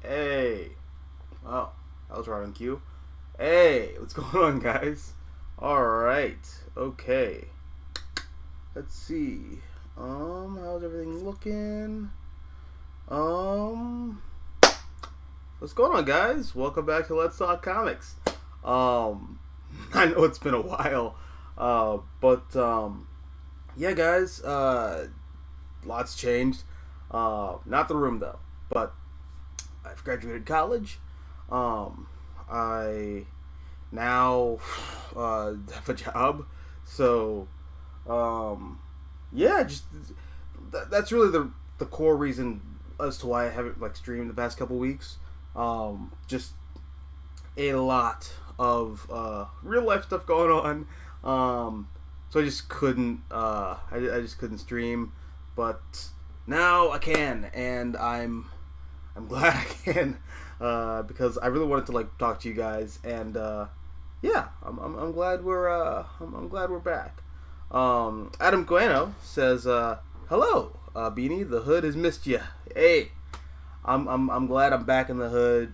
Hey. Oh, that was right on cue. Hey, what's going on, guys? Alright. Okay. Let's see. How's everything looking? Um, what's going on, guys? Welcome back to Let's Talk Comics. I know it's been a while. But yeah, guys, lots changed. Not the room, though. But I've graduated college. I now have a job. So, yeah, just that's really the core reason as to why I haven't streamed the past couple weeks. Just a lot of real life stuff going on. So I just couldn't. I just couldn't stream, but now I can, and I'm glad I can, because I really wanted to talk to you guys, and yeah, I'm glad I'm glad we're back. Adam Guano says, "Hello, Beanie. The hood has missed you. Hey, I'm glad I'm back in the hood.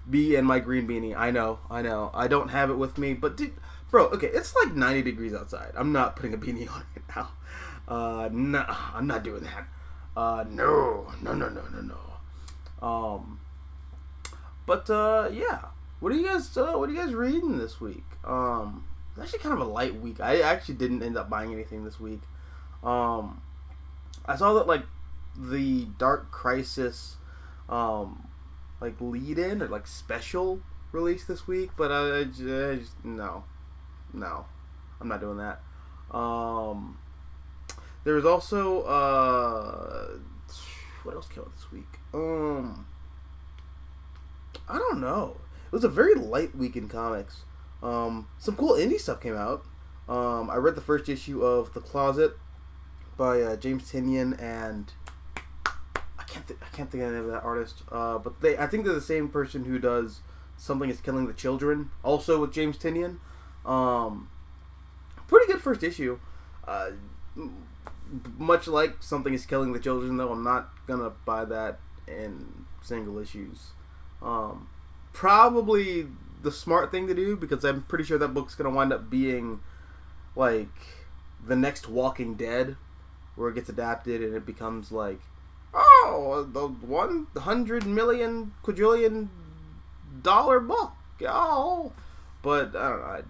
Me and my green beanie. I know. I don't have it with me, but dude, bro, okay, it's like 90 degrees outside. I'm not putting a beanie on right now. No, I'm not doing that. No. But yeah. What are you guys reading this week? It's actually kind of a light week. I actually didn't end up buying anything this week. I saw that the Dark Crisis lead in or special release this week, but I just no, I'm not doing that. There was also what else came out this week? I don't know. It was a very light week in comics. Some cool indie stuff came out. I read the first issue of The Closet by James Tynion and I can't think of the name of that artist. But I think they're the same person who does Something Is Killing the Children, also with James Tynion. Pretty good first issue. Much like Something Is Killing the Children, though, I'm not gonna buy that in single issues. Probably the smart thing to do, because I'm pretty sure that book's gonna wind up being the next Walking Dead, where it gets adapted and it becomes the 100 million quadrillion dollar book. Oh, but I don't know.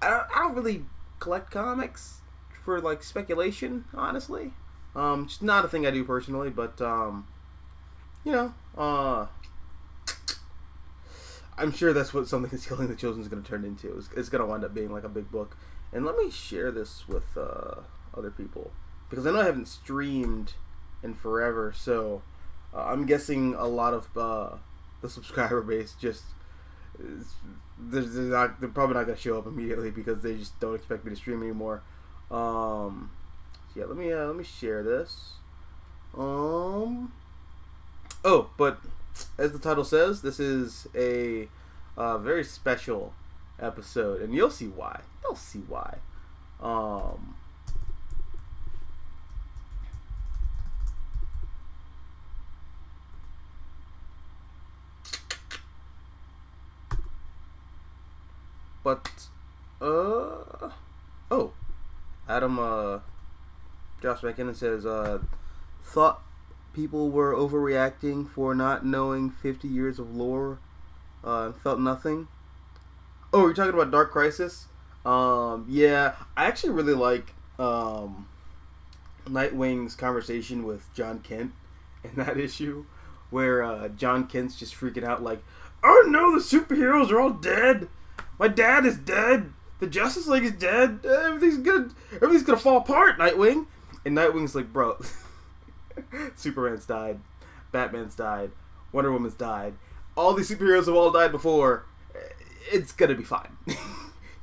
I don't really collect comics for speculation, honestly. It's not a thing I do personally, but I'm sure that's what Something Is Killing the Children is going to turn into. It's going to wind up being a big book. And let me share this with other people, because I know I haven't streamed in forever, so I'm guessing a lot of the subscriber base just they're probably not going to show up immediately because they just don't expect me to stream anymore. Yeah, let me share this. Oh, but as the title says, this is a very special episode, and you'll see why. But Adam drops back in and says, thought people were overreacting for not knowing 50 years of lore, felt nothing. Oh, you're talking about Dark Crisis? Yeah, I actually really like Nightwing's conversation with John Kent in that issue, where John Kent's just freaking out oh no, the superheroes are all dead. My dad is dead. The Justice League is dead. Everything's gonna fall apart, Nightwing. And Nightwing's like, bro, Superman's died, Batman's died, Wonder Woman's died. All these superheroes have all died before. It's gonna be fine.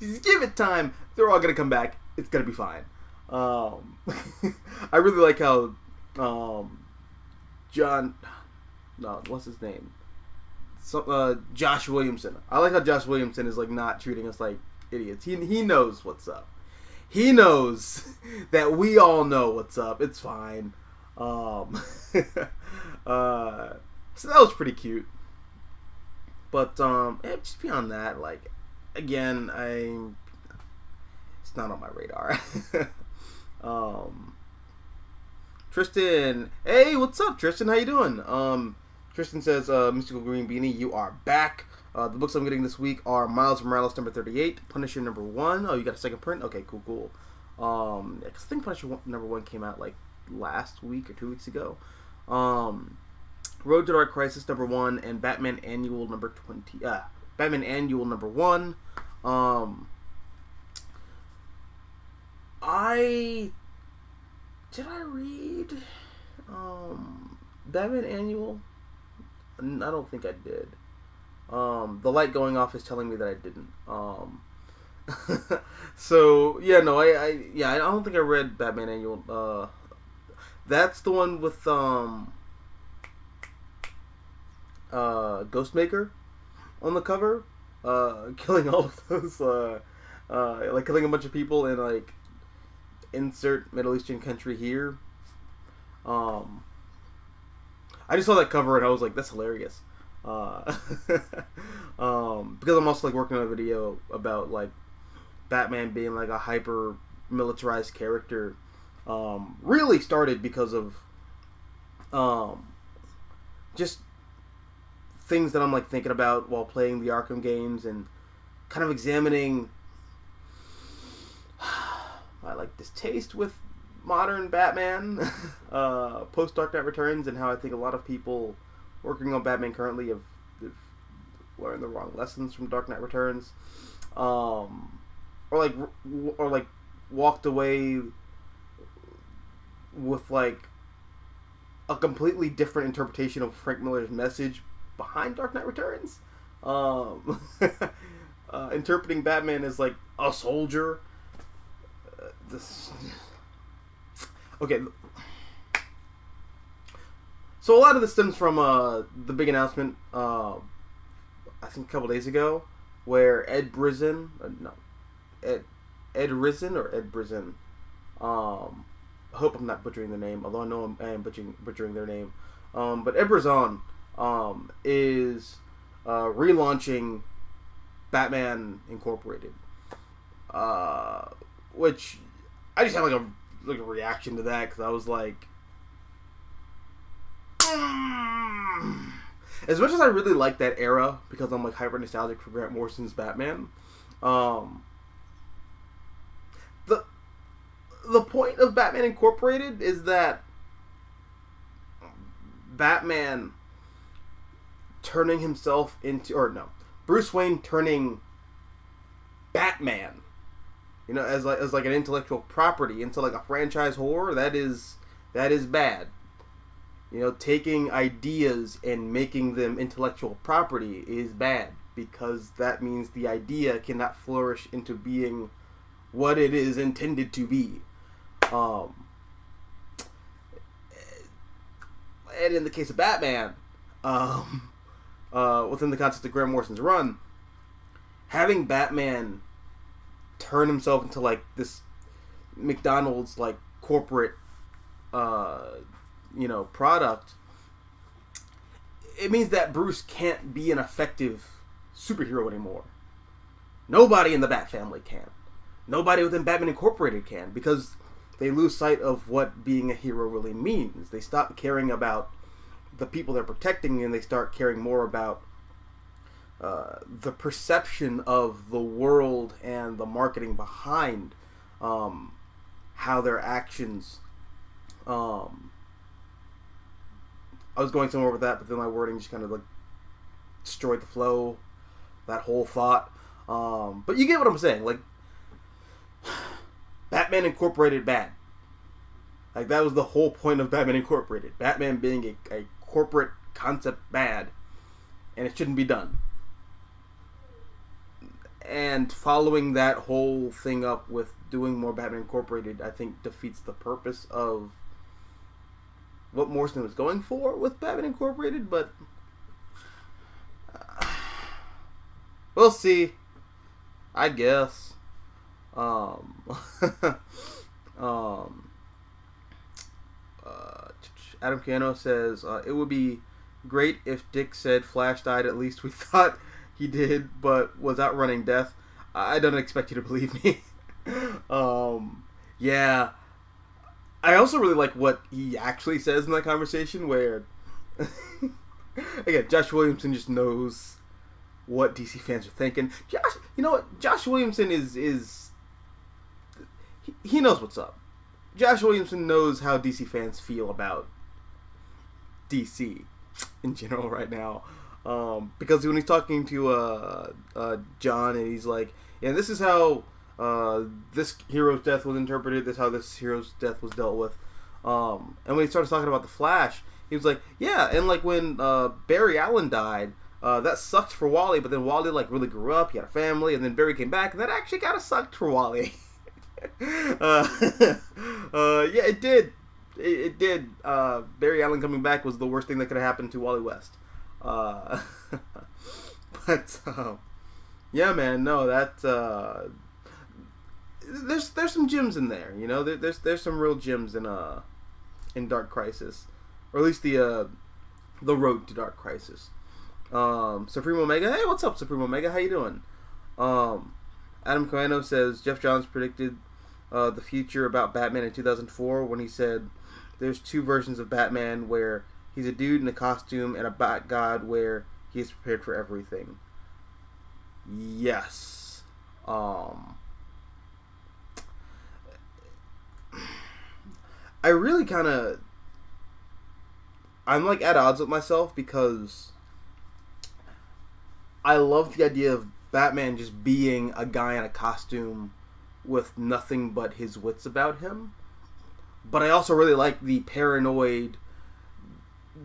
Just give it time. They're all gonna come back. It's gonna be fine. I really like how what's his name? Josh Williamson. I like how Josh Williamson is not treating us like idiots. He knows what's up. He knows that we all know what's up. It's fine. Um, so that was pretty cute. But just beyond that, like, again, it's not on my radar. um, Tristan, hey, what's up, Tristan? How you doing? Tristan says, Mystical Green Beanie, you are back. The books I'm getting this week are Miles Morales number 38, Punisher number 1. Oh, you got a second print? Okay, cool. I think Punisher number 1 came out like last week or 2 weeks ago. Road to Dark Crisis number 1 and Batman Annual number 20. Batman Annual number 1. Did I read Batman Annual? I don't think I did. The light going off is telling me that I didn't. So yeah, no, I don't think I read Batman Annual. That's the one with Ghostmaker on the cover, killing all of those, like killing a bunch of people in like insert Middle Eastern country here. I just saw that cover and I was like, that's hilarious. Because I'm also like working on a video about like Batman being like a hyper militarized character. Really started because of just things that I'm like thinking about while playing the Arkham games and kind of examining my like distaste with modern Batman post Dark Knight Returns, and how I think a lot of people working on Batman currently have learned the wrong lessons from Dark Knight Returns, or walked away with like a completely different interpretation of Frank Miller's message behind Dark Knight Returns. Interpreting Batman as like a soldier. Okay. So a lot of this stems from the big announcement, I think a couple days ago, where Ed Brisson, Ed Risen or Ed Brisson, I hope I'm not butchering the name, although I know I am butchering their name. But Ed Brisson is relaunching Batman Incorporated, which I just had like a reaction to that because I was like, as much as I really like that era because I'm like hyper nostalgic for Grant Morrison's Batman, the point of Batman Incorporated is that Batman turning himself into, or no, Bruce Wayne turning Batman, as like an intellectual property into like a franchise horror. That is bad. Taking ideas and making them intellectual property is bad because that means the idea cannot flourish into being what it is intended to be. And in the case of Batman, within the context of Grant Morrison's run, having Batman turn himself into like this McDonald's like corporate product, it means that Bruce can't be an effective superhero anymore. Nobody in the Bat family can. Nobody within Batman Incorporated can, because they lose sight of what being a hero really means. They stop caring about the people they're protecting, and they start caring more about the perception of the world and the marketing behind how their actions. I was going somewhere with that, but then my wording just kind of like destroyed the flow, that whole thought. But you get what I'm saying. Like, Batman Incorporated bad. Like, that was the whole point of Batman Incorporated. Batman being a corporate concept bad, and it shouldn't be done. And following that whole thing up with doing more Batman Incorporated, I think defeats the purpose of what Morrison was going for with Batman Incorporated, but we'll see. I guess. Adam Cano says, it would be great if Dick said Flash died. At least we thought he did, but was outrunning death. I don't expect you to believe me. Yeah. I also really like what he actually says in that conversation where, again, Josh Williamson just knows what DC fans are thinking. You know what? Josh Williamson is he knows what's up. Josh Williamson knows how DC fans feel about DC in general right now. Because when he's talking to John and he's like, yeah, this is how this hero's death was interpreted, this is how this hero's death was dealt with. And when he started talking about the Flash, he was like, yeah, and like when Barry Allen died, that sucked for Wally, but then Wally like really grew up, he had a family, and then Barry came back, and that actually kind of sucked for Wally. Yeah, it did. It did. Barry Allen coming back was the worst thing that could have happened to Wally West. But yeah, man, no, that there's some gems in there. You know, there's some real gems in Dark Crisis, or at least the road to Dark Crisis. Supreme Omega, hey, what's up, Supreme Omega? How you doing? Adam Coano says Jeff Johns predicted the future about Batman in 2004 when he said there's two versions of Batman where he's a dude in a costume and a Bat God where he is prepared for everything. Yes. I really kind of... I'm like at odds with myself because I love the idea of Batman just being a guy in a costume with nothing but his wits about him. But I also really like the paranoid,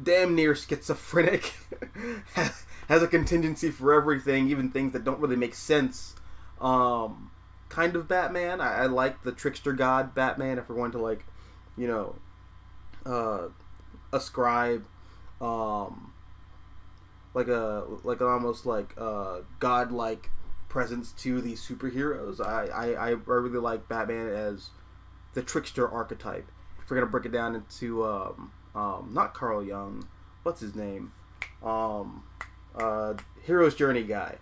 damn near schizophrenic, has a contingency for everything, even things that don't really make sense, kind of Batman. I like the trickster god Batman, if we're going to like, you know, ascribe like an almost like godlike presence to these superheroes. I really like Batman as the trickster archetype. If we're gonna break it down into not Carl Jung, what's his name? Hero's Journey guy.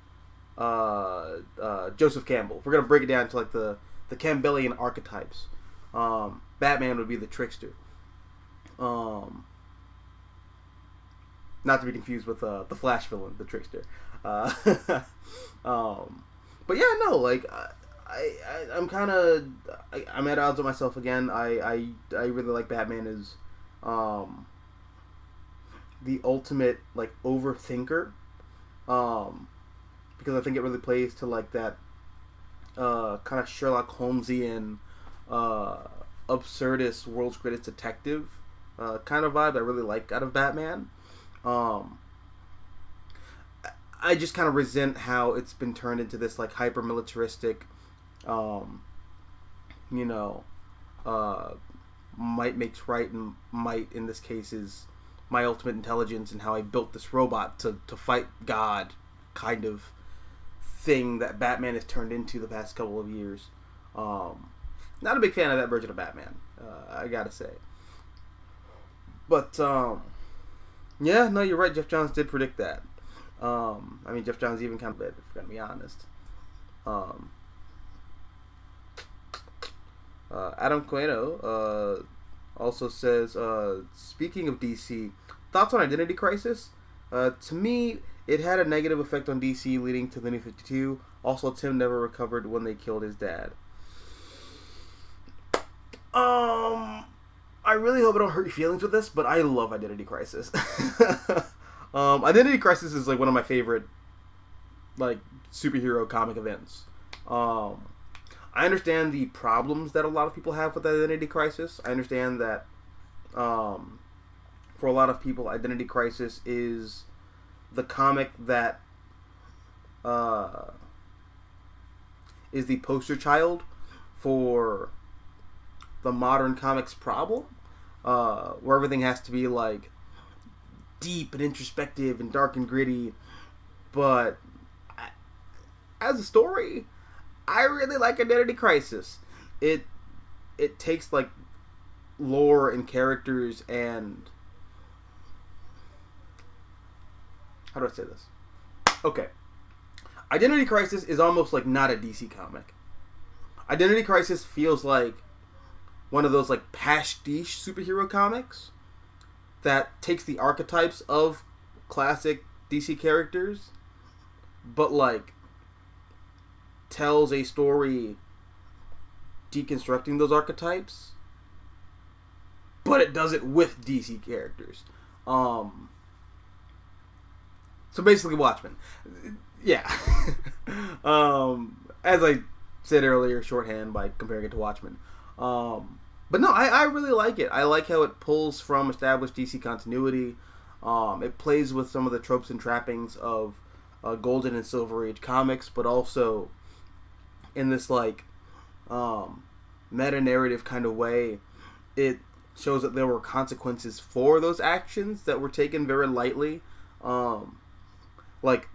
Joseph Campbell. If we're gonna break it down to like the Campbellian archetypes, Batman would be the trickster. Not to be confused with the Flash villain, the trickster. But yeah, no, like I'm kind of I'm at odds with myself again. I really like Batman as the ultimate like overthinker, because I think it really plays to like that kind of Sherlock Holmesian absurdist world's greatest detective kind of vibe I really like out of Batman. I just kind of resent how it's been turned into this like hyper militaristic, you know, might makes right, and might in this case is my ultimate intelligence, and how I built this robot to fight God kind of thing that Batman has turned into the past couple of years. Not a big fan of that version of Batman, I gotta say. But yeah, no, you're right. Jeff Johns did predict that. I mean, Jeff Johns even kind of did, if we're gonna be honest. Adam Coeno also says, speaking of DC, thoughts on Identity Crisis? To me, it had a negative effect on DC, leading to the New 52. Also, Tim never recovered when they killed his dad. I really hope I don't hurt your feelings with this, but I love Identity Crisis. Identity Crisis is like one of my favorite like superhero comic events. I understand the problems that a lot of people have with Identity Crisis. I understand that for a lot of people, Identity Crisis is the comic that is the poster child for the modern comics problem, where everything has to be like deep and introspective and dark and gritty. But as a story, I really like Identity Crisis. It takes like lore and characters and how do I say this? Okay. Identity Crisis is almost like not a DC comic. Identity Crisis feels like one of those like pastiche superhero comics that takes the archetypes of classic DC characters, but like tells a story deconstructing those archetypes, but it does it with DC characters. So basically Watchmen. Yeah. As I said earlier, shorthand by comparing it to Watchmen. But no, I really like it. I like how it pulls from established DC continuity. It plays with some of the tropes and trappings of Golden and Silver Age comics, but also in this like meta-narrative kind of way. It shows that there were consequences for those actions that were taken very lightly. Like,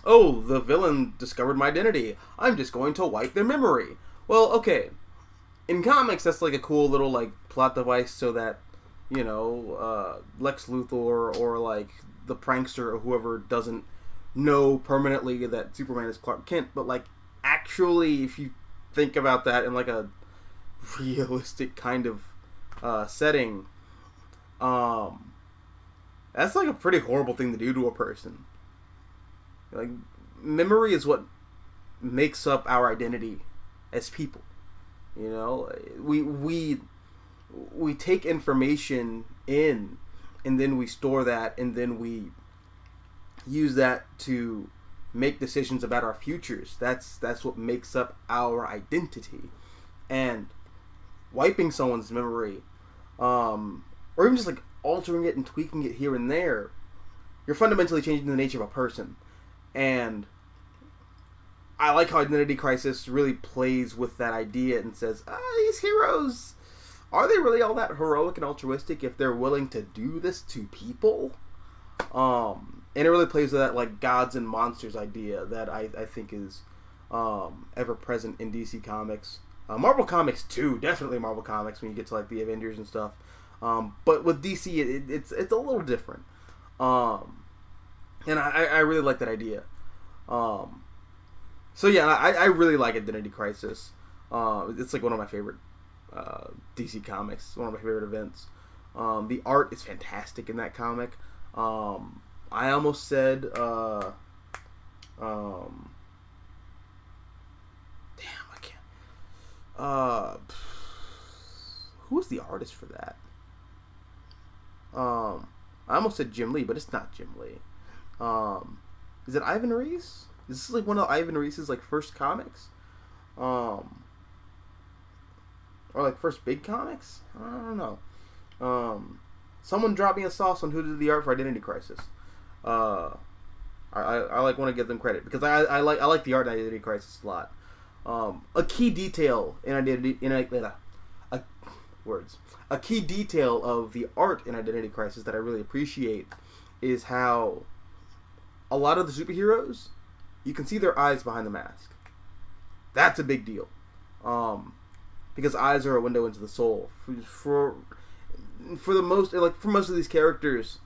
oh, the villain discovered my identity. I'm just going to wipe their memory. Well, okay. In comics, that's like a cool little like plot device so that, you know, Lex Luthor or like the prankster or whoever doesn't know permanently that Superman is Clark Kent. But like, actually, if you think about that in like a realistic kind of setting, that's like a pretty horrible thing to do to a person. Like, memory is what makes up our identity as people. You know, we take information in, and then we store that, and then we use that to make decisions about our futures. That's what makes up our identity. And wiping someone's memory, or even just like altering it and tweaking it here and there, you're fundamentally changing the nature of a person. And I like how Identity Crisis really plays with that idea and says, these heroes, are they really all that heroic and altruistic if they're willing to do this to people? And it really plays with that like gods and monsters idea that I think is ever present in DC Comics. Marvel Comics too, definitely Marvel Comics when you get to like the Avengers and stuff. But with DC, it's a little different. And I really like that idea. So yeah, I really like Identity Crisis. It's like one of my favorite DC comics, one of my favorite events. The art is fantastic in that comic. I almost said, damn, I can't. Who was the artist for that? I almost said Jim Lee, but it's not Jim Lee. Is it Ivan Reis? Is this like one of Ivan Reis's like first comics? Or like first big comics? I don't know. Someone drop me a sauce on who did the art for Identity Crisis. I like want to give them credit because I like the art in Identity Crisis a lot. A key detail in a key detail of the art in Identity Crisis that I really appreciate is how a lot of the superheroes, you can see their eyes behind the mask. That's a big deal. Because eyes are a window into the soul. For most of these characters,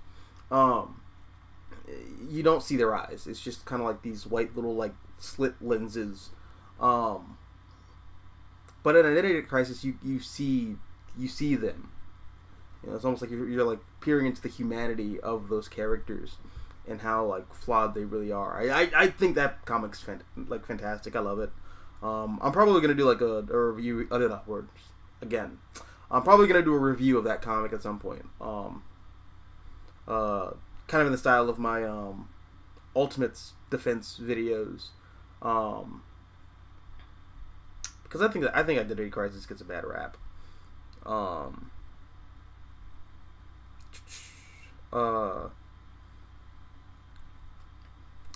you don't see their eyes. It's just kind of like these white little like slit lenses. But in Identity Crisis, you see them. You know, it's almost like you're like peering into the humanity of those characters and how like flawed they really are. I think that comic's fantastic. I love it. I'm probably gonna do like a review. Again. I'm probably gonna do a review of that comic at some point. Kind of in the style of my Ultimates Defense videos. Because I think Identity Crisis gets a bad rap.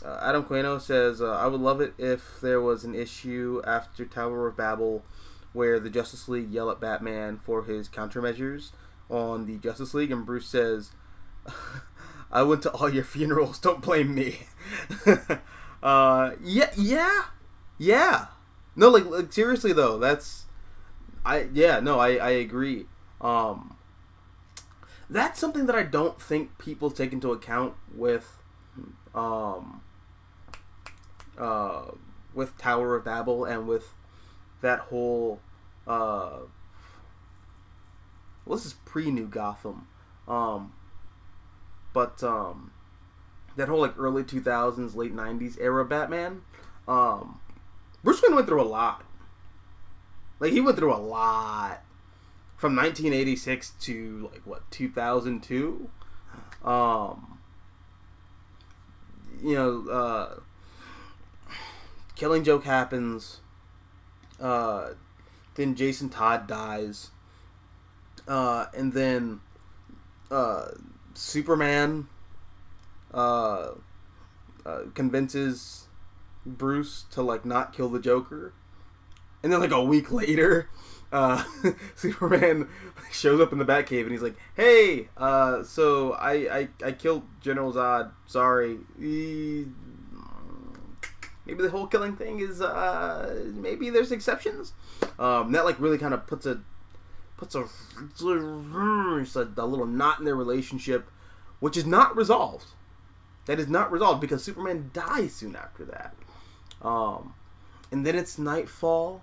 Adam Queno says, I would love it if there was an issue after Tower of Babel where the Justice League yell at Batman for his countermeasures on the Justice League, and Bruce says, I went to all your funerals, don't blame me. Yeah. No, like seriously though, I agree. That's something that I don't think people take into account with um, with Tower of Babel and with that whole well, this is pre-New Gotham, but that whole like early 2000s, late 90s era Batman, Bruce Wayne went through a lot. Like, he went through a lot from 1986 to like what, 2002. Killing Joke happens. Then Jason Todd dies. And then Superman convinces Bruce to like not kill the Joker. And then like a week later, Superman shows up in the Batcave and he's like, "Hey, so I killed General Zod. Sorry. Maybe the whole killing thing is maybe there's exceptions." That like really kind of puts a little knot in their relationship, which is not resolved. That is not resolved because Superman dies soon after that. And then it's nightfall,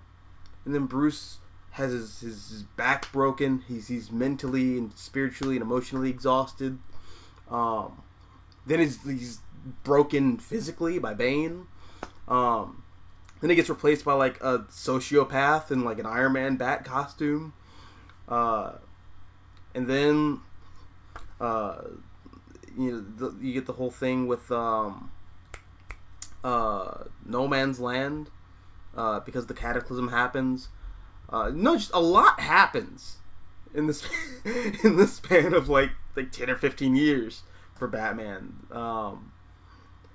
and then Bruce has his back broken. He's mentally and spiritually and emotionally exhausted. Then he's broken physically by Bane. Then he gets replaced by like a sociopath in like an Iron Man bat costume. And then you get the whole thing with No Man's Land, because the Cataclysm happens. Just a lot happens in this in the span of like 10 or 15 years for Batman.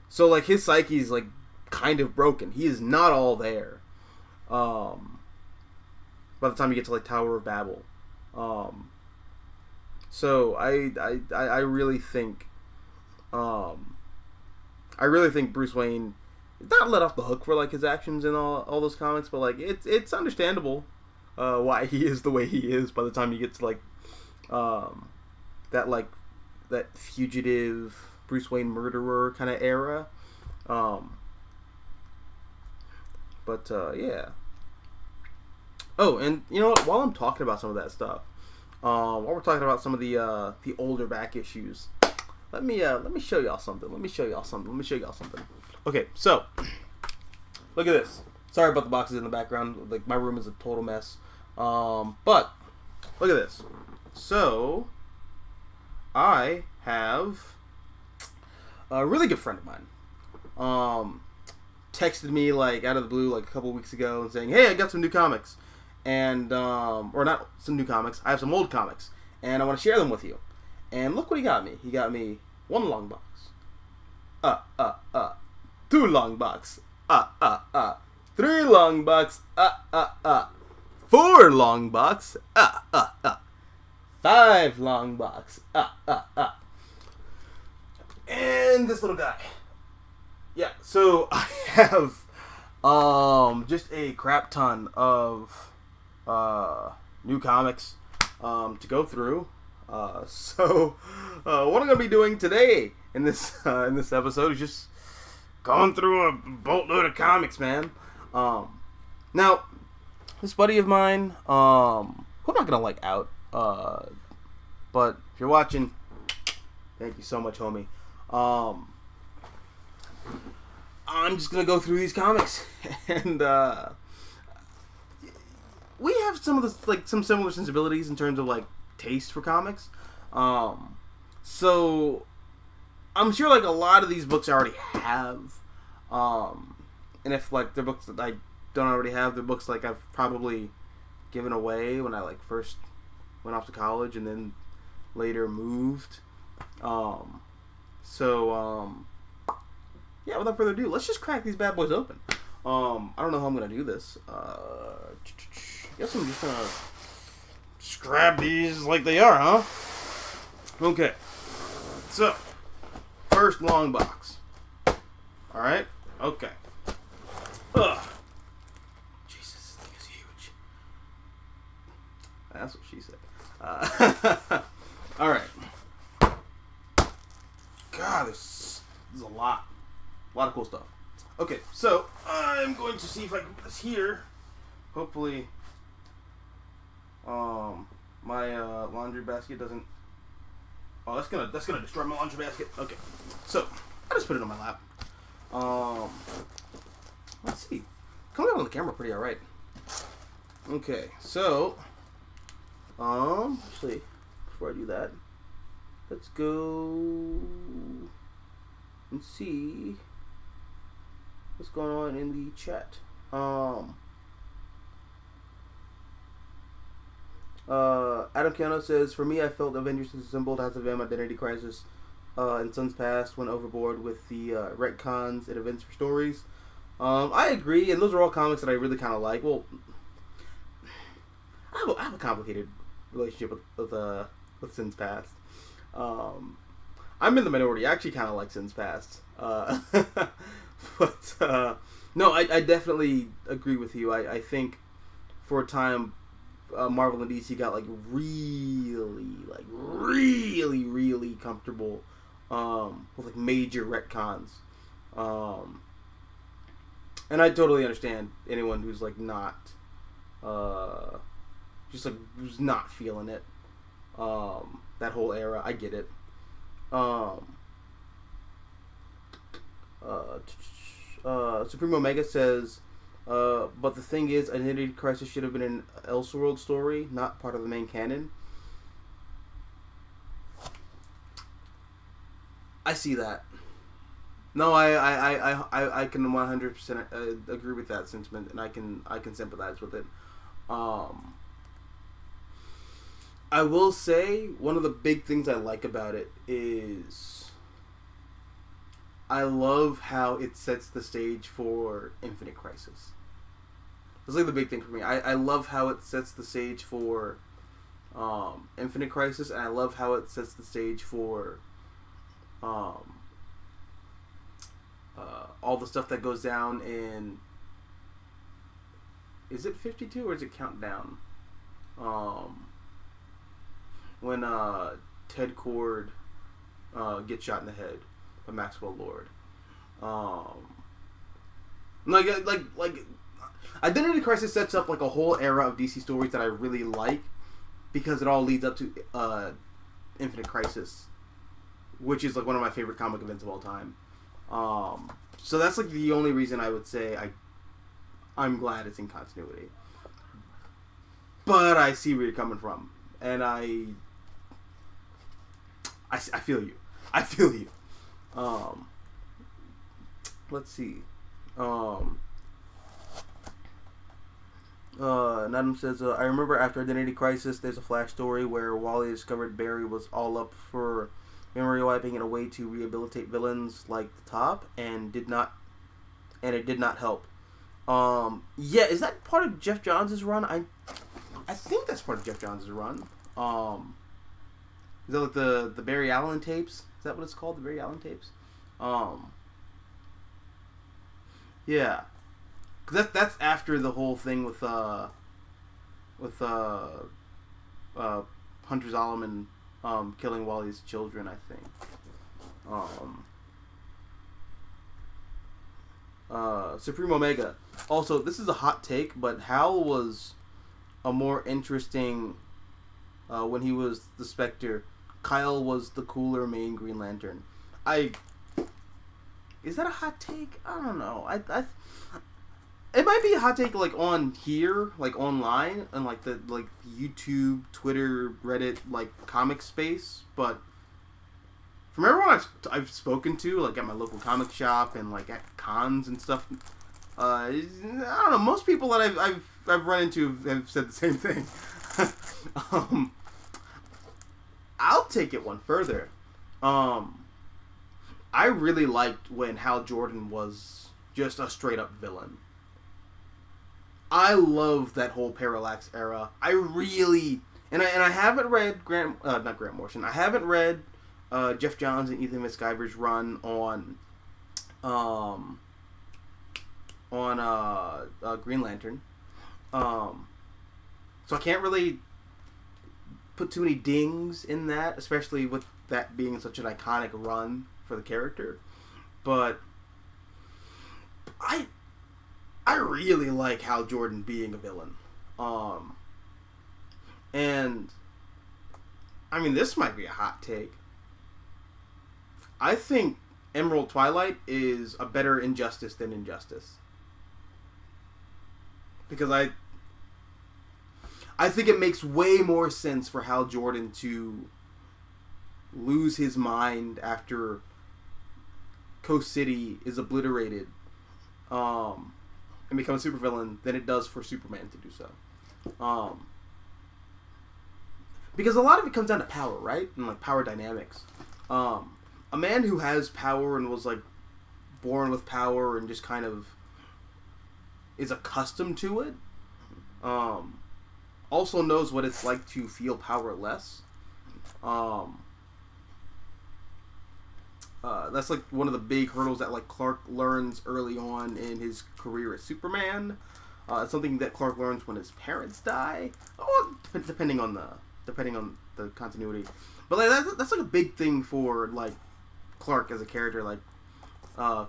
So like his psyche's like kind of broken. He is not all there. By the time you get to like Tower of Babel. So I really think Bruce Wayne is not let off the hook for like his actions in all those comics, but like it's understandable why he is the way he is by the time you get to like that fugitive Bruce Wayne murderer kind of era. Yeah. Oh, and you know what? While I'm talking about some of that stuff, while we're talking about some of the older back issues, let me show y'all something. Okay, so look at this. Sorry about the boxes in the background. Like, my room is a total mess. But look at this. So I have a really good friend of mine. Texted me like out of the blue like a couple weeks ago and saying, "Hey, I got some new comics." And or not some new comics. I have some old comics, and I want to share them with you. And look what he got me. He got me one long box. 2 long box. 3 long box. 4 long box. 5 long box. And this little guy. Yeah. So I have just a crap ton of new comics to go through. So what I'm gonna be doing today in this episode is just going through a boatload of comics, man. Now this buddy of mine, who I'm not gonna like out, but if you're watching, thank you so much, homie. I'm just gonna go through these comics and we have some of the some similar sensibilities in terms of like taste for comics. So I'm sure like a lot of these books I already have. And if like they're books that I don't already have, they're books like I've probably given away when I like first went off to college and then later moved. Yeah, without further ado, let's just crack these bad boys open. I don't know how I'm gonna do this. I guess I'm just gonna just grab these like they are, huh? Okay. So, first long box. Alright? Okay. Ugh. Jesus, this thing is huge. That's what she said. Alright. God, this is a lot. cool stuff. Okay, so I'm going to see if I can put this here. Hopefully, my laundry basket doesn't. Oh, that's gonna destroy my laundry basket. Okay, so I just put it on my lap. Let's see. Coming out on the camera pretty alright. Okay, so actually, before I do that, let's go and see what's going on in the chat. Adam Keanu says, for me, I felt Avengers assembled House of M Identity Crisis in Sons Past went overboard with the retcons and events for stories. I agree, and those are all comics that I really kind of like. Well, I have a complicated relationship with Sins Past. I'm in the minority. I actually kind of like Sins Past. But no, I definitely agree with you. I think for a time, Marvel and DC got really comfortable with like major retcons. And I totally understand anyone who's like not just like who's not feeling it. That whole era, I get it. Supreme Omega says, but the thing is, Identity Crisis should have been an Elseworld story, not part of the main canon. I see that. No, I can 100% agree with that sentiment, and I can sympathize with it. I will say one of the big things I like about it is I love how it sets the stage for Infinite Crisis. That's like the big thing for me. I love how it sets the stage for Infinite Crisis, and I love how it sets the stage for all the stuff that goes down in... Is it 52 or is it Countdown? When Ted Kord gets shot in the head by Maxwell Lord. Like Identity Crisis sets up like a whole era of DC stories that I really like because it all leads up to Infinite Crisis, which is like one of my favorite comic events of all time. So that's like the only reason I would say I'm glad it's in continuity. But I see where you're coming from, and I feel you. I feel you. Let's see. Nadam says, I remember after Identity Crisis, there's a Flash story where Wally discovered Barry was all up for memory wiping in a way to rehabilitate villains like the Top, and it did not help. Yeah, is that part of Jeff Johns' run? I think that's part of Jeff Johns' run. Is that like the Barry Allen tapes? Is that what it's called? The Barry Allen tapes? Yeah. Cause that's after the whole thing with Hunter Zolomon killing Wally's children, I think. Supreme Omega. Also, this is a hot take, but Hal was a more interesting when he was the Spectre. Kyle was the cooler main Green Lantern. Is that a hot take? I don't know. It might be a hot take like on here, like online, and like the YouTube, Twitter, Reddit, like comic space. But from everyone I've spoken to, like at my local comic shop and like at cons and stuff, I don't know. Most people that I've run into have said the same thing. I'll take it one further. I really liked when Hal Jordan was just a straight up villain. I love that whole Parallax era. I really, and I haven't read not Grant Morrison. I haven't read Jeff Johns and Ethan McIver's run on Green Lantern. So I can't really put too many dings in that, especially with that being such an iconic run for the character. But I I really like Hal Jordan being a villain. And I mean, this might be a hot take. I think Emerald Twilight is a better Injustice than Injustice. Because I think it makes way more sense for Hal Jordan to lose his mind after Coast City is obliterated and become a supervillain than it does for Superman to do so. Because a lot of it comes down to power, right? And like power dynamics. A man who has power and was like born with power and just kind of is accustomed to it, also knows what it's like to feel powerless. That's like one of the big hurdles that like Clark learns early on in his career as Superman. It's something that Clark learns when his parents die. Oh, depending on the continuity, but like that's like a big thing for like Clark as a character, like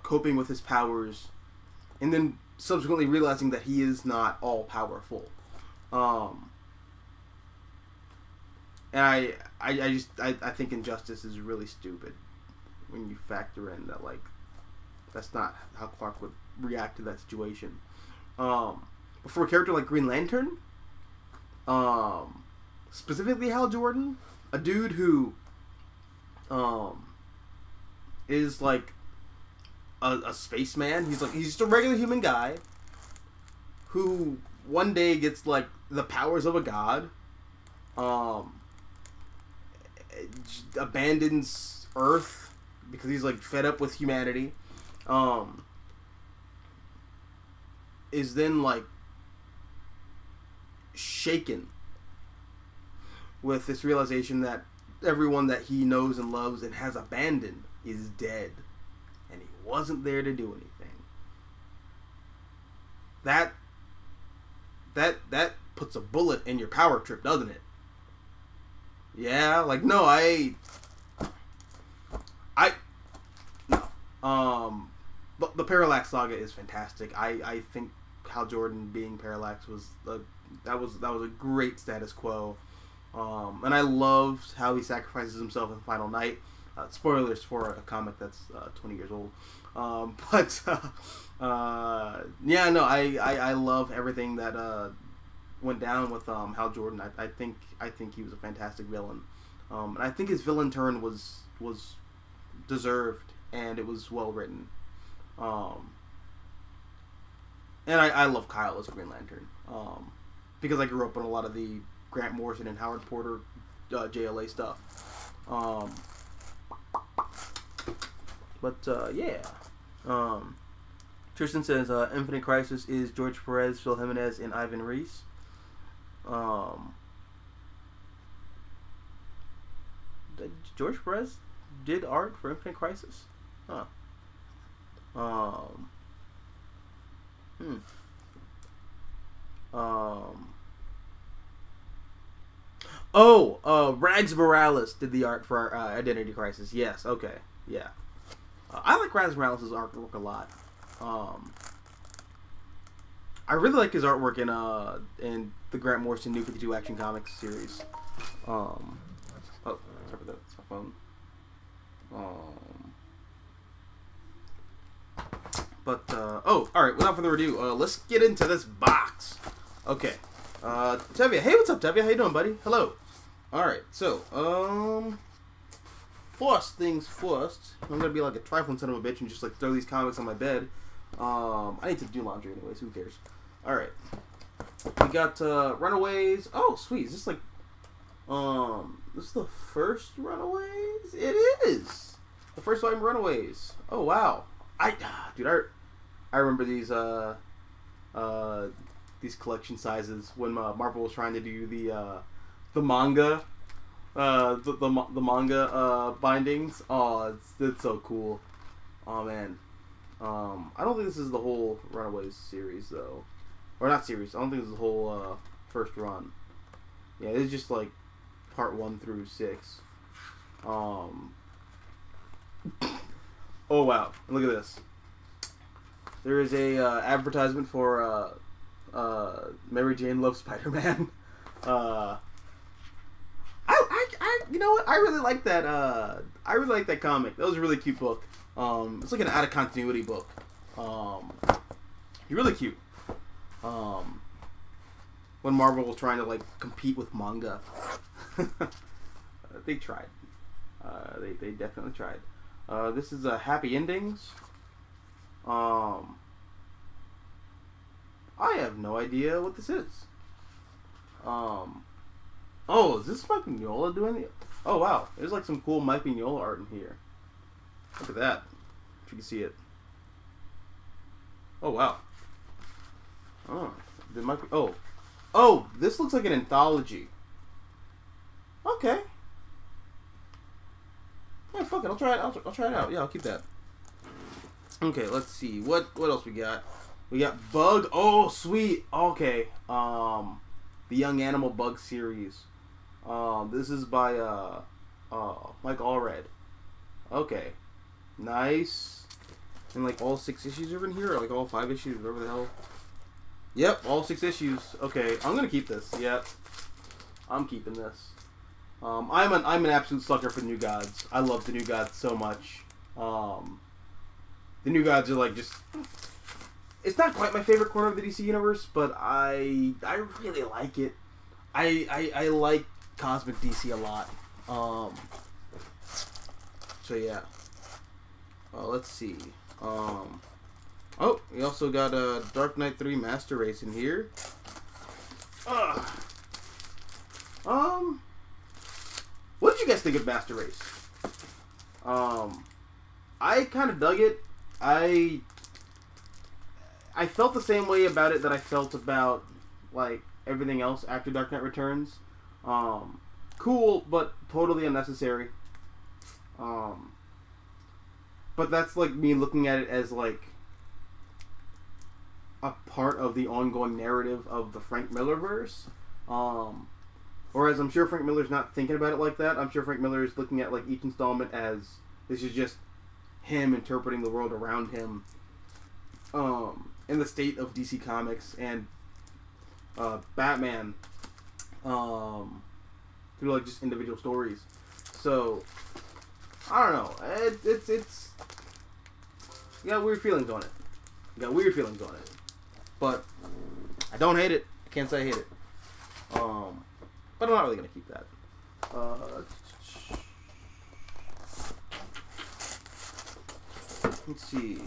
coping with his powers, and then subsequently realizing that he is not all powerful. And I think Injustice is really stupid when you factor in that like that's not how Clark would react to that situation. But for a character like Green Lantern, specifically Hal Jordan, a dude who is like a spaceman. He's just a regular human guy who one day gets like the powers of a god, abandons Earth because he's like fed up with humanity, is then like shaken with this realization that everyone that he knows and loves and has abandoned is dead, and he wasn't there to do anything. That puts a bullet in your power trip, doesn't it? Yeah, like no, no. But the Parallax Saga is fantastic. I think Hal Jordan being Parallax was that was a great status quo. And I loved how he sacrifices himself in Final Night. Spoilers for a comic that's 20 years old. Yeah, no, I love everything that went down with Hal Jordan. I think he was a fantastic villain. And I think his villain turn was deserved, and it was well written. And I love Kyle as Green Lantern. Because I grew up on a lot of the Grant Morrison and Howard Porter JLA stuff. Yeah. Tristan says Infinite Crisis is George Perez, Phil Jimenez, and Ivan Reis. George Perez did art for Infinite Crisis? Huh. Rags Morales did the art for Identity Crisis. Yes, okay. Yeah. I like Rags Morales' artwork a lot. I really like his artwork in the Grant Morrison New 52 Action Comics series. Sorry for that. It's my phone. Alright, without further ado, let's get into this box. Okay. Tevia. Hey, what's up, Tevia? How you doing, buddy? Hello. Alright, so, first things first, I'm gonna be like a trifling son of a bitch and just like throw these comics on my bed. I need to do laundry anyways, who cares? Alright. We got, Runaways. Oh, sweet. Is this like, this is the first Runaways? It is! The first volume Runaways. Oh, wow. I remember these collection sizes when Marvel was trying to do the manga, the manga bindings. Oh, it's so cool. Oh man, I don't think this is the whole Runaways series though, or not series. I don't think this is the whole first run. Yeah, it's just like part 1 through 6. Oh wow, look at this. there is a advertisement for Mary Jane Loves Spider-Man. You know what? I really like that. I really like that comic. That was a really cute book. It's like an out of continuity book. Really cute. When Marvel was trying to like compete with manga, they tried. They definitely tried. This is Happy Endings. I have no idea what this is. Oh, is this Mike Mignola doing it? Oh, wow. There's like some cool Mike Mignola art in here. Look at that. If you can see it. Oh, wow. Oh, oh, this looks like an anthology. Okay. Yeah, fuck it. I'll try it. I'll try it out. Yeah, I'll keep that. Okay, let's see. What else we got? We got Bug. Oh, sweet. Okay. The Young Animal Bug series. This is by Mike Allred. Okay. Nice. And like all 6 issues are in here, or like all 5 issues, whatever the hell. Yep, all 6 issues. Okay, I'm gonna keep this. Yep. I'm keeping this. I'm an absolute sucker for New Gods. I love the New Gods so much. The New Gods are like just... It's not quite my favorite corner of the DC universe, but I really like it. I like Cosmic DC a lot. So yeah. Let's see. Oh, we also got Dark Knight 3 Master Race in here. What did you guys think of Master Race? I kind of dug it. I felt the same way about it that I felt about like everything else after Dark Knight Returns. Cool, but totally unnecessary. But that's like me looking at it as like a part of the ongoing narrative of the Frank Miller verse. Whereas I'm sure Frank Miller's not thinking about it like that. I'm sure Frank Miller is looking at like each installment as this is just him interpreting the world around him. In the state of DC Comics and Batman through like just individual stories. So I don't know. It's you got weird feelings on it. But I don't hate it. I can't say I hate it. But I'm not really gonna keep that. Let's see. We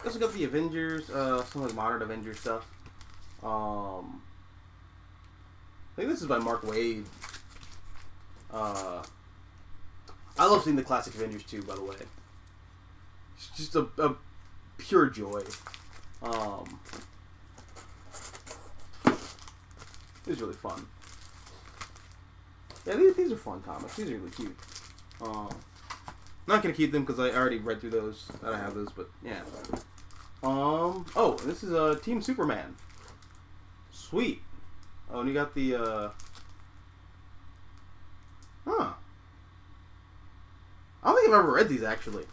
also got the Avengers, some of the modern Avengers stuff. I think this is by Mark Waid. I love seeing the classic Avengers too, by the way. It's just a pure joy. It's really fun. Yeah, these are fun comics. These are really cute. Not gonna keep them because I already read through those. I have those, but yeah. Oh, this is Team Superman. Sweet. Oh, and you got the Huh. I don't think I've ever read these actually.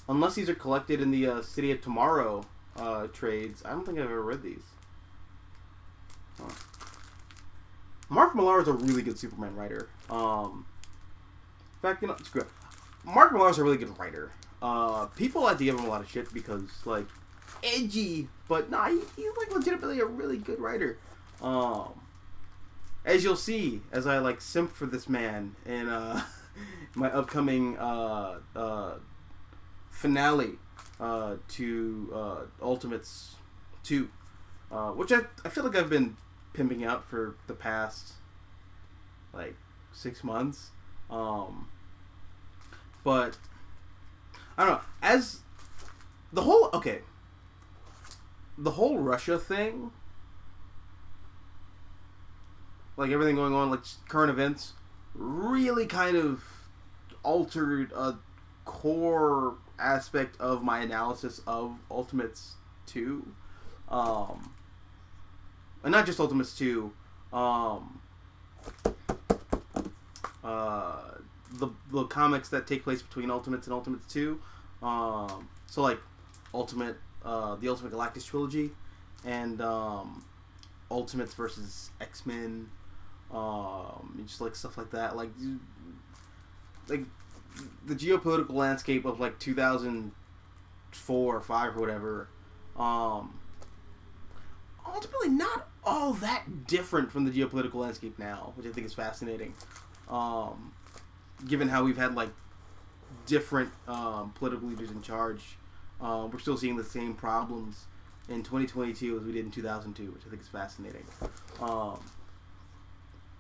Unless these are collected in the City of Tomorrow trades, I don't think I've ever read these. Huh. Mark Millar is a really good Superman writer. In fact, you know, it's good. Mark Millar is a really good writer. People like to give him a lot of shit because, like, edgy, but nah, he's like legitimately a really good writer. As you'll see, as I like simp for this man in my upcoming finale to Ultimates 2, which I feel like I've been pimping out for the past like 6 months. But I don't know, as the whole Russia thing, like everything going on, like current events, really kind of altered a core aspect of my analysis of Ultimates 2. And not just the comics that take place between Ultimates and Ultimates 2. So like Ultimate, the Ultimate Galactus trilogy, and Ultimates versus X-Men, just like stuff like that. Like the geopolitical landscape of like 2004 or 5 or whatever. Ultimately not all that different from the geopolitical landscape now, which I think is fascinating. Given how we've had like different political leaders in charge, we're still seeing the same problems in 2022 as we did in 2002, which I think is fascinating.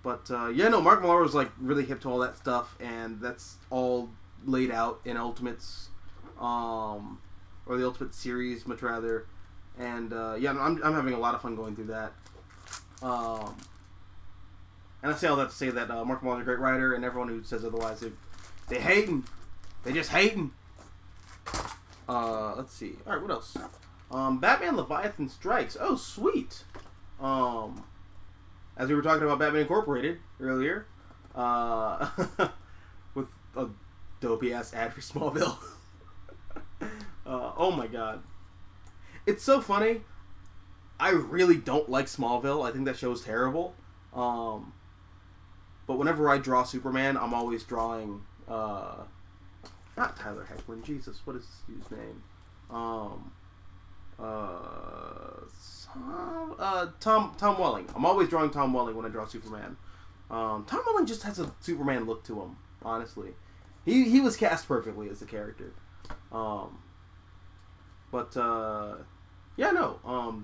But Mark Millar was like really hip to all that stuff, and that's all laid out in Ultimates, or the Ultimate series, much rather. And I'm having a lot of fun going through that. And I say all that to say that Mark Millar's a great writer, and everyone who says otherwise, they hating. They just hating. Let's see. All right, what else? Batman Leviathan Strikes. Oh, sweet. As we were talking about Batman Incorporated earlier, with a dopey ass ad for Smallville. Oh my god. It's so funny. I really don't like Smallville. I think that show's terrible. But whenever I draw Superman, I'm always drawing, not Tyler Hoechlin. Jesus, what is his name? Tom Welling. I'm always drawing Tom Welling when I draw Superman. Tom Welling just has a Superman look to him, honestly. He was cast perfectly as the character.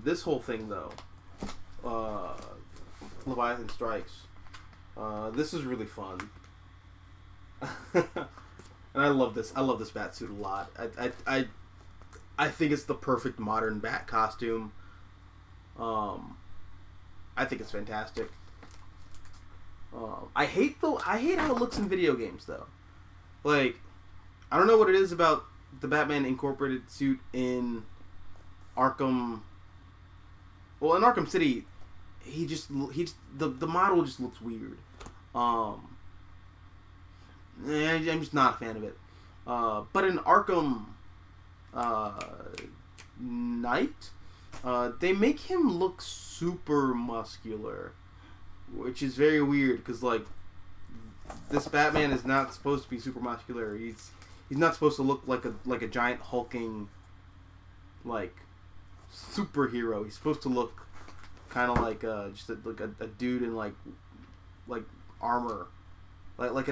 This whole thing though, Leviathan Strikes, this is really fun. And I love this Batsuit a lot. I think it's the perfect modern Bat costume. I think it's fantastic. I hate how it looks in video games though. Like, I don't know what it is about the Batman Incorporated suit in Arkham. Well, in Arkham City, the model just looks weird. I'm just not a fan of it. But in Arkham Knight, they make him look super muscular, which is very weird because like this Batman is not supposed to be super muscular. He's not supposed to look like a giant hulking like superhero. He's supposed to look kind of like just a dude in like armor, like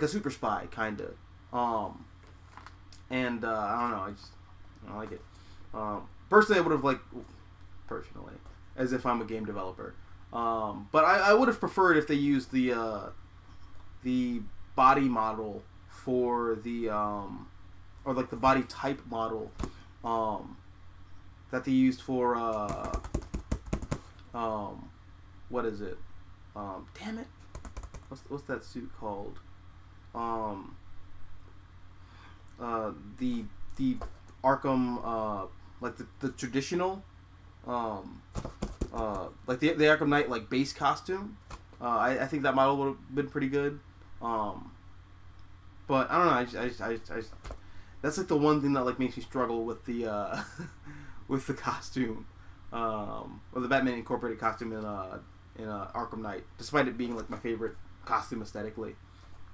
a super spy kind of. I don't know. I don't like it. Personally, I would have as if I'm a game developer. But I would have preferred if they used the body model for the or like the body type model that they used for what is it? Damn it! What's that suit called? The Arkham like the traditional like the Arkham Knight like base costume. I think that model would have been pretty good. But I don't know. I just that's like the one thing that like makes me struggle with the with the costume, or the Batman Incorporated costume in Arkham Knight, despite it being like my favorite costume aesthetically.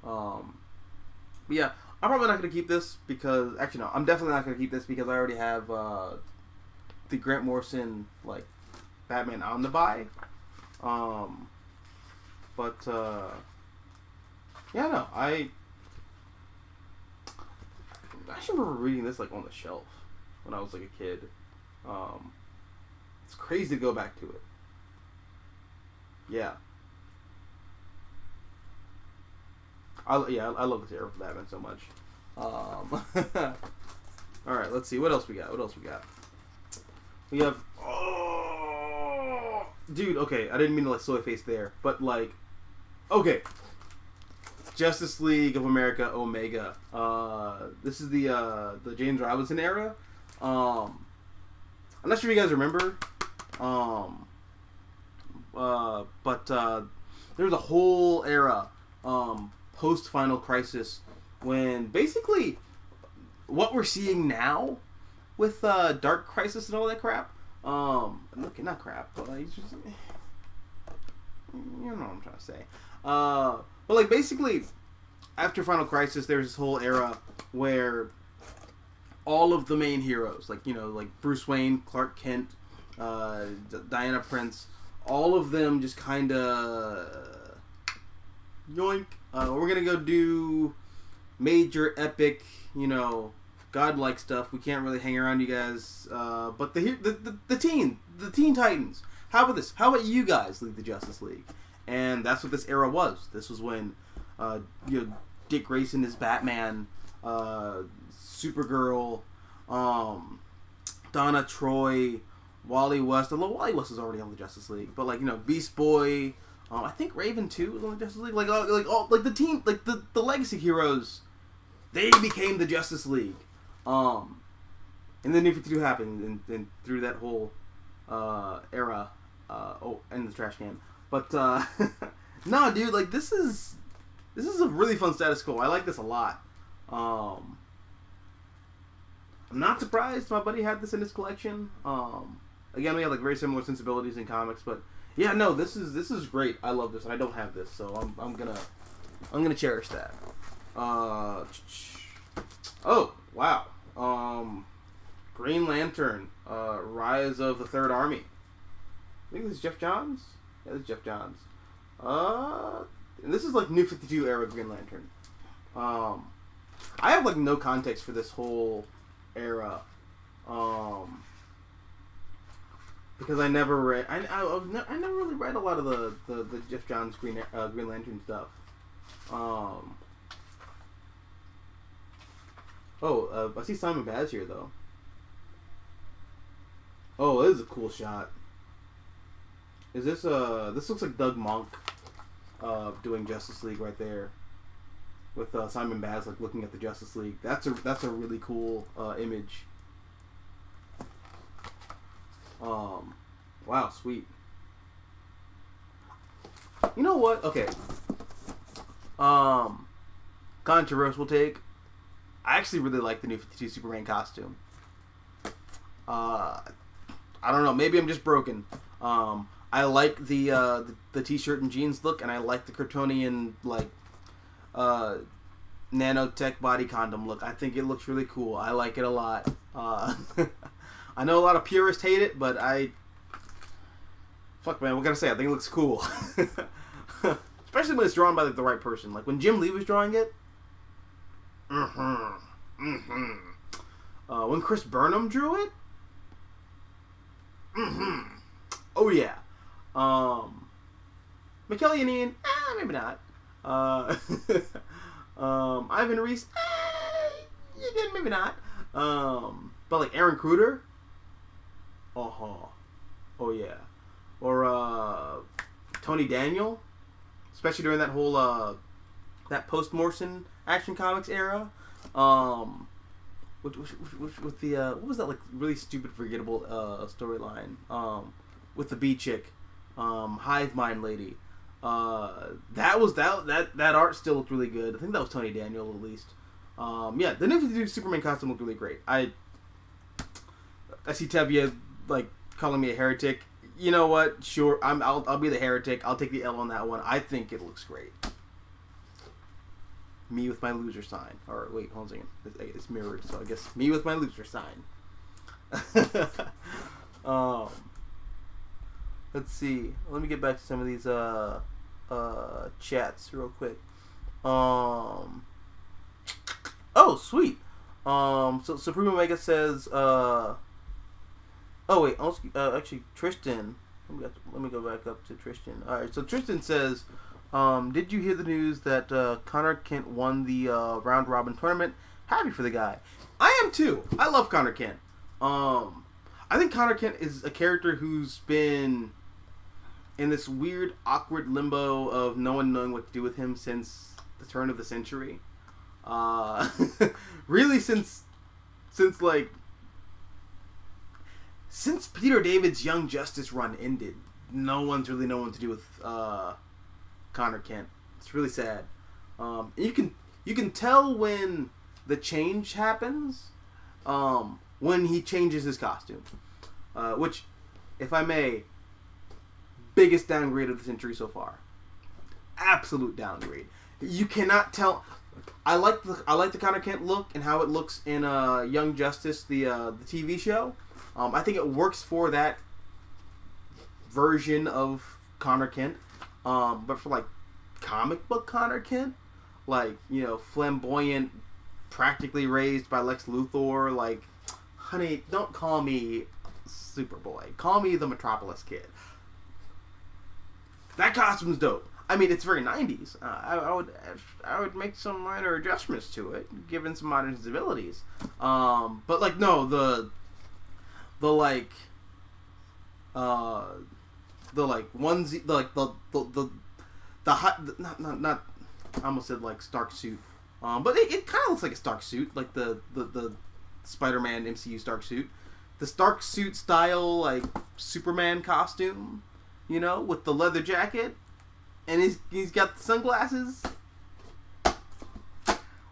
But yeah, I'm probably not going to keep this because actually no, I'm definitely not going to keep this because I already have the Grant Morrison like Batman Omnibuy. Yeah, no, I actually remember reading this like on the shelf when I was like a kid. It's crazy to go back to it. Yeah. I love this era of Batman so much. Alright, let's see. What else we got? We have... Oh! Dude, okay. I didn't mean to like soy face there. But like... Okay. Justice League of America Omega. This is the James Robinson era. I'm not sure if you guys remember. But there was a whole era post Final Crisis, when basically what we're seeing now with Dark Crisis and all that crap. Look, not crap, but just, you know what I'm trying to say. But like basically, after Final Crisis, there's this whole era where all of the main heroes, like like Bruce Wayne, Clark Kent, Diana Prince, all of them just kind of yoink. We're gonna go do major epic, godlike stuff. We can't really hang around you guys. But the Teen Titans. How about this? How about you guys lead the Justice League? And that's what this era was. This was when Dick Grayson is Batman, Supergirl, Donna Troy, Wally West. Although Wally West is already on the Justice League, but Beast Boy. I think Raven too was on the Justice League. The team, the legacy heroes, they became the Justice League. And then New 52 happened, and through that whole era. And the trash can. But no, dude, this is a really fun status quo. I like this a lot. I'm not surprised my buddy had this in his collection. Again, we have very similar sensibilities in comics, but yeah, no, this is great. I love this, and I don't have this, so I'm gonna cherish that. Oh wow, Green Lantern, Rise of the Third Army. I think this is Jeff Johns. Yeah, this is Jeff Johns. And this is New 52 era Green Lantern. I have no context for this whole era, because I never read. I never really read a lot of the Jeff Johns Green Lantern stuff. I see Simon Baz here though. Oh, this is a cool shot. Is this this looks like Doug Monk doing Justice League right there, with Simon Baz looking at the Justice League. That's a really cool image. Wow, sweet. You know what? Okay. Controversial take. I actually really like the New 52 Superman costume. I don't know. Maybe I'm just broken. I like the t-shirt and jeans look, and I like the Kryptonian nanotech body condom look. I think it looks really cool. I like it a lot. I know a lot of purists hate it, but fuck man, what can I say? I think it looks cool. Especially when it's drawn by the right person. Like when Jim Lee was drawing it. When Chris Burnham drew it. Oh yeah. McKelly and Ian, maybe not. Ivan Reese, maybe not. But Aaron Cruder, oh yeah, or Tony Daniel, especially during that whole that post-Morrison Action Comics era. With the what was that really stupid, forgettable storyline? With the bee chick, Hive Mind lady. That art still looked really good. I think that was Tony Daniel at least. Yeah, the New 52 Superman costume looked really great. I see Tevye calling me a heretic. You know what? Sure, I'll be the heretic. I'll take the L on that one. I think it looks great. Me with my loser sign. Or wait, hold on a second. It's mirrored, so I guess me with my loser sign. Let's see. Let me get back to some of these chats real quick. Oh, sweet. So Supreme Omega says, oh wait, actually Tristan. Let me go back up to Tristan. All right, so Tristan says, did you hear the news that Connor Kent won the round robin tournament? Happy for the guy. I am too. I love Connor Kent. I think Connor Kent is a character who's been in this weird, awkward limbo of no one knowing what to do with him since the turn of the century. Really, since Peter David's Young Justice run ended, no one's really known what to do with Connor Kent. It's really sad. You can tell when the change happens, when he changes his costume, which, if I may, biggest downgrade of the century so far. Absolute downgrade. You cannot tell. I like the Connor Kent look and how it looks in Young Justice, the TV show. I think it works for that version of Connor Kent. But for like comic book Connor Kent, like, you know, flamboyant, practically raised by Lex Luthor, like, honey, don't call me Superboy. Call me the Metropolis Kid. That costume's dope. I mean, it's very 90s. I would make some minor adjustments to it, given some modern sensibilities. But like, no, the onesie, the hot, not I almost said like Stark suit, but it kind of looks like a Stark suit, like the Spider-Man MCU Stark suit, the Stark suit style, like Superman costume, you know, with the leather jacket, and he's got the sunglasses.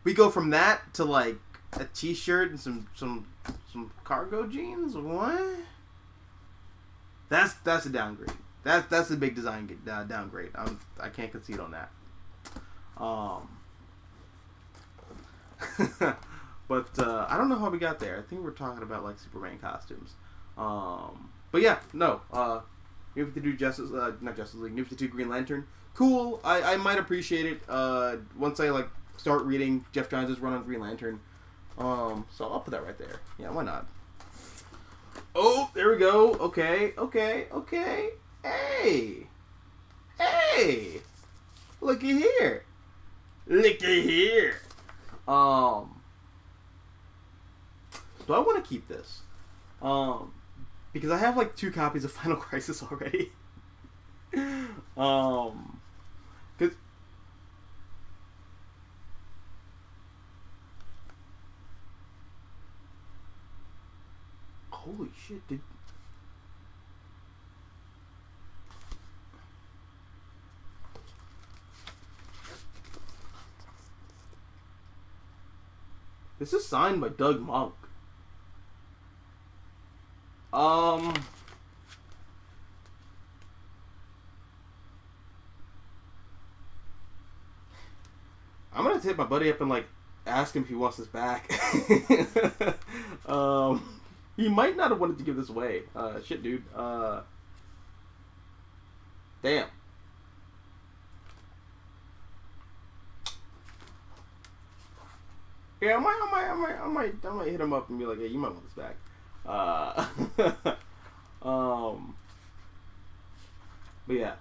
We go from that to like a t-shirt and some cargo jeans. What? That's a downgrade. That's a big design downgrade. I can't concede on that. But I don't know how we got there. I think we're talking about like Superman costumes. But yeah, no. New 52 not Justice League. New 52 Green Lantern. Cool. I might appreciate it. Once I like start reading Jeff Johns' run on Green Lantern. So I'll put that right there. Yeah, why not? Oh, there we go. Okay. Hey! Looky here. Do I want to keep this? Because I have like 2 copies of Final Crisis already. Cause holy shit, dude. This is signed by Doug Monk. I'm gonna hit my buddy up and like ask him if he wants this back. He might not have wanted to give this away. Shit, dude. Damn. Yeah, I might hit him up and be like, hey, you might want this back. But yeah,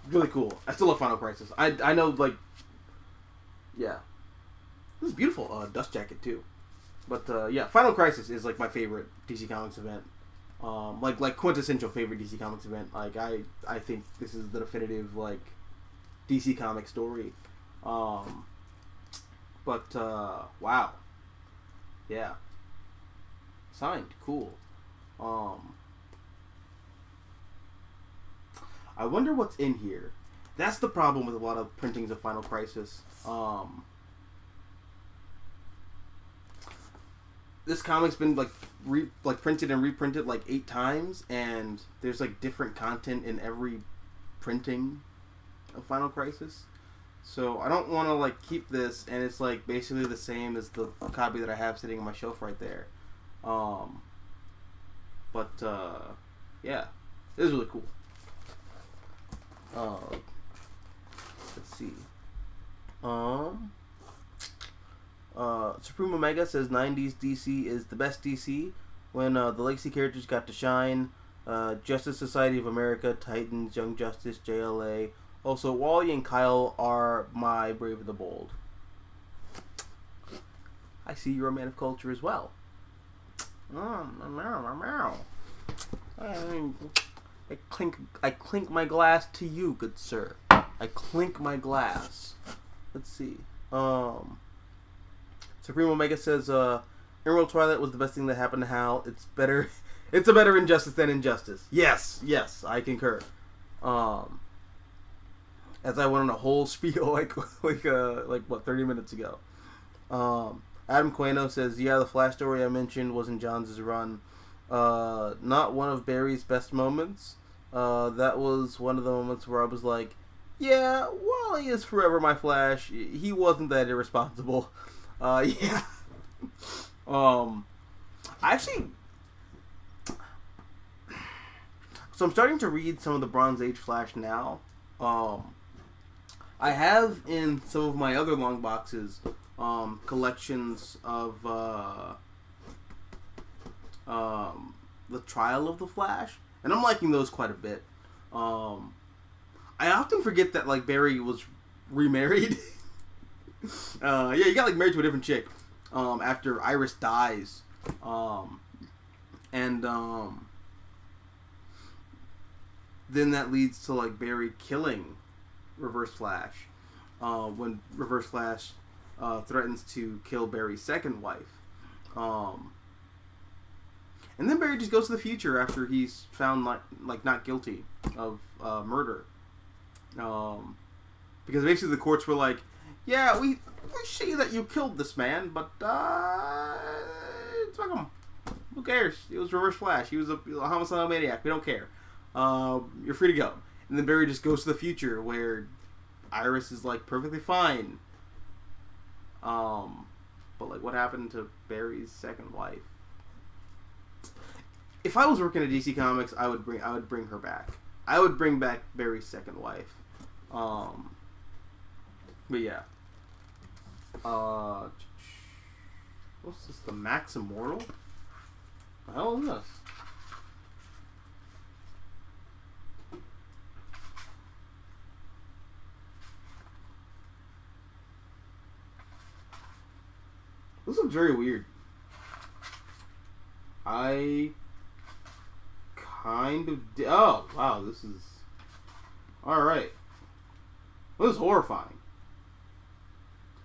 really cool. I still love Final Crisis. I know, like, yeah, this is beautiful. Dust jacket too. But yeah, Final Crisis is like my favorite DC Comics event. Like quintessential favorite DC Comics event. Like I think this is the definitive like DC comic story. But wow, yeah, signed, cool. I wonder what's in here. That's the problem with a lot of printings of Final Crisis. This comic's been like printed and reprinted like 8 times, and there's like different content in every printing of Final Crisis. So I don't want to like keep this, and it's like basically the same as the copy that I have sitting on my shelf right there. But yeah, it is really cool. Let's see. Supreme Omega says 90s DC is the best DC when the legacy characters got to shine. Justice Society of America, Titans, Young Justice, JLA. Also, Wally and Kyle are my Brave and the Bold. I see you're a man of culture as well. I clink my glass to you, good sir. I clink my glass. Let's see. Supreme Omega says, Emerald Twilight was the best thing that happened to Hal. It's better. It's a better Injustice than Injustice. Yes, I concur. as I went on a whole spiel like what 30 minutes ago. Adam Queno says, yeah, the Flash story I mentioned was in Johns' run. Not one of Barry's best moments. That was one of the moments where I was like, yeah, while he is forever my Flash, he wasn't that irresponsible. Yeah. Actually, so I'm starting to read some of the Bronze Age Flash now. I have in some of my other long boxes collections of the Trial of the Flash, and I'm liking those quite a bit. I often forget that like Barry was remarried. Yeah, he got like married to a different chick after Iris dies, and then that leads to like Barry killing Reverse Flash when Reverse Flash threatens to kill Barry's second wife. And then Barry just goes to the future after he's found like not guilty of murder. Because basically the courts were like, yeah, we see that you killed this man, but fuck him. Who cares? It was Reverse Flash. He was a homicidal maniac. We don't care. You're free to go. And then Barry just goes to the future where Iris is like perfectly fine. But like, what happened to Barry's second wife? If I was working at DC Comics, I would bring her back. I would bring back Barry's second wife. But yeah. What's this? The Max Immortal? What the hell is this? This looks very weird. I kind of oh, wow, this is... Alright. This is horrifying.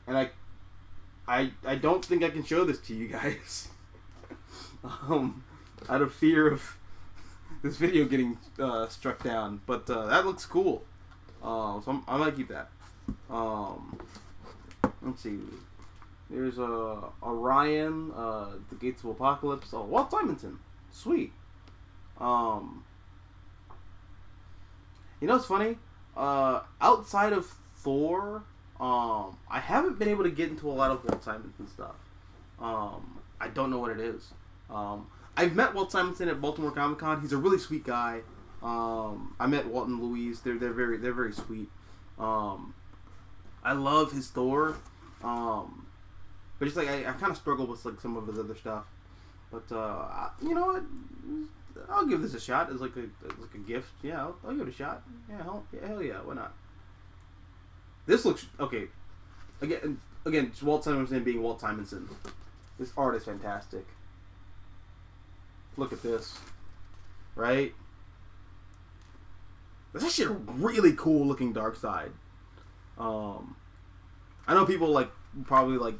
And I don't think I can show this to you guys. Out of fear of this video getting struck down. But that looks cool. So I might keep that. Let's see. There's Orion, the Gates of Apocalypse. Oh, Walt Simonson. Sweet. You know what's funny? Outside of Thor, I haven't been able to get into a lot of Walt Simonson stuff. I don't know what it is. I've met Walt Simonson at Baltimore Comic Con. He's a really sweet guy. I met Walt and Louise. They're very sweet. I love his Thor. But just like I kind of struggle with like some of his other stuff. But you know what? I'll give this a shot as like a gift. Yeah, I'll give it a shot. Yeah, hell yeah, why not? This looks okay. Again, it's Walt Simonson being Walt Simonson. This art is fantastic. Look at this, right? That's actually a really cool looking Darkseid. I know people like probably like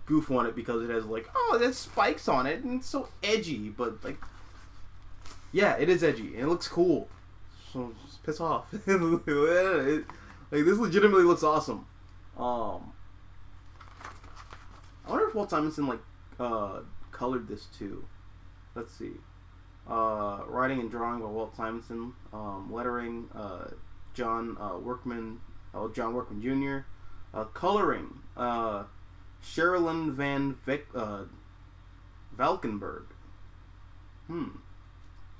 goof on it because it has like, oh, there's spikes on it and it's so edgy, but like, yeah, it is edgy and it looks cool. So just piss off. Like this legitimately looks awesome. I wonder if Walt Simonson like colored this too. Let's see. Writing and drawing by Walt Simonson. Lettering John Workman Jr. Coloring Sherilyn Van Valkenburg.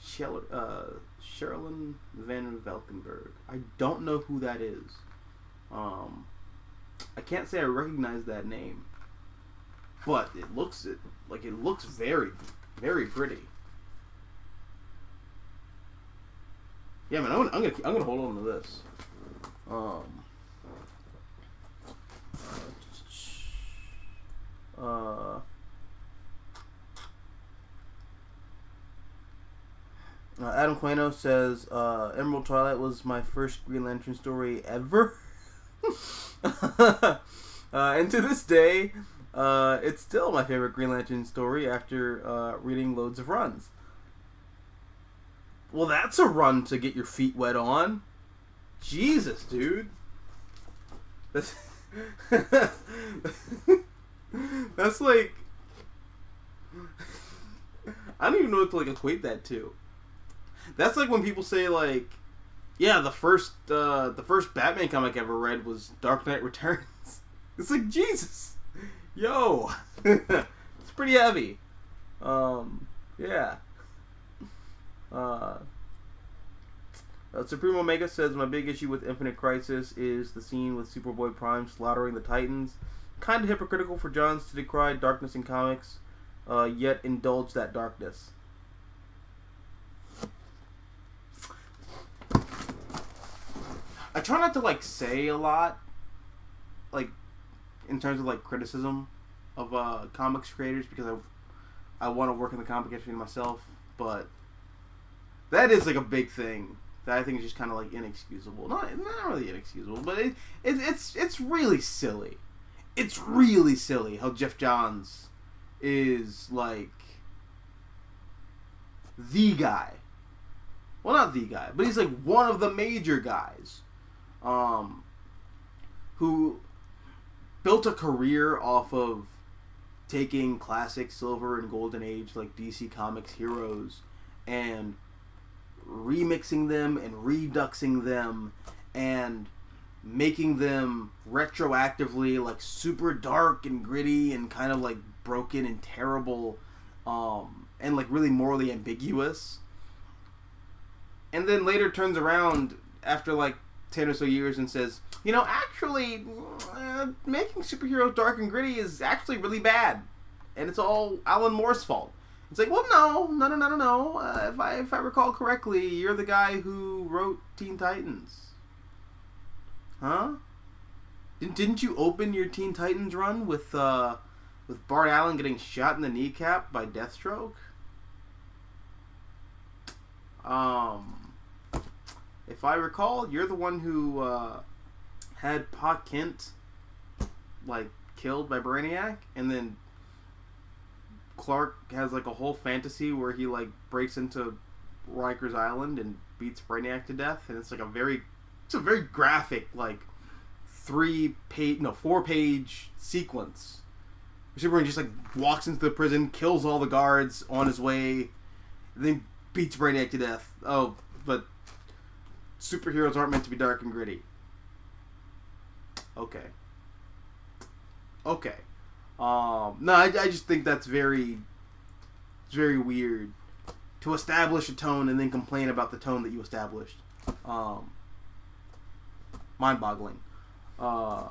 Sherilyn Van Valkenburg. I don't know who that is. I can't say I recognize that name, but it looks very, very pretty. Yeah, man, I'm gonna hold on to this. Adam Queno says, Emerald Twilight was my first Green Lantern story ever. And to this day, it's still my favorite Green Lantern story after reading loads of runs. Well, that's a run to get your feet wet on. Jesus, dude. That's that's like, I don't even know what to like equate that to. That's like when people say like, yeah, the first Batman comic I ever read was Dark Knight Returns. It's like, Jesus, yo, it's pretty heavy. Yeah. Supreme Omega says, my big issue with Infinite Crisis is the scene with Superboy Prime slaughtering the Titans. Kind of hypocritical for Johns to decry darkness in comics, yet indulge that darkness. I try not to like say a lot, like in terms of like criticism of comics creators, because I want to work in the comic industry myself, but that is like a big thing that I think is just kind of like inexcusable. Not really inexcusable, but it's really silly. It's really silly how Jeff Johns is like the guy. Well, not the guy, but he's like one of the major guys who built a career off of taking classic Silver and Golden Age like DC Comics heroes and remixing them and reduxing them and making them retroactively like super dark and gritty and kind of like broken and terrible and like really morally ambiguous, and then later turns around after like 10 or so years and says, you know, actually making superheroes dark and gritty is actually really bad and it's all Alan Moore's fault. It's like, well, no. If I recall correctly, you're the guy who wrote Teen Titans. Huh? Didn't you open your Teen Titans run with Bart Allen getting shot in the kneecap by Deathstroke? If I recall, you're the one who had Pa Kent like killed by Brainiac, and then Clark has like a whole fantasy where he like breaks into Rikers Island and beats Brainiac to death, and it's like a very graphic like 4-page sequence. Superman just like walks into the prison, kills all the guards on his way, then beats Brainiac to death. Oh, but superheroes aren't meant to be dark and gritty. Okay. No, I just think that's very weird to establish a tone and then complain about the tone that you established. Mind-boggling. Yeah.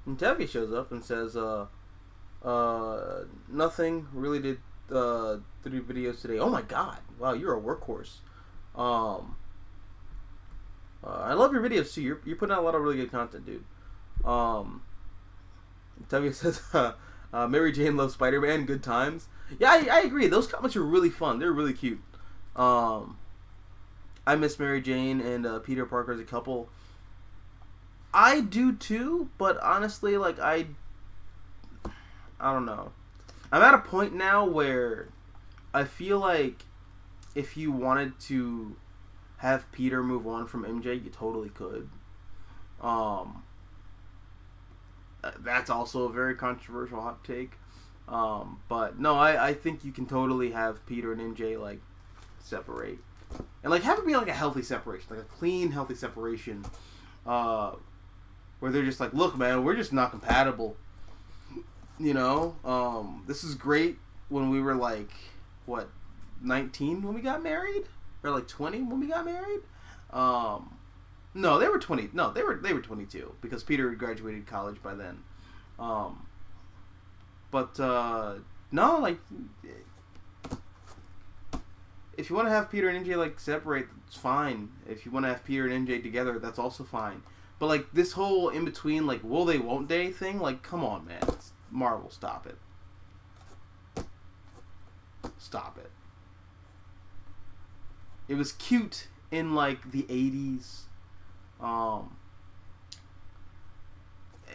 And Tevi shows up and says, nothing, really did 3 videos today. Oh my god. Wow, you're a workhorse. I love your videos too. You're putting out a lot of really good content, dude. Tevi says, Mary Jane loves Spider-Man, good times. Yeah, I agree. Those comments are really fun. They're really cute. I miss Mary Jane and Peter Parker as a couple. I do too, but honestly, like, I don't know. I'm at a point now where I feel like if you wanted to have Peter move on from MJ, you totally could. That's also a very controversial hot take. But no, I think you can totally have Peter and MJ like separate, and like have it be like a healthy separation, like a clean, healthy separation, where they're just like, look, man, we're just not compatible. You know, this is great when we were like, what, 19 when we got married, or like 20 when we got married. No, they were 20. No, they were 22 because Peter had graduated college by then. But no, like, if you want to have Peter and MJ like separate, it's fine. If you want to have Peter and MJ together, that's also fine. But like this whole in between, like, will they, won't they thing, like, come on, man, Marvel, stop it. Stop it. It was cute in like the 80s.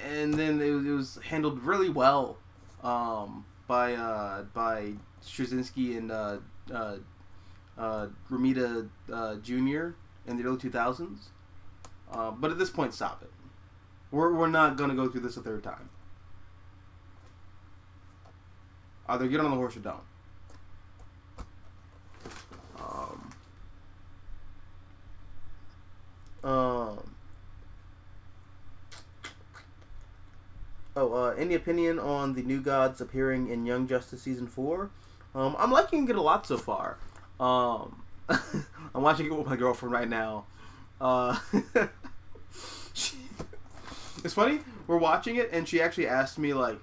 And then it was handled really well by Straczynski and Ramita Jr. in the early 2000s. But at this point, stop it. We're not going to go through this a third time. Either get on the horse or don't. Any opinion on the New Gods appearing in Young Justice Season 4? I'm liking it a lot so far. I'm watching it with my girlfriend right now. It's funny, we're watching it, and she actually asked me, like,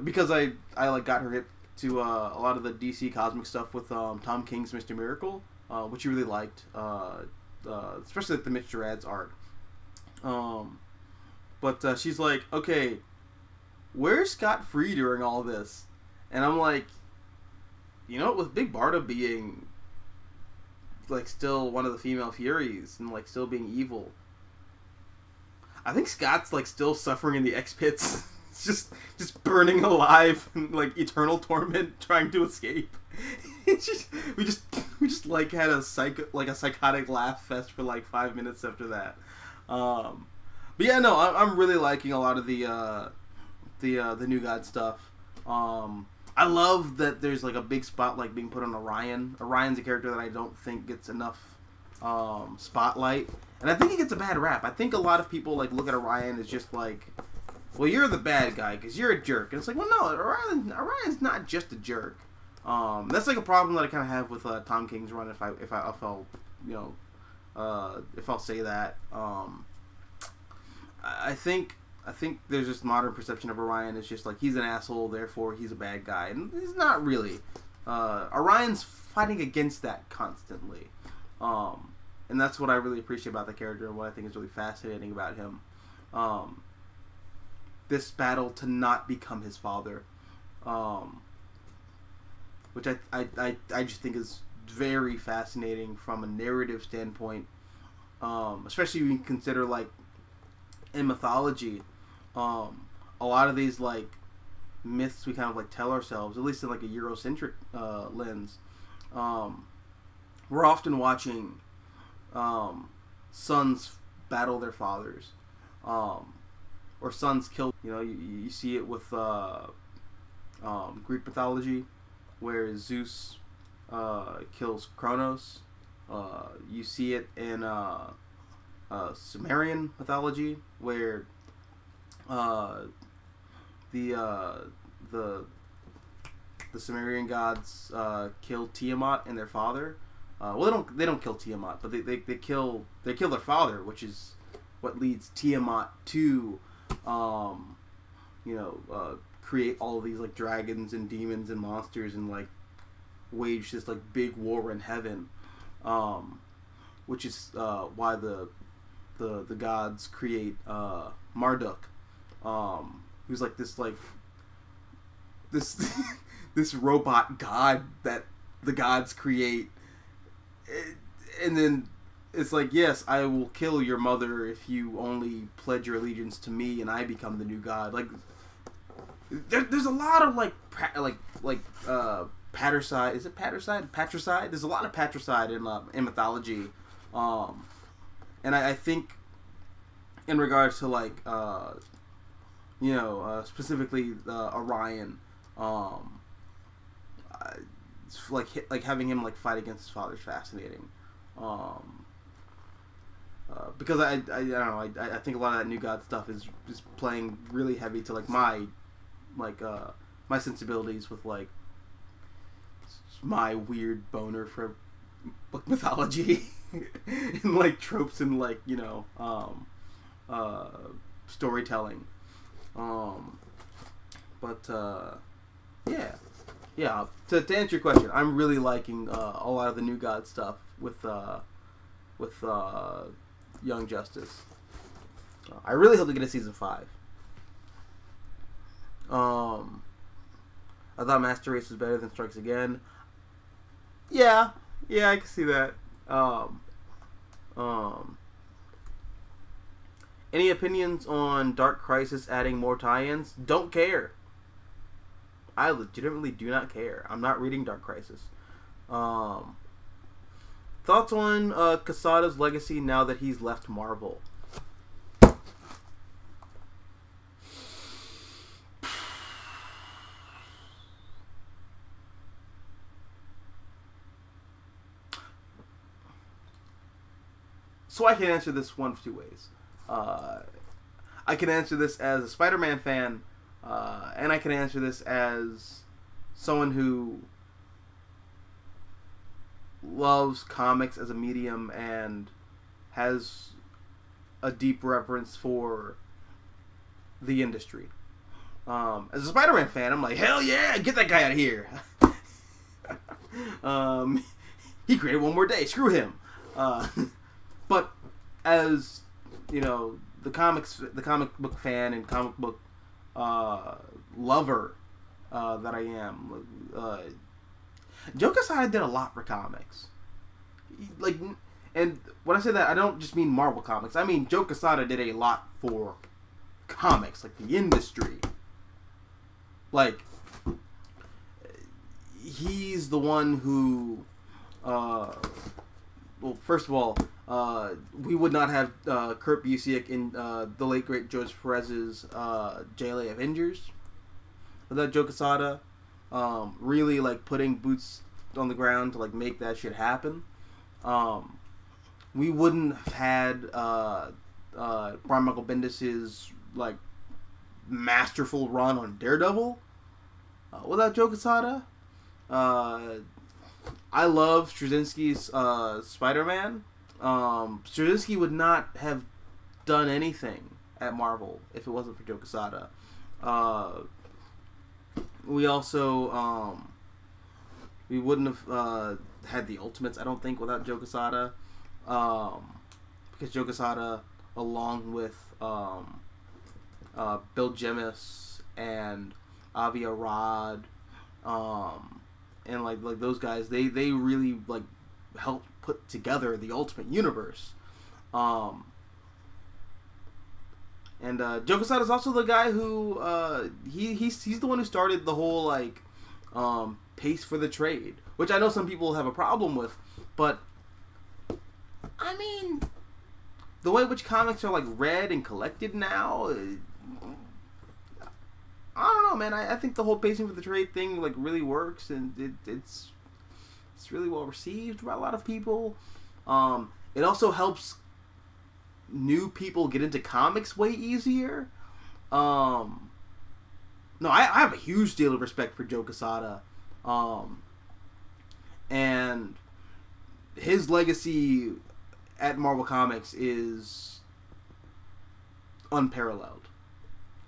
because I like got her hip to a lot of the DC cosmic stuff with Tom King's Mr. Miracle, which she really liked, especially like the Mitch Gerads art. But she's like, okay, where's Scott Free during all this? And I'm like, you know, with Big Barda being like still one of the female Furies and like still being evil, I think Scott's like still suffering in the X pits, just burning alive in like eternal torment, trying to escape. We just like had a psychotic laugh fest for like 5 minutes after that. But yeah, no, I'm really liking a lot of the New God stuff. I love that there's like a big spotlight being put on Orion. Orion's a character that I don't think gets enough spotlight, and I think he gets a bad rap. I think a lot of people like look at Orion as just like, well, you're the bad guy because you're a jerk, and it's like, well, no, Orion's not just a jerk. That's like a problem that I kind of have with Tom King's run. If I'll say that. I think there's this modern perception of Orion as just like he's an asshole, therefore he's a bad guy, and he's not really. Orion's fighting against that constantly, and that's what I really appreciate about the character and what I think is really fascinating about him. This battle to not become his father, which I just think is very fascinating from a narrative standpoint, especially when you consider like in mythology, a lot of these like myths we kind of like tell ourselves, at least in like a Eurocentric lens, we're often watching sons battle their fathers, or sons kill. You know, you see it with Greek mythology, where Zeus kills Kronos. You see it in Sumerian mythology, where the Sumerian gods kill Tiamat and their father. Well, they don't kill Tiamat, but they kill their father, which is what leads Tiamat to create all of these like dragons and demons and monsters and like wage this like big war in heaven, which is why the gods create Marduk, who's like this this robot god that the gods create, and then it's like, yes, I will kill your mother if you only pledge your allegiance to me, and I become the new god. Like there's a lot of patricide. Is it patricide? Patricide. There's a lot of patricide in mythology. And I think in regards to like specifically Orion, like having him like fight against his father is fascinating, because I don't know, I think a lot of that New God stuff is playing really heavy to like my sensibilities with like my weird boner for book mythology and like tropes and like storytelling, yeah. To answer your question, I'm really liking a lot of the New God stuff with Young Justice. I really hope to get a season 5. I thought Master Race was better than Strikes Again. Yeah, I can see that. Any opinions on Dark Crisis adding more tie-ins? Don't care. I legitimately do not care. I'm not reading Dark Crisis. thoughts on Quesada's legacy now that he's left Marvel? So I can answer this one of two ways. I can answer this as a Spider-Man fan, and I can answer this as someone who loves comics as a medium and has a deep reverence for the industry. As a Spider-Man fan, I'm like, hell yeah, get that guy out of here. He created One More Day, screw him. But as, you know, the comic book fan and comic book lover that I am, Joe Quesada did a lot for comics. And when I say that, I don't just mean Marvel comics. I mean Joe Quesada did a lot for comics, like the industry. Like, he's the one who, well, first of all, we would not have Kurt Busiek in the late great George Perez's JLA Avengers without Joe Quesada. Really, like, putting boots on the ground to, like, make that shit happen. We wouldn't have had Brian Michael Bendis's, like, masterful run on Daredevil without Joe Quesada. I love Straczynski's Spider-Man. Straczynski would not have done anything at Marvel if it wasn't for Joe Quesada. We also we wouldn't have had the Ultimates, I don't think, without Joe Quesada, because Joe Quesada, along with Bill Jemas and Avi Arad, and like those guys, they really, like, helped put together the Ultimate Universe. And Joe Quesada is also the guy who he's the one who started the whole, like, pace for the trade, which I know some people have a problem with, but I mean, the way which comics are, like, read and collected now, I don't know, man. I think the whole pacing for the trade thing, like, really works, and it's really well received by a lot of people. It also helps new people get into comics way easier. No, I have a huge deal of respect for Joe Quesada, and his legacy at Marvel Comics is unparalleled.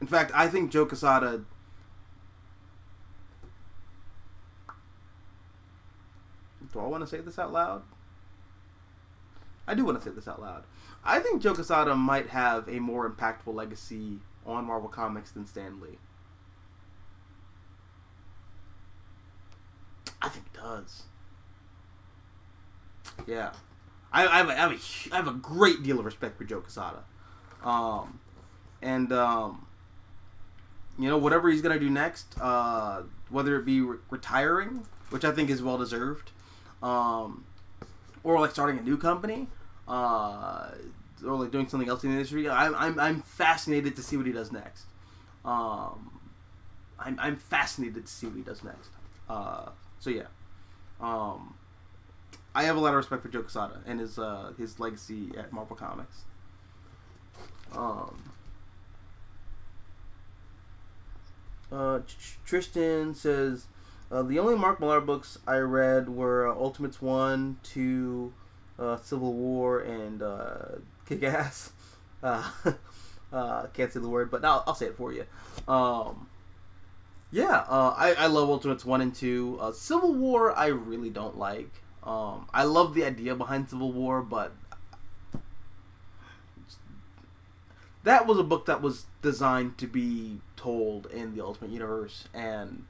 In fact, I think Joe Quesada, do I want to say this out loud? I do want to say this out loud. I think Joe Quesada might have a more impactful legacy on Marvel Comics than Stan Lee. I think it does. Yeah. I have a great deal of respect for Joe Quesada. You know, whatever he's going to do next, whether it be retiring, which I think is well deserved, or, like, starting a new company, or, like, doing something else in the industry, I'm fascinated to see what he does next. I'm fascinated to see what he does next. So yeah, I have a lot of respect for Joe Quesada and his legacy at Marvel Comics. Tristan says, the only Mark Millar books I read were Ultimates 1, 2, Civil War, and Kick-Ass. Can't say the word, but I'll say it for you. Yeah, I love Ultimates 1 and 2. Civil War I really don't like. I love the idea behind Civil War, but that was a book that was designed to be told in the Ultimate Universe, and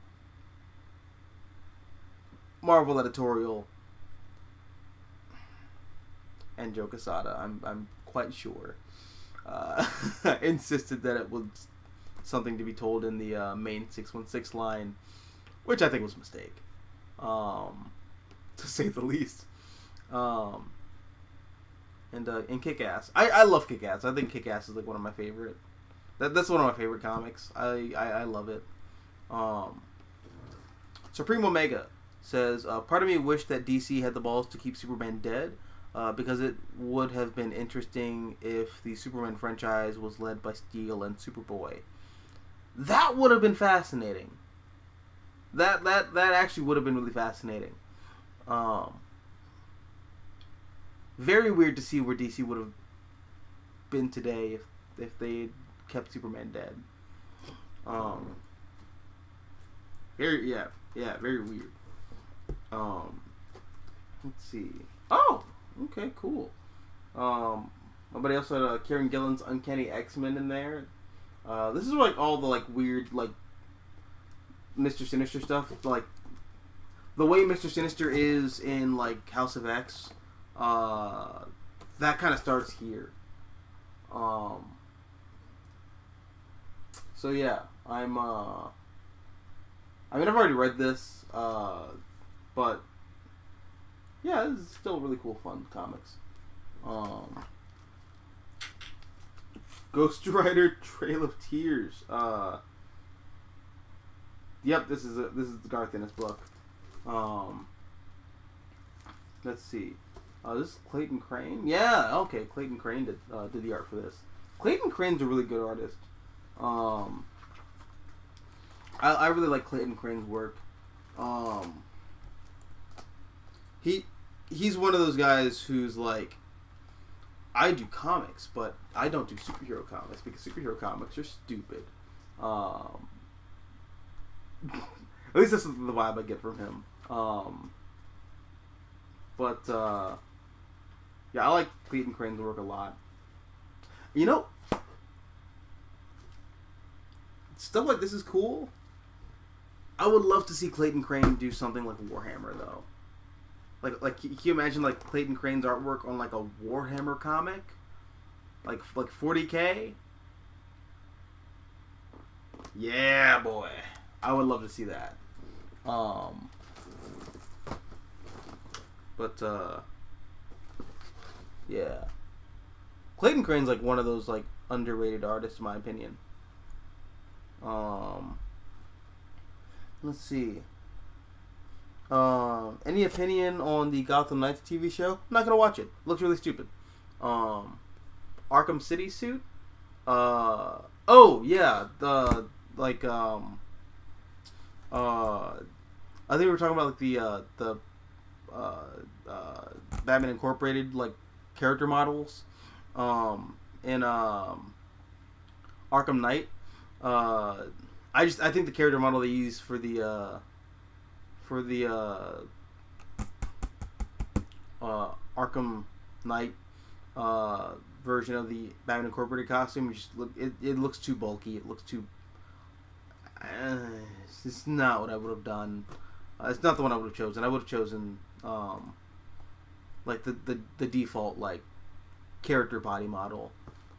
Marvel Editorial and Joe Quesada, I'm quite sure, insisted that it was something to be told in the main 616 line, which I think was a mistake, to say the least. Um, and Kick-Ass. I love Kick-Ass. I think Kick-Ass is like one of my favorite. That's one of my favorite comics. I love it. Supreme Omega says, part of me wished that DC had the balls to keep Superman dead, because it would have been interesting if the Superman franchise was led by Steel and Superboy. That would have been fascinating. That actually would have been really fascinating. Very weird to see where DC would have been today if they kept Superman dead. Very weird. Let's see. Oh, okay, cool. Nobody else had Kieran Gillen's Uncanny X-Men in there. This is like all the like weird like Mr. Sinister stuff, like the way Mr. Sinister is in like House of X. That kind of starts here. So yeah, I mean, I've already read this, but yeah, this is still really cool, fun comics. Ghost Rider Trail of Tears. Yep, this is Garth Ennis' book. Let's see. This is Clayton Crane. Yeah, okay, Clayton Crane did the art for this. Clayton Crane's a really good artist. I really like Clayton Crane's work. He's one of those guys who's like, I do comics, but I don't do superhero comics because superhero comics are stupid. At least this is the vibe I get from him. But yeah, I like Clayton Crane's work a lot. You know, stuff like this is cool. I would love to see Clayton Crane do something like Warhammer, though. Like, can you imagine like Clayton Crane's artwork on like a Warhammer comic, like 40K? Yeah, boy, I would love to see that. But yeah, Clayton Crane's like one of those like underrated artists in my opinion. Let's see. Any opinion on the Gotham Knights TV show? I'm not gonna watch it. Looks really stupid. Arkham City suit. Oh yeah, the like I think we were talking about like the Batman Incorporated like character models in Arkham Knight. I think the character model they use for the Arkham Knight version of the Batman Incorporated costume, it looks too bulky. It looks too. It's not what I would have done. It's not the one I would have chosen. I would have chosen like the default like character body model,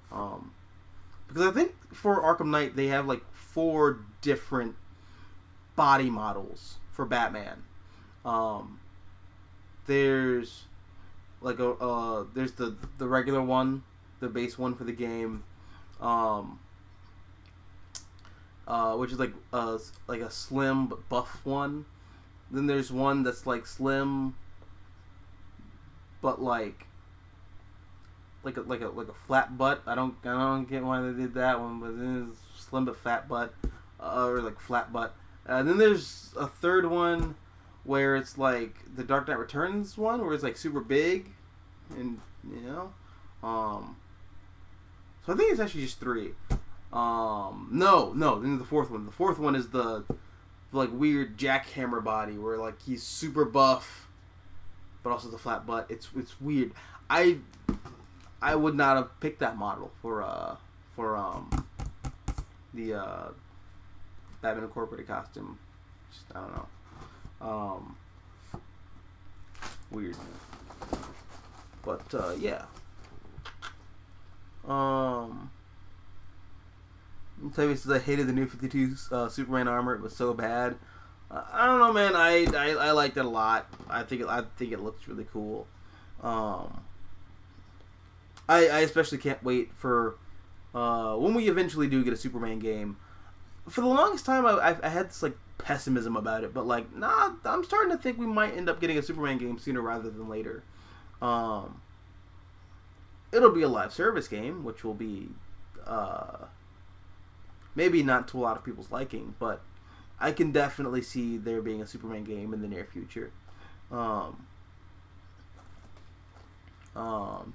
because I think for Arkham Knight they have like 4 different body models for Batman. There's like there's the regular one, the base one for the game, which is like a slim but buff one. Then there's one that's like slim, but like a flat butt. I don't get why they did that one, but then it's slim but fat butt, or like flat butt. Then there's a third one where it's like the Dark Knight Returns one, where it's like super big, and you know, so I think it's actually just 3. No. Then the 4th one. The 4th one is the like weird jackhammer body where like he's super buff, but also the flat butt. It's weird. I would not have picked that model for the Batman Incorporated costume. Just, I don't know. Weird. But yeah. Tell says I hated the New 52 Superman armor. It was so bad. I don't know, man. I liked it a lot. I think it looks really cool. Um, I especially can't wait for when we eventually do get a Superman game. For the longest time, I had this like pessimism about it, but like, nah, I'm starting to think we might end up getting a Superman game sooner rather than later. Um, it'll be a live service game, which will be maybe not to a lot of people's liking, but I can definitely see there being a Superman game in the near future. Um, um,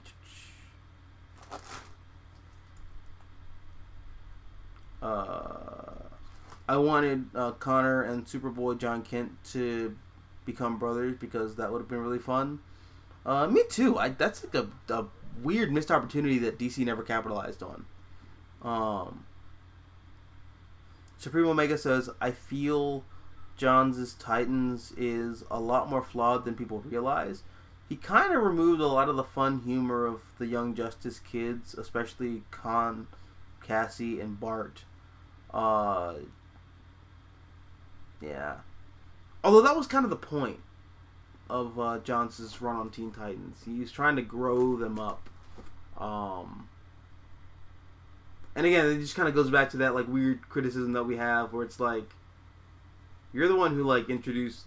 I wanted Connor and Superboy John Kent to become brothers because that would have been really fun. Me too. That's like a weird missed opportunity that DC never capitalized on. Supreme Omega says, I feel Johns' Titans is a lot more flawed than people realize. He kind of removed a lot of the fun humor of the Young Justice kids, especially Khan, Cassie, and Bart. Yeah. Although that was kind of the point of Johns' run on Teen Titans. He was trying to grow them up. And again, it just kind of goes back to that like weird criticism that we have, where it's like, you're the one who like introduced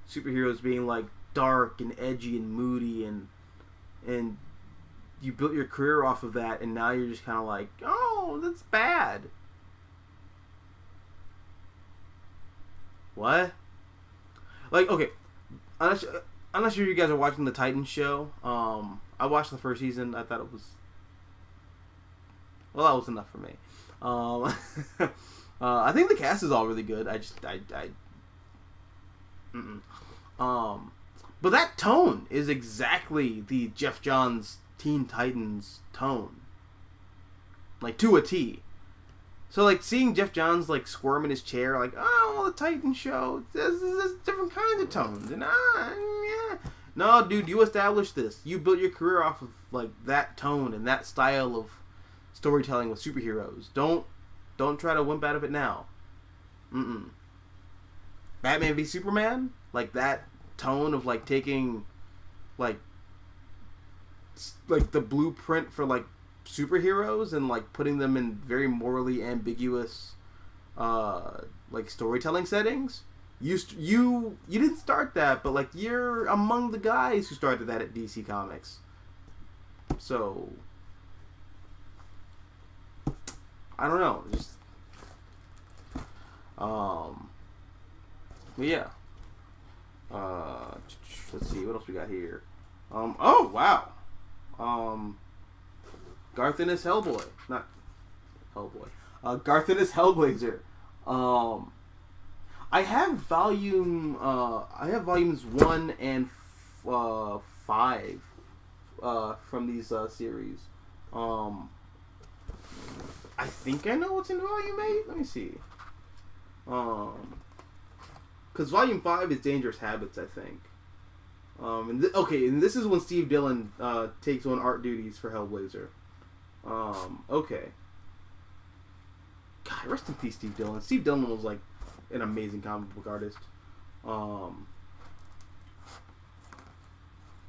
superheroes being like dark and edgy and moody, and you built your career off of that, and now you're just kind of like, oh, that's bad. What? Like, okay, I'm not sure you guys are watching the Titans show. I watched the first season. I thought it was, well, that was enough for me. I think the cast is all really good. But that tone is exactly the Jeff Johns Teen Titans tone, like to a T. So like seeing Jeff Johns like squirm in his chair, like, oh, well, the Titan show, there's different kinds of tones, and yeah. No, dude, you established this. You built your career off of like that tone and that style of storytelling with superheroes. Don't try to wimp out of it now. Batman v Superman, like that tone of like taking like the blueprint for like superheroes and like putting them in very morally ambiguous like storytelling settings. You didn't start that, but like you're among the guys who started that at DC Comics. So I don't know, just but yeah. Let's see what else we got here. Oh wow. Garth Ennis Hellboy, not Hellboy. Garth Ennis Hellblazer. I have volumes 1 and 5 from these series. I think I know what's in volume 8. Let me see. Because volume 5 is Dangerous Habits, I think. And this is when Steve Dillon takes on art duties for Hellblazer. Okay. God, rest in peace, Steve Dillon. Steve Dillon was like an amazing comic book artist.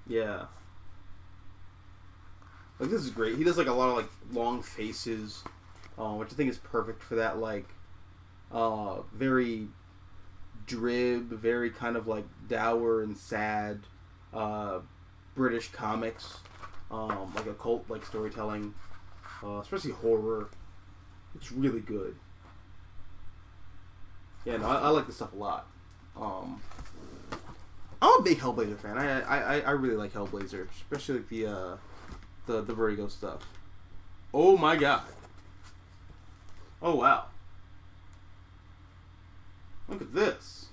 Yeah. Like, this is great. He does like a lot of like long faces, which I think is perfect for that like very drib, very kind of like dour and sad British comics, like occult like storytelling, especially horror. It's really good. Yeah, no, I like this stuff a lot. I'm a big Hellblazer fan. I really like Hellblazer, especially like the Vertigo stuff. Oh my god. Oh wow. Look at this.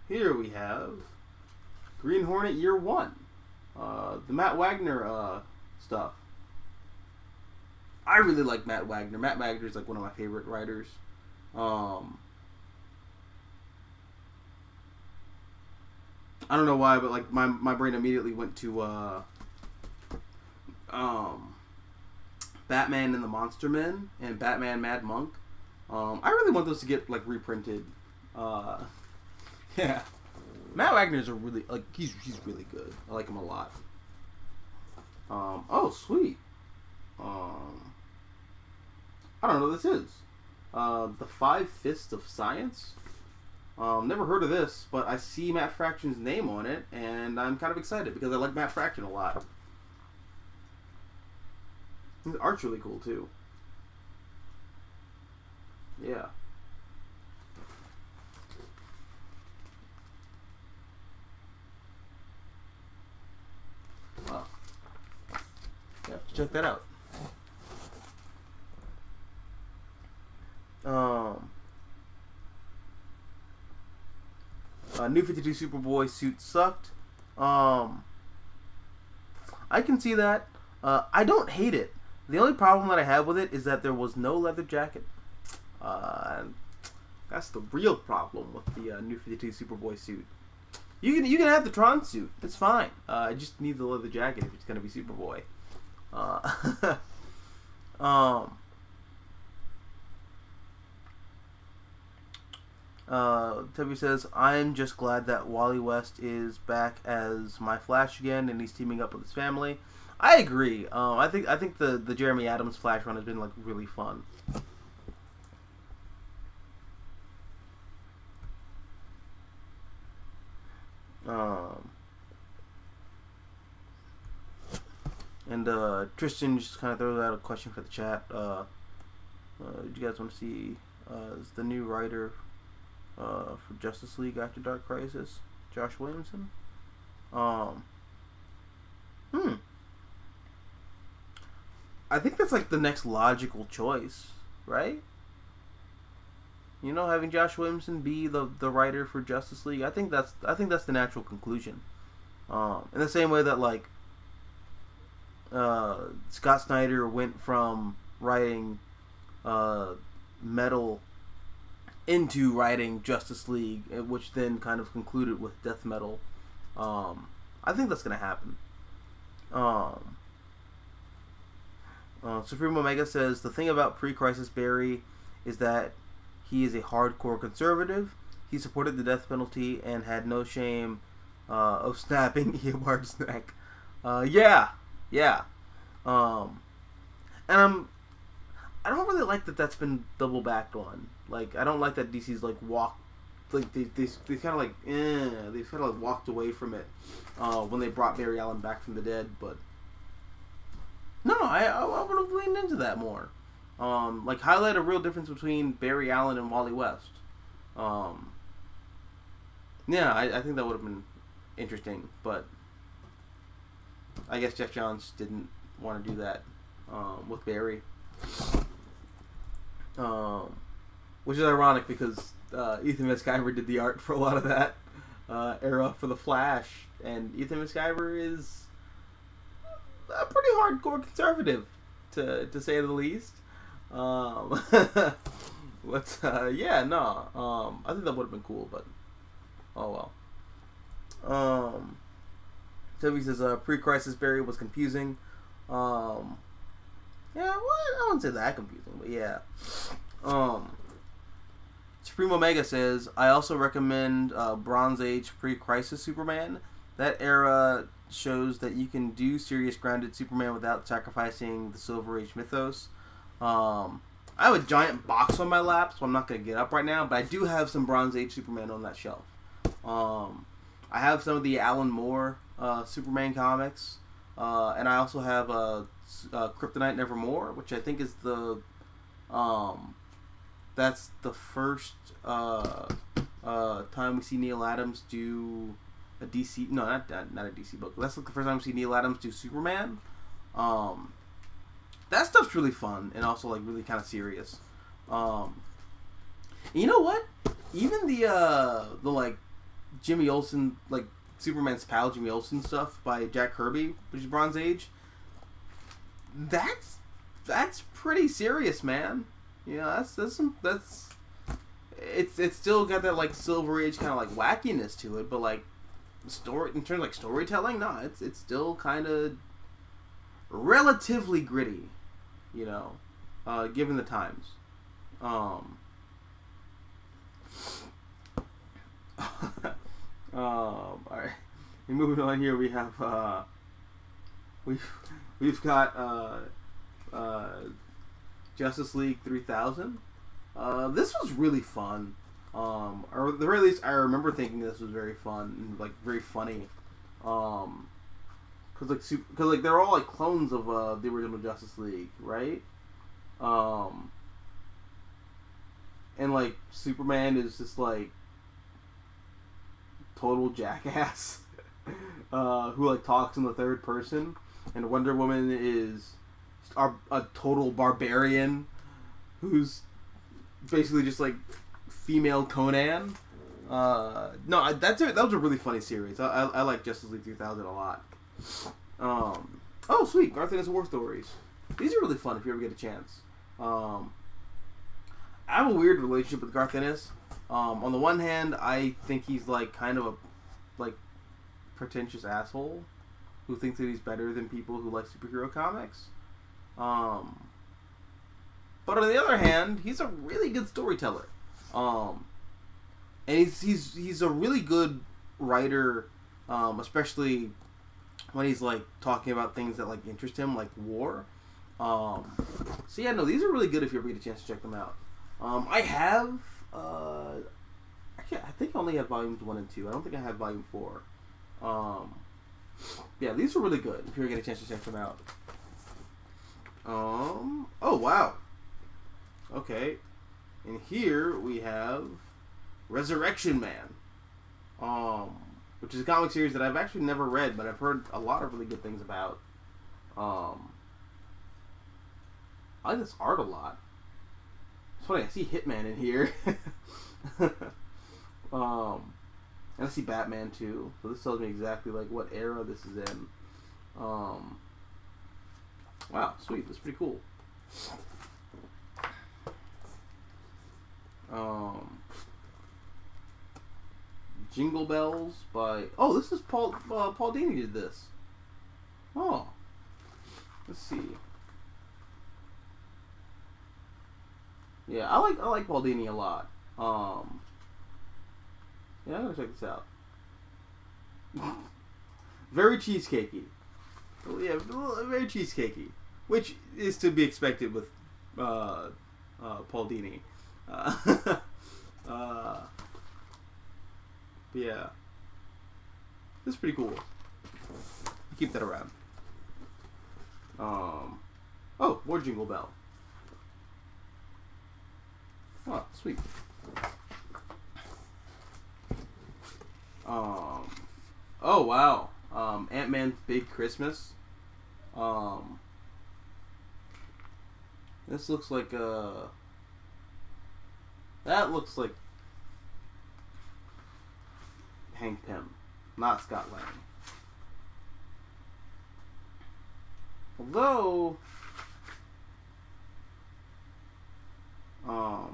Here we have Green Hornet Year 1. The Matt Wagner stuff. I really like Matt Wagner. Matt Wagner is like one of my favorite writers. I don't know why, but like my brain immediately went to Batman and the Monster Men and Batman Mad Monk. I really want those to get like reprinted. Yeah, Matt Wagner's a really like he's really good. I like him a lot. Oh, sweet. I don't know what this is. The Five Fists of Science. Never heard of this, but I see Matt Fraction's name on it, and I'm kind of excited because I like Matt Fraction a lot. The art's really cool too. Yeah. Wow. Yeah, check that out. New 52 Superboy suit sucked. I can see that. I don't hate it. The only problem that I have with it is that there was no leather jacket. That's the real problem with the New 52 Superboy suit. You can have the Tron suit. It's fine. I just need the leather jacket if it's gonna be Superboy. Toby says, I'm just glad that Wally West is back as my Flash again, and he's teaming up with his family. I agree. I think the Jeremy Adams Flash run has been like really fun. And Tristan just kind of throws out a question for the chat. Do you guys want to see is the new writer for Justice League After Dark Crisis, Josh Williamson? I think that's like the next logical choice, right? You know, having Josh Williamson be the writer for Justice League, I think that's the natural conclusion. In the same way that like Scott Snyder went from writing Metal into writing Justice League, which then kind of concluded with Death Metal. I think that's gonna happen. Supreme Omega says the thing about pre-crisis Barry is that he is a hardcore conservative. He supported the death penalty and had no shame of snapping Eobard's neck. Yeah. And I don't really like that that's been double backed on. Like, I don't like that DC's like walked, like they kind of like they kind of like walked away from it when they brought Barry Allen back from the dead. But no, I would have leaned into that more. Like highlight a real difference between Barry Allen and Wally West. Yeah, I think that would have been interesting, but I guess Jeff Johns didn't want to do that with Barry. Which is ironic because Ethan McIver did the art for a lot of that era for the Flash, and Ethan McIver is a pretty hardcore conservative, to say the least. But yeah, no. I think that would have been cool, but oh well. Toby says pre-crisis Barry was confusing. Yeah, well, I wouldn't say that confusing, but yeah. Supreme Omega says, I also recommend Bronze Age pre-crisis Superman. That era shows that you can do serious grounded Superman without sacrificing the Silver Age mythos. I have a giant box on my lap, so I'm not going to get up right now, but I do have some Bronze Age Superman on that shelf. I have some of the Alan Moore Superman comics, and I also have Kryptonite Nevermore, which I think is the that's the first time we see Neil Adams do a DC, no, not a DC book. That's like the first time we see Neil Adams do Superman. That stuff's really fun and also like really kind of serious. You know what? Even the like Jimmy Olsen, like Superman's pal Jimmy Olsen stuff by Jack Kirby, which is Bronze Age. That's pretty serious, man. You know, that's it's still got that like Silver Age kind of like wackiness to it, but like story in terms of like storytelling, no, it's still kind of relatively gritty, you know, given the times. All right. Moving on here, we have We've got uh, Justice League 3000. This was really fun. Or at the very least, I remember thinking this was very fun and like very funny. Cause they're all like clones of the original Justice League, right? And like Superman is just like total jackass, who like talks in the third person, and Wonder Woman is a total barbarian, who's basically just like female Conan. That was a really funny series. I like Justice League 3000 a lot. Oh sweet, Garth Ennis War Stories. These are really fun if you ever get a chance. I have a weird relationship with Garth Ennis. On the one hand, I think he's like kind of a like pretentious asshole who thinks that he's better than people who like superhero comics. But on the other hand, he's a really good storyteller. And he's a really good writer, especially when he's like talking about things that like interest him, like war. So yeah, no, these are really good if you ever get a chance to check them out. I have actually I think I only have volumes 1 and 2. I don't think I have volume 4. Yeah, these are really good if you ever get a chance to check them out. Oh wow. Okay. And here we have Resurrection Man. Which is a comic series that I've actually never read, but I've heard a lot of really good things about. I like this art a lot. It's funny, I see Hitman in here. And I see Batman too. So this tells me exactly like what era this is in. Wow, sweet, that's pretty cool. Jingle Bells by... Oh, this is Paul Dini did this. Oh. Let's see. Yeah, I like Paul Dini a lot. Yeah, I'm gonna check this out. Very cheesecakey. Yeah, very cheesecakey. Which is to be expected with Paul Dini. Yeah. This is pretty cool. Keep that around. Oh, more Jingle Bell. Oh, sweet. Oh wow. Ant-Man's Big Christmas. This looks like that looks like Hank Pym, not Scott Lang. Although, I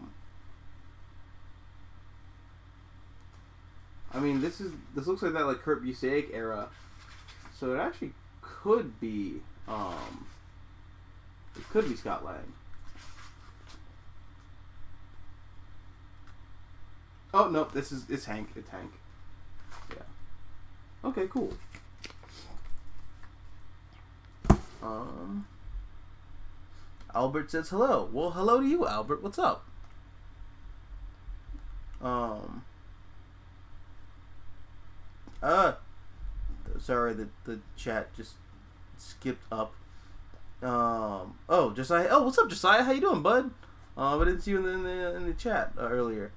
mean, this looks like that like Kurt Busiek era, so it actually could be Scott Lang. Oh no, it's Hank. It's Hank. Yeah. Okay, cool. Albert says hello. Well, hello to you, Albert. What's up? Sorry, the chat just skipped up. Oh, Josiah. Oh, what's up, Josiah? How you doing, bud? I didn't see you in the chat earlier.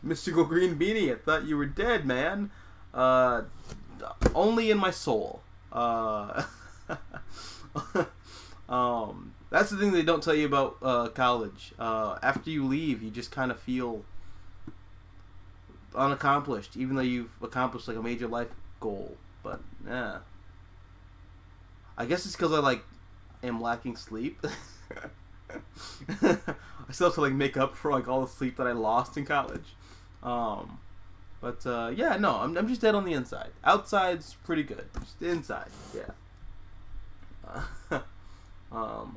Mystical Green Beanie, I thought you were dead, man. Only in my soul. That's the thing they don't tell you about college. After you leave, you just kind of feel unaccomplished, even though you've accomplished like a major life goal. But yeah, I guess it's because I am lacking sleep. I still have to make up for all the sleep that I lost in college. But yeah, no, I'm just dead on the inside. Outside's pretty good. Just inside, yeah.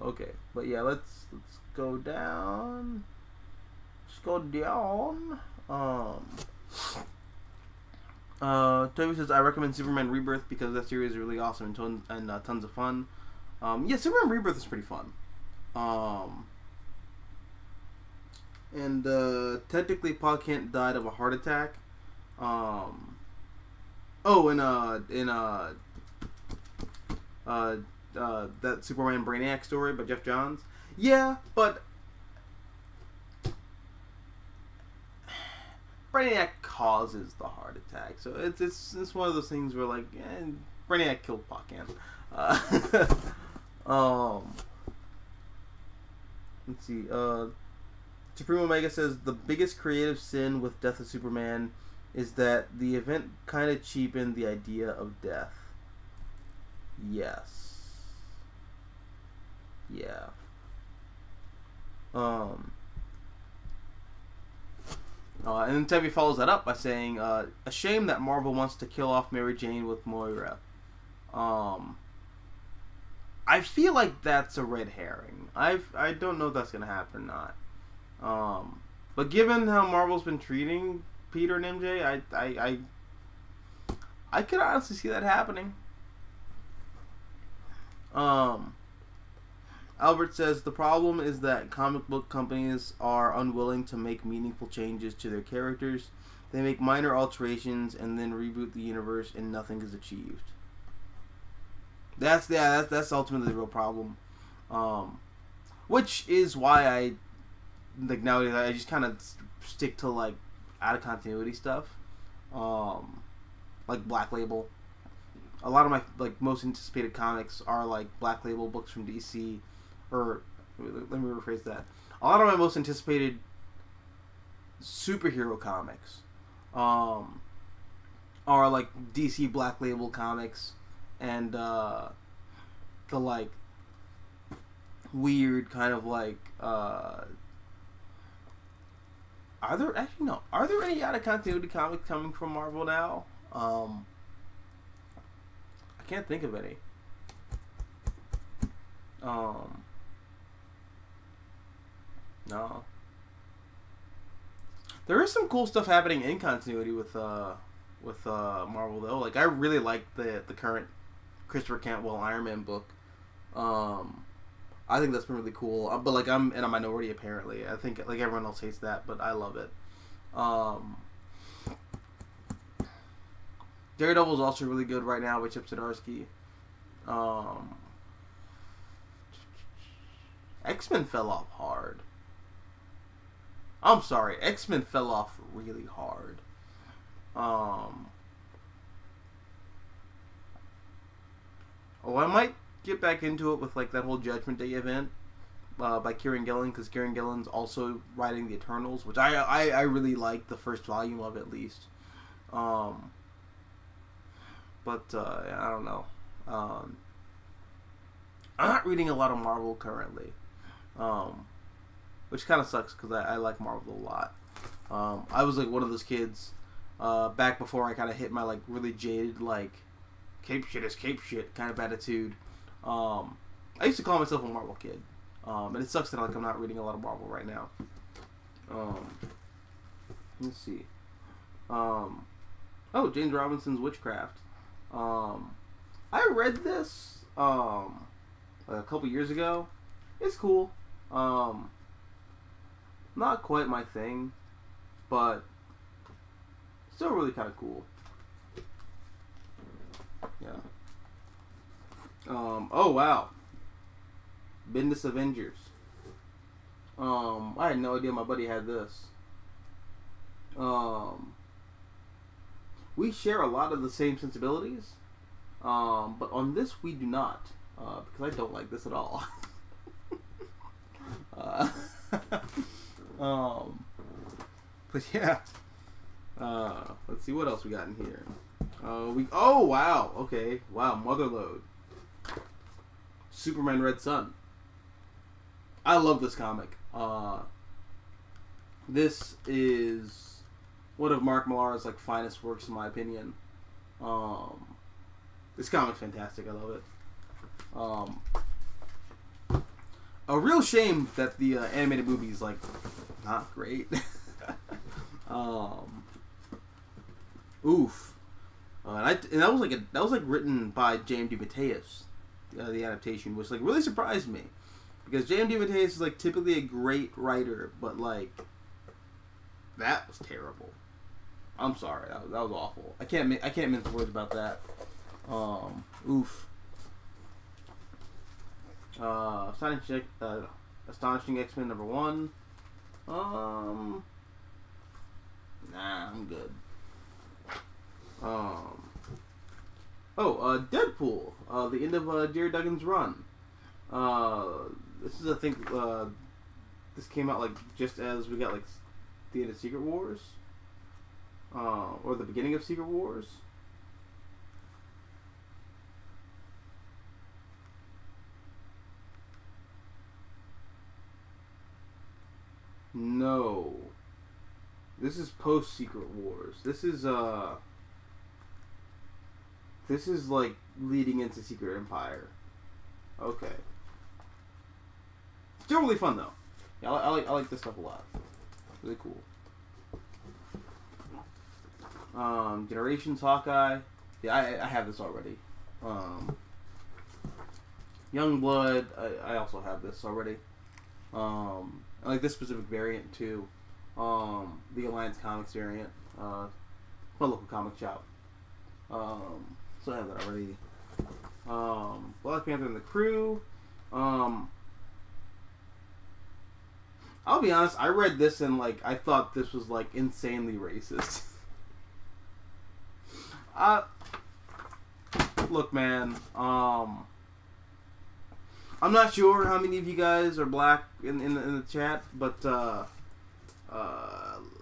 Okay, but yeah, let's go down. Let's go down. Toby says, I recommend Superman Rebirth because that series is really awesome and tons of fun. Yeah, Superman Rebirth is pretty fun. And technically, Pa Kent died of a heart attack. That Superman Brainiac story by Jeff Johns. Yeah, but Brainiac causes the heart attack, so it's one of those things where like Brainiac killed Pa Kent. Let's see. Supreme Omega says the biggest creative sin with Death of Superman is that the event kind of cheapened the idea of death. Yes. Yeah. And then Tebby follows that up by saying, a shame that Marvel wants to kill off Mary Jane with Moira. I feel like that's a red herring. I don't know if that's going to happen or not. But given how Marvel's been treating Peter and MJ, I could honestly see that happening. Albert says the problem is that comic book companies are unwilling to make meaningful changes to their characters. They make minor alterations and then reboot the universe, and nothing is achieved. That's ultimately the real problem. Which is why I like nowadays I just kind of stick to like out of continuity stuff, like Black Label. A lot of my like most anticipated comics are like Black Label books from DC. Or, let me rephrase that. A lot of my most anticipated superhero comics are like DC Black Label comics and the like weird kind of like are there any out of continuity comics coming from Marvel now? I can't think of any. No. There is some cool stuff happening in continuity with Marvel though. Like I really like the current Christopher Cantwell Iron Man book. I think that's been really cool. But like I'm in a minority apparently. I think like everyone else hates that, but I love it. Daredevil is also really good right now with Chip Zdarsky. X-Men fell off hard. I'm sorry, X-Men fell off really hard. I might get back into it with like that whole Judgment Day event by Kieran Gillen, because Kieran Gillen's also writing the Eternals, which I really like the first volume of at least. I don't know. I'm not reading a lot of Marvel currently. Which kind of sucks because I like Marvel a lot. I was like one of those kids back before I kind of hit my like really jaded like cape shit is cape shit kind of attitude. I used to call myself a Marvel kid, and it sucks that like I'm not reading a lot of Marvel right now. Let's see. James Robinson's Witchcraft. I read this a couple years ago. It's cool. Not quite my thing, but still really kind of cool. Yeah. Oh wow. Bendis Avengers. I had no idea my buddy had this. We share a lot of the same sensibilities, but on this we do not, because I don't like this at all. But yeah. Let's see what else we got in here. Wow. Okay. Wow. Motherload. Superman Red Sun. I love this comic. This is one of Mark Millar's like finest works in my opinion. This comic's fantastic. I love it. A real shame that the animated movie is like not great. Oof. And that was like written by J.M.D. Mateus, the adaptation, which like really surprised me, because J.M.D. Mateus is like typically a great writer, but like that was terrible. I'm sorry, that was awful. I can't mince words about that. Oof. Astonishing X-Men #1. Nah, I'm good. Deadpool. The end of Jerry Duggan's run. This is, I think, this came out like just as we got like the end of Secret Wars, or the beginning of Secret Wars. No. This is post Secret Wars. This is like leading into Secret Empire. Okay. Still really fun though. Yeah, I like this stuff a lot. Really cool. Generations Hawkeye. Yeah, I have this already. Youngblood. I also have this already. I like this specific variant too. The Alliance Comics variant. My local comic shop. So I have that already. Black Panther and the Crew. I'll be honest, I read this and like I thought this was like insanely racist. Look, man. I'm not sure how many of you guys are black in the chat, but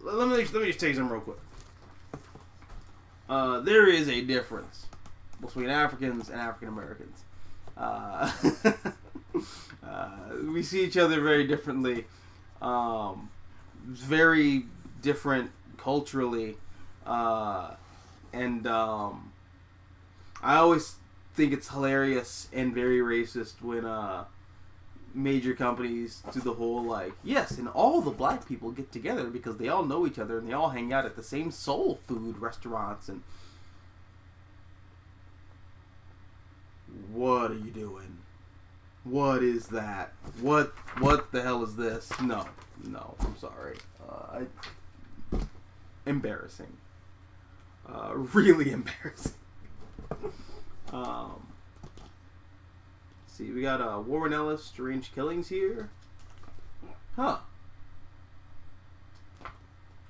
let me just tell you something real quick. There is a difference between Africans and African Americans. We see each other very differently. Very different culturally. And I always think it's hilarious and very racist when major companies do the whole like, yes, and all the black people get together because they all know each other and they all hang out at the same soul food restaurants. And what are you doing? What is that? What the hell is this? No, I'm sorry. Embarrassing. Really embarrassing. See, we got Warren Ellis, Strange Killings here. Huh.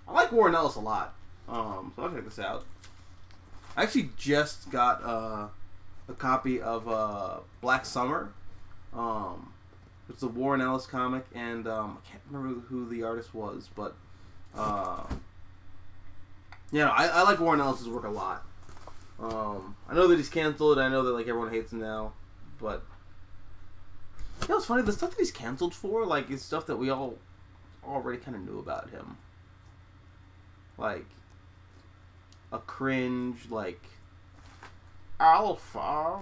I like Warren Ellis a lot. So I'll check this out. I actually just got a copy of Black Summer. It's a Warren Ellis comic, and I can't remember who the artist was, but yeah, I like Warren Ellis' work a lot. I know that he's canceled. I know that like everyone hates him now, but you know, it's funny. The stuff that he's canceled for, like, is stuff that we all already kind of knew about him. Like a cringe, like Alpha.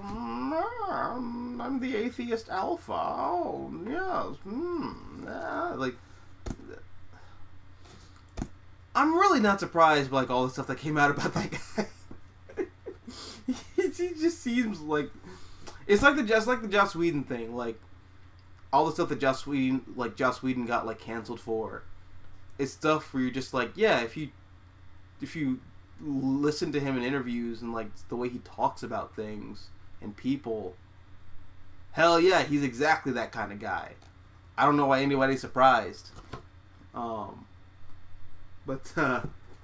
I'm the atheist Alpha. Oh yes. Like, I'm really not surprised by like all the stuff that came out about that guy. He just seems like it's like the Joss Whedon thing, like all the stuff that Joss Whedon got like canceled for. It's stuff where you're just like, yeah, if you listen to him in interviews and like the way he talks about things and people, hell yeah, he's exactly that kind of guy. I don't know why anybody's surprised. But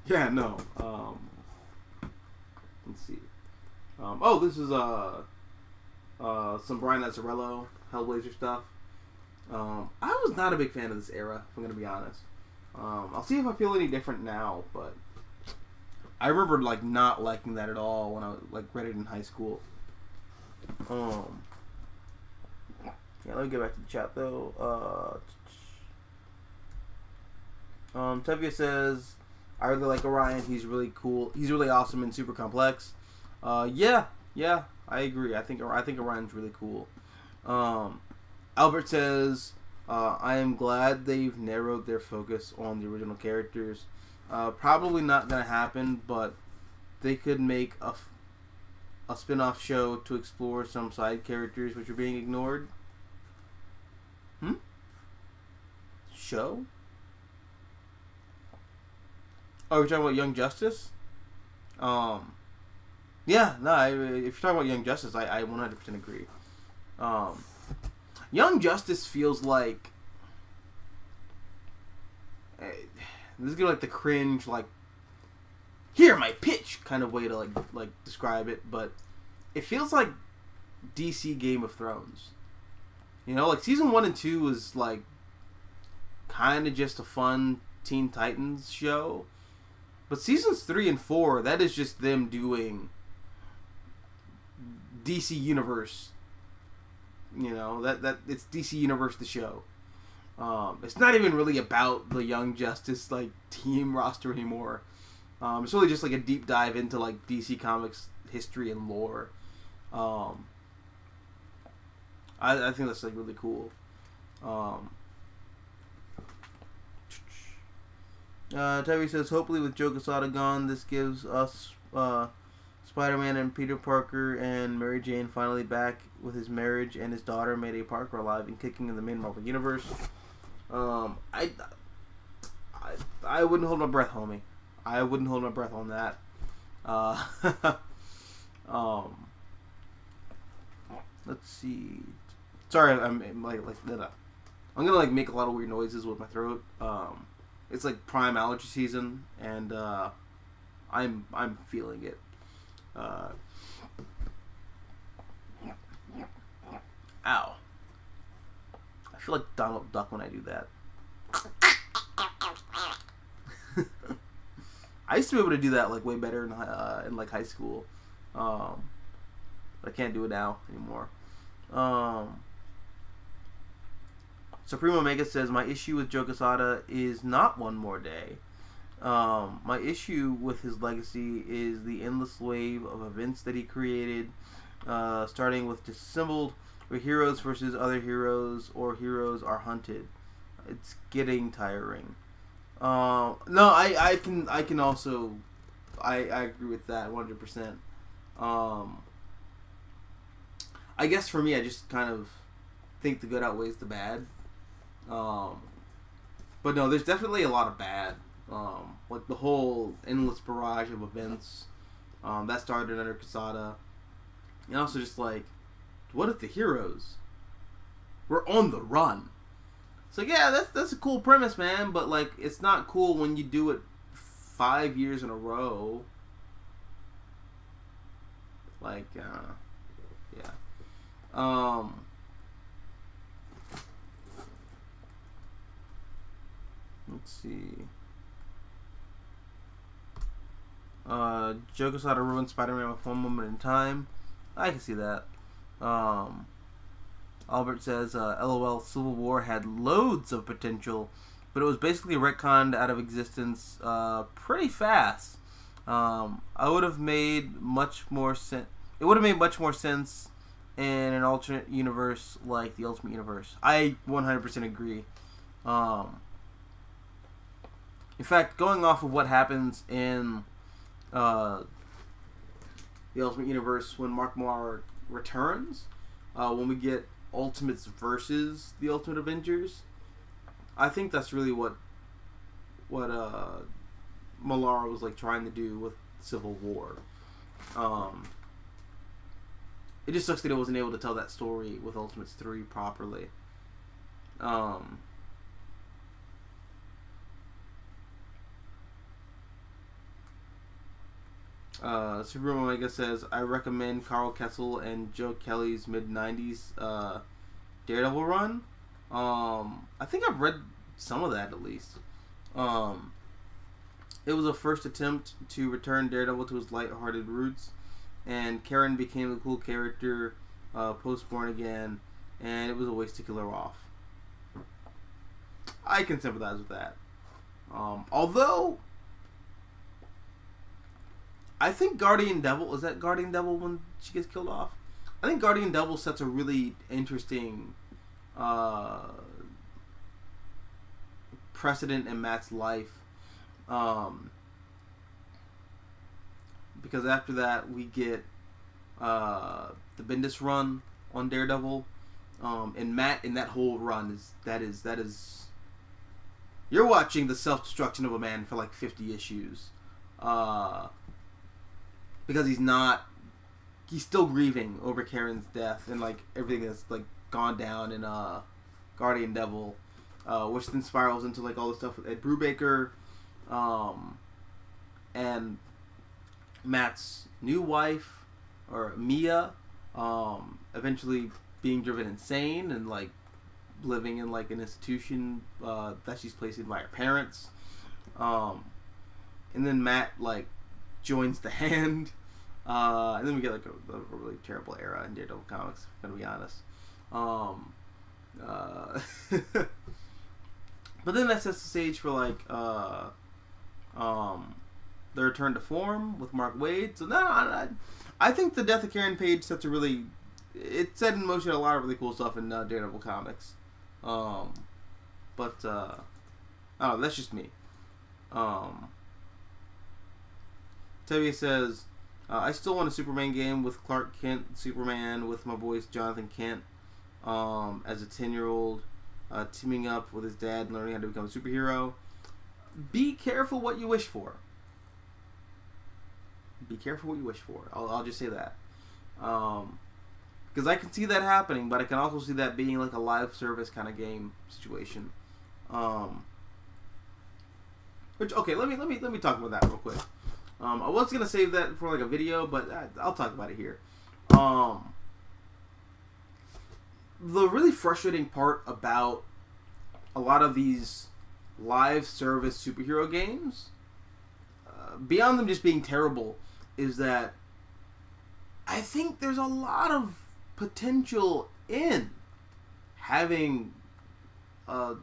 yeah, no. Let's see. This is some Brian Azzarello Hellblazer stuff. I was not a big fan of this era, if I'm gonna be honest. I'll see if I feel any different now, but I remember like not liking that at all when I like read it in high school. Yeah, let me get back to the chat though. Tevia says, I really like Orion. He's really cool. He's really awesome and super complex. Yeah, I agree. I think Orion's really cool. Albert says, I am glad they've narrowed their focus on the original characters. Probably not gonna happen, but they could make a spin-off show to explore some side characters which are being ignored. Show? Oh, you're talking about Young Justice? Yeah, no, if you're talking about Young Justice, I 100% agree. Young Justice feels like... this is gonna like the cringe, like, here, my pitch kind of way to like describe it, but it feels like DC Game of Thrones. You know, like season 1 and 2 was like kind of just a fun Teen Titans show, but seasons 3 and 4, that is just them doing DC Universe. You know, that it's DC Universe the show. It's not even really about the Young Justice like team roster anymore. It's really just like a deep dive into like DC Comics history and lore. I think that's like really cool. Terry says, hopefully with Joe Quesada gone, this gives us Spider-Man and Peter Parker and Mary Jane finally back with his marriage and his daughter Mayday Parker alive and kicking in the main Marvel universe. I wouldn't hold my breath, homie. I wouldn't hold my breath on that. Let's see. Sorry, I'm like I'm gonna like make a lot of weird noises with my throat. It's like prime allergy season, and I'm feeling it. Ow. I feel like Donald Duck when I do that. I used to be able to do that like way better in like high school, but I can't do it now anymore. Supreme Omega says, my issue with Joe Quesada is not One More Day. My issue with his legacy is the endless wave of events that he created, starting with Disassembled, where heroes versus other heroes or heroes are hunted. It's getting tiring. No, I can also I agree with that 100%. I guess for me, I just kind of think the good outweighs the bad. But no, there's definitely a lot of bad. Like the whole endless barrage of events that started under Quesada, and also just like, what if the heroes were on the run? It's like, yeah, that's a cool premise, man, but like it's not cool when you do it 5 years in a row. Like, yeah. Let's see. Joe Quesada ruined Spider-Man with one moment in time. I can see that. Albert says, LOL, Civil War had loads of potential, but it was basically retconned out of existence pretty fast. I would have made much more sense. It would have made much more sense in an alternate universe like the Ultimate Universe. I 100% agree. In fact, going off of what happens in the Ultimate Universe when Mark Millar returns, when we get Ultimates versus the Ultimate Avengers, I think that's really what Millar was like trying to do with Civil War. It just sucks that it wasn't able to tell that story with Ultimates 3 properly. Supreme Omega says, I recommend Carl Kessel and Joe Kelly's mid-90s Daredevil run. I think I've read some of that at least. It was a first attempt to return Daredevil to his lighthearted roots, and Karen became a cool character post-Born Again, and it was a waste to kill her off. I can sympathize with that. Although, I think Guardian Devil, is that Guardian Devil when she gets killed off? I think Guardian Devil sets a really interesting precedent in Matt's life. Because after that we get the Bendis run on Daredevil, and Matt in that whole run is you're watching the self-destruction of a man for like 50 issues, because he's still grieving over Karen's death and like everything that's like gone down in Guardian Devil, which then spirals into like all the stuff with Ed Brubaker, and Matt's new wife, or Mia, eventually being driven insane and like living in like an institution that she's placed in by her parents, and then Matt like joins the Hand, and then we get like a really terrible era in Daredevil comics, if I'm gonna be honest. But then that sets the stage for like the return to form with Mark Waid. So I think the death of Karen Page set in motion a lot of really cool stuff in Daredevil comics. But oh, that's just me. Tevye says, I still want a Superman game with Clark Kent, Superman, with my boys Jonathan Kent as a 10-year-old, teaming up with his dad and learning how to become a superhero. Be careful what you wish for. Be careful what you wish for. I'll just say that. Because I can see that happening, but I can also see that being like a live service kind of game situation. Which, okay, let me talk about that real quick. I was gonna save that for like a video, but I'll talk about it here. The really frustrating part about a lot of these live service superhero games, beyond them just being terrible, is that I think there's a lot of potential in having a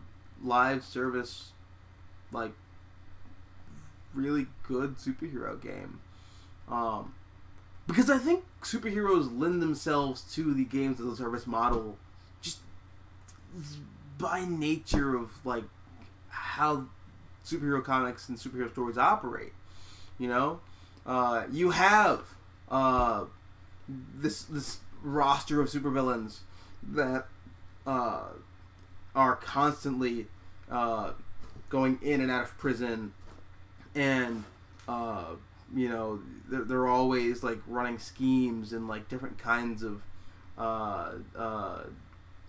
live service, like, really good superhero game. Because I think superheroes lend themselves to the games as a service model just by nature of, like, how superhero comics and superhero stories operate. You know? You have this roster of supervillains that are constantly going in and out of prison, and you know, they're always like running schemes and like different kinds of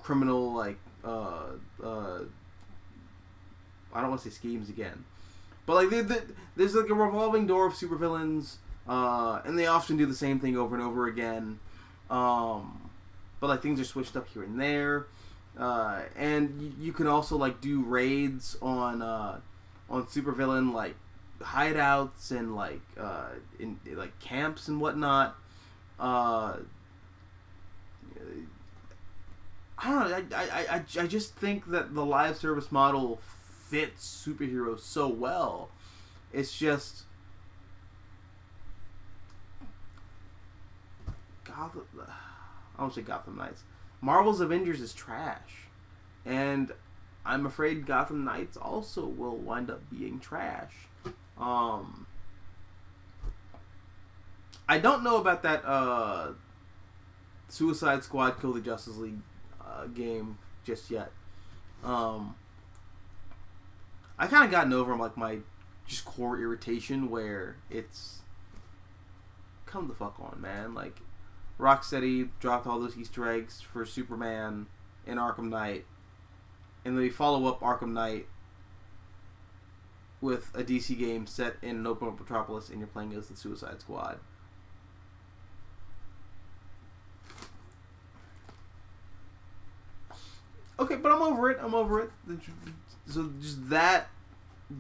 criminal, like I don't want to say schemes again, but like there's like a revolving door of supervillains, and they often do the same thing over and over again. But like things are switched up here and there, and you can also like do raids on supervillain like hideouts and like in like camps and whatnot. I don't know. I just think that the live service model fits superheroes so well. It's just Gotham. I won't say Gotham Knights. Marvel's Avengers is trash, and I'm afraid Gotham Knights also will wind up being trash. I don't know about that Suicide Squad Kill the Justice League game just yet. I kind of gotten over like my just core irritation where it's come the fuck on, man. Like Rocksteady dropped all those Easter eggs for Superman in Arkham Knight, and then we follow up Arkham Knight with a DC game set in an open world metropolis, and you're playing as the Suicide Squad. Okay, but I'm over it. So just that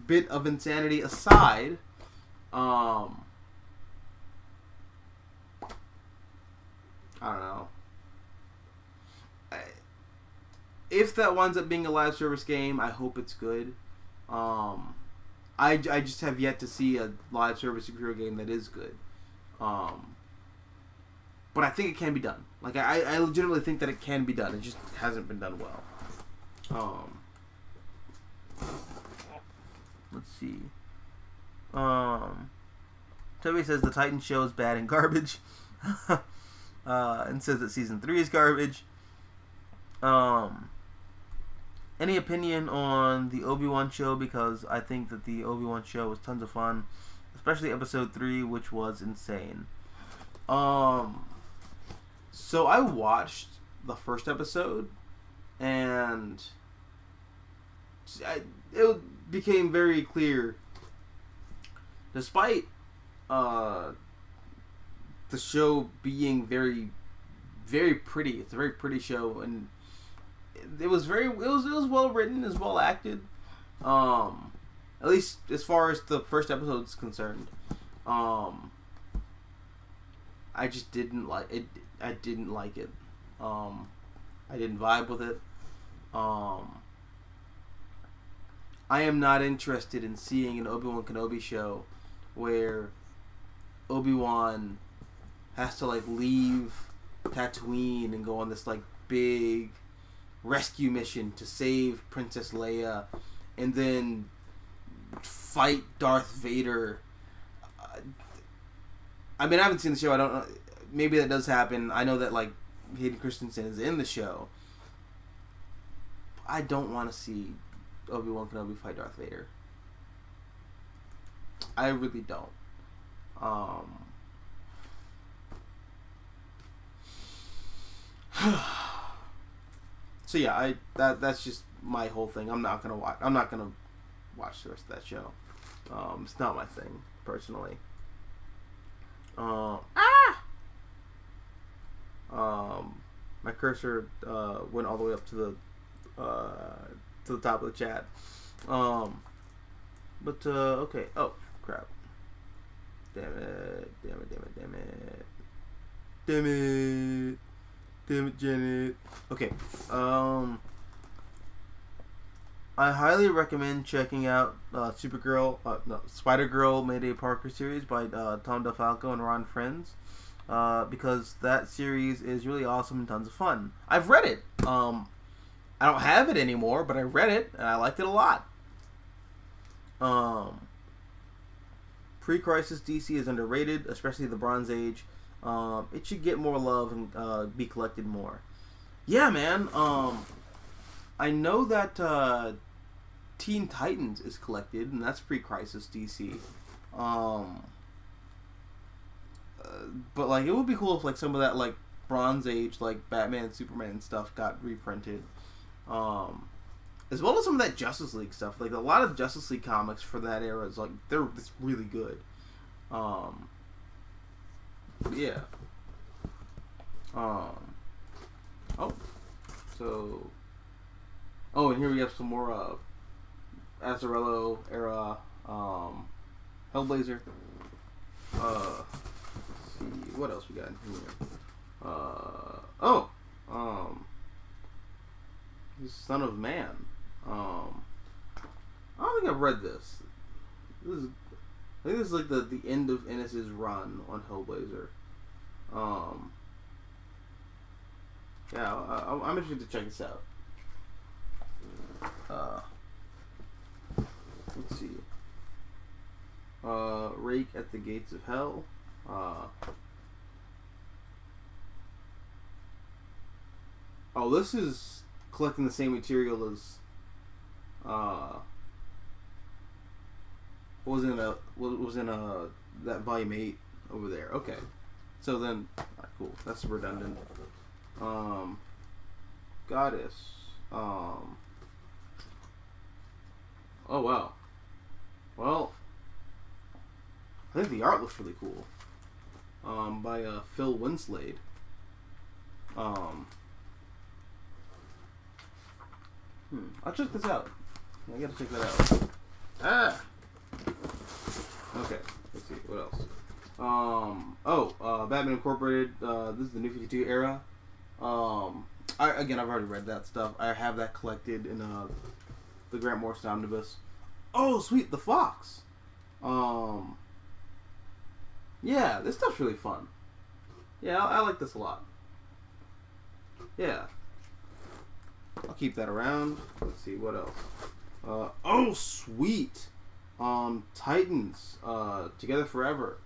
bit of insanity aside, I don't know. If that winds up being a live service game, I hope it's good. I just have yet to see a live service superhero game that is good. But I think it can be done. Like, I legitimately think that it can be done. It just hasn't been done well. Let's see. Toby says the Titan show is bad and garbage. and says that season 3 is garbage. Any opinion on the Obi-Wan show? Because I think that the Obi-Wan show was tons of fun, especially episode 3, which was insane. So I watched the first episode, and it became very clear, despite the show being very, very pretty. It's a very pretty show, and it was well written, it was well acted. At least as far as the first episode is concerned. I just didn't like it. I didn't like it. I didn't vibe with it. I am not interested in seeing an Obi-Wan Kenobi show where Obi-Wan has to like leave Tatooine and go on this like big rescue mission to save Princess Leia and then fight Darth Vader. I mean, I haven't seen the show. I don't know. Maybe that does happen. I know that like Hayden Christensen is in the show. I don't want to see Obi-Wan Kenobi fight Darth Vader. I really don't. So yeah, that's just my whole thing. I'm not gonna watch the rest of that show. It's not my thing personally. My cursor went all the way up to the top of the chat. But okay. Oh crap! Damn it, Janet. Okay. I highly recommend checking out Spider-Girl Mayday Parker series by Tom DeFalco and Ron Friends, because that series is really awesome and tons of fun. I've read it. I don't have it anymore, but I read it and I liked it a lot. Pre-Crisis DC is underrated, especially the Bronze Age. It should get more love and be collected more. Yeah, man. I know that Teen Titans is collected, and that's pre-Crisis DC. But like, it would be cool if like some of that like Bronze Age like Batman, Superman stuff got reprinted, as well as some of that Justice League stuff. Like a lot of Justice League comics for that era is like it's really good. Yeah. And here we have some more Azzarello era Hellblazer. Let's see what else we got in here. Son of Man. I don't think I've read this. I think this is like the end of Ennis's run on Hellblazer. I'm interested to check this out. Let's see. Rake at the Gates of Hell. This is collecting the same material as was in that volume 8 over there. Okay, so then cool. That's redundant. Goddess. Oh wow. Well, I think the art looks really cool. By Phil Winslade. I'll check this out. I gotta check that out. Okay, let's see, what else? Batman Incorporated, this is the New 52 era. I've already read that stuff. I have that collected in the Grant Morrison Omnibus. Oh, sweet, The Fox. Yeah, this stuff's really fun. Yeah, I like this a lot. Yeah. I'll keep that around. Let's see, what else? Sweet. Titans, Together Forever.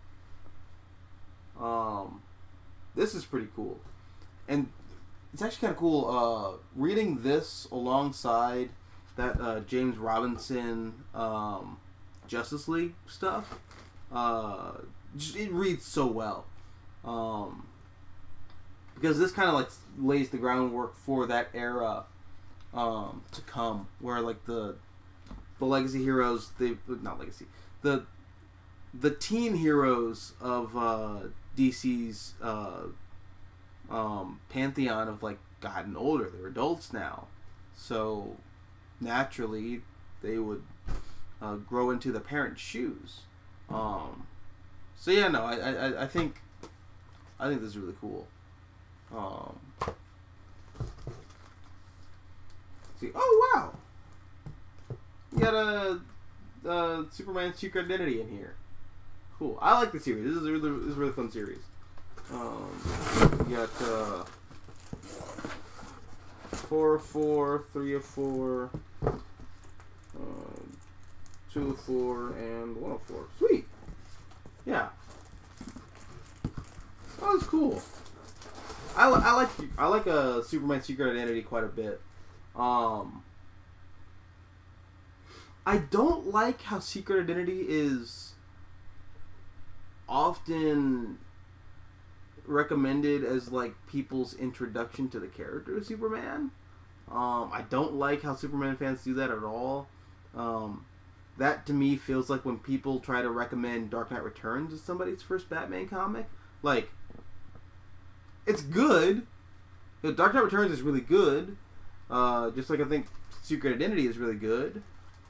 this is pretty cool, and it's actually kind of cool. Reading this alongside that James Robinson Justice League stuff, it reads so well. Because this kind of like lays the groundwork for that era to come, where like the legacy heroes, the teen heroes of DC's pantheon have like gotten older. They're adults now, so naturally they would grow into the parents' shoes. So yeah, no, I think this is really cool. See, oh wow, you got a Superman's Secret Identity in here. Cool. I like the series. This is a really fun series. You got 4 of 4, 3 of 4, 2 of 4, and 1 of 4. Sweet. Yeah. That was cool. I like Superman's Secret Identity quite a bit. I don't like how Secret Identity is often recommended as like people's introduction to the character of Superman. I don't like how Superman fans do that at all. That to me feels like when people try to recommend Dark Knight Returns as somebody's first Batman comic. Like, it's good. Dark Knight Returns is really good. Just like I think Secret Identity is really good.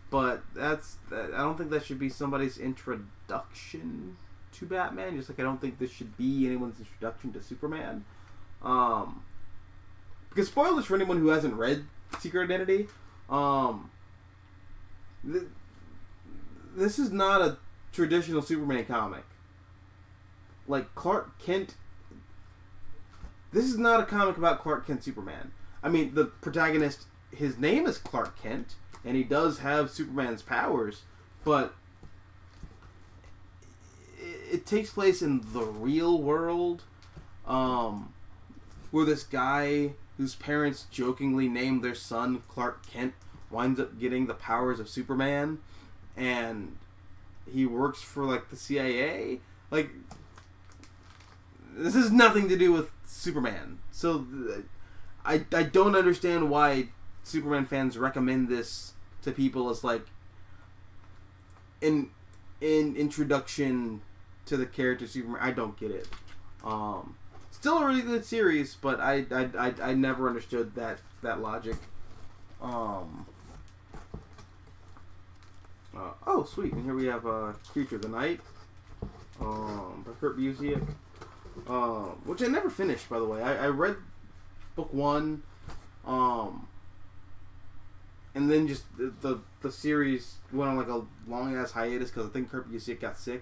But I don't think that should be somebody's introduction to Batman. Just like I don't think this should be anyone's introduction to Superman. Because spoilers for anyone who hasn't read Secret Identity. This is not a traditional Superman comic. Like Clark Kent. This is not a comic about Clark Kent Superman. I mean, the protagonist, his name is Clark Kent, and he does have Superman's powers, but it takes place in the real world, where this guy whose parents jokingly named their son Clark Kent winds up getting the powers of Superman, and he works for like the CIA. Like, this has nothing to do with Superman. So I don't understand why Superman fans recommend this to people as like an introduction to the character Superman. I don't get it. Still a really good series, but I never understood that logic. Oh sweet, and here we have Creature of the Night by Kurt Busiek, which I never finished, by the way. I read book 1, and then just the series went on like a long ass hiatus because I think Kurt Busiek got sick.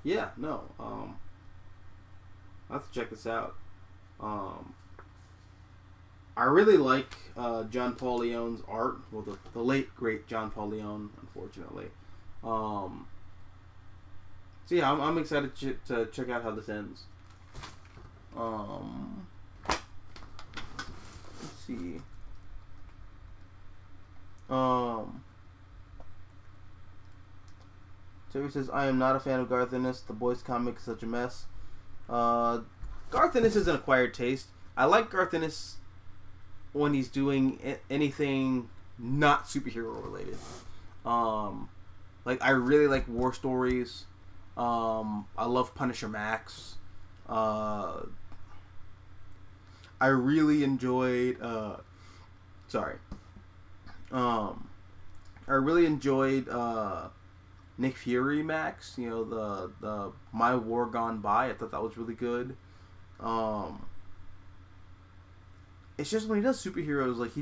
Yeah, no. I'll have to check this out. I really like John Paul Leon's art. Well, the late great John Paul Leon, unfortunately. So yeah, I'm excited to check out how this ends. Let's see. Terry says, I am not a fan of Garth Ennis. The Boys comic is such a mess. Garth Ennis is an acquired taste. I like Garth Ennis when he's doing anything not superhero related. Like, I really like War Stories. I love Punisher Max. I really enjoyed I really enjoyed Nick Fury Max, you know, the My War Gone By. I thought that was really good. It's just when he does superheroes, like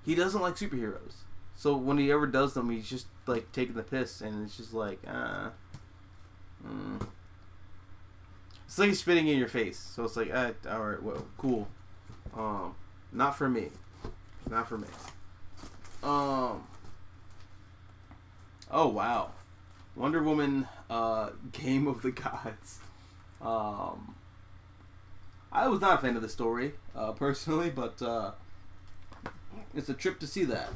he doesn't like superheroes. So when he ever does them, he's just like taking the piss, and it's just like, It's like he's spitting in your face. So it's like, alright, well, cool. Not for me. Not for me. Oh wow. Wonder Woman, Game of the Gods. I was not a fan of the story, personally, but it's a trip to see that.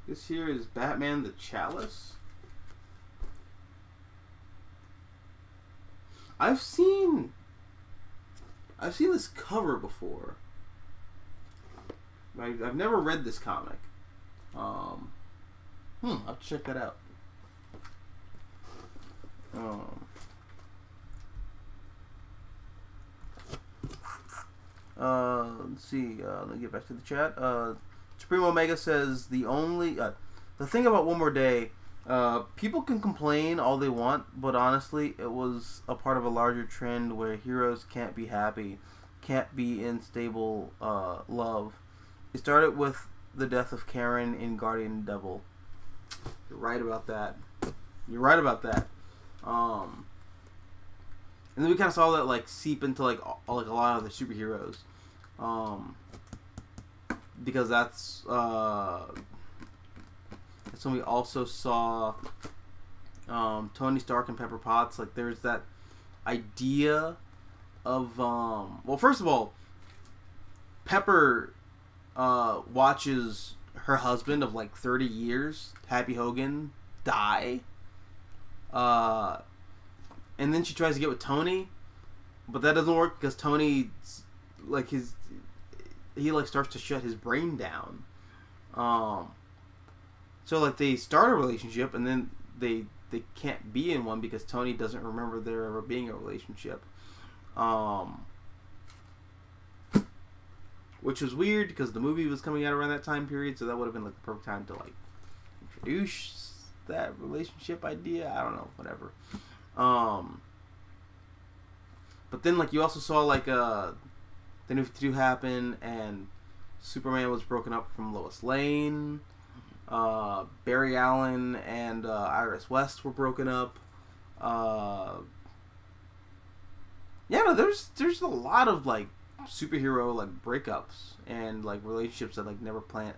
This here is Batman the Chalice. I've seen this cover before. I've never read this comic. I'll have to check that out. Let's see. Let me get back to the chat. Supreme Omega says the thing about One More Day, people can complain all they want, but honestly, it was a part of a larger trend where heroes can't be happy, can't be in stable love. It started with the death of Karen in Guardian Devil. You're right about that. And then we kind of saw that like seep into like a lot of the superheroes, because that's when we also saw Tony Stark and Pepper Potts. Like there's that idea of well, first of all, Pepper watches her husband of like 30 years, Happy Hogan, die. And then she tries to get with Tony, but that doesn't work because Tony, like he starts to shut his brain down. So like they start a relationship and then they can't be in one because Tony doesn't remember there ever being a relationship. Which was weird because the movie was coming out around that time period, so that would have been like the perfect time to like introduce that relationship idea. I don't know, whatever. But then like you also saw like the New 52 happen and Superman was broken up from Lois Lane. Barry Allen and Iris West were broken up. There's a lot of like superhero like breakups and like relationships that like never panned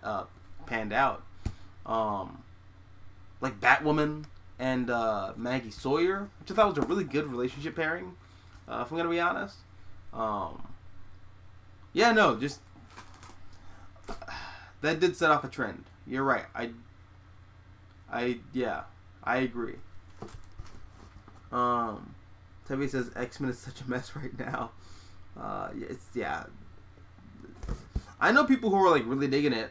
out. Like Batwoman and Maggie Sawyer, which I thought was a really good relationship pairing, if I'm gonna be honest. Just that did set off a trend. You're right. I agree. Tevi says X-Men is such a mess right now. I know people who are like really digging it.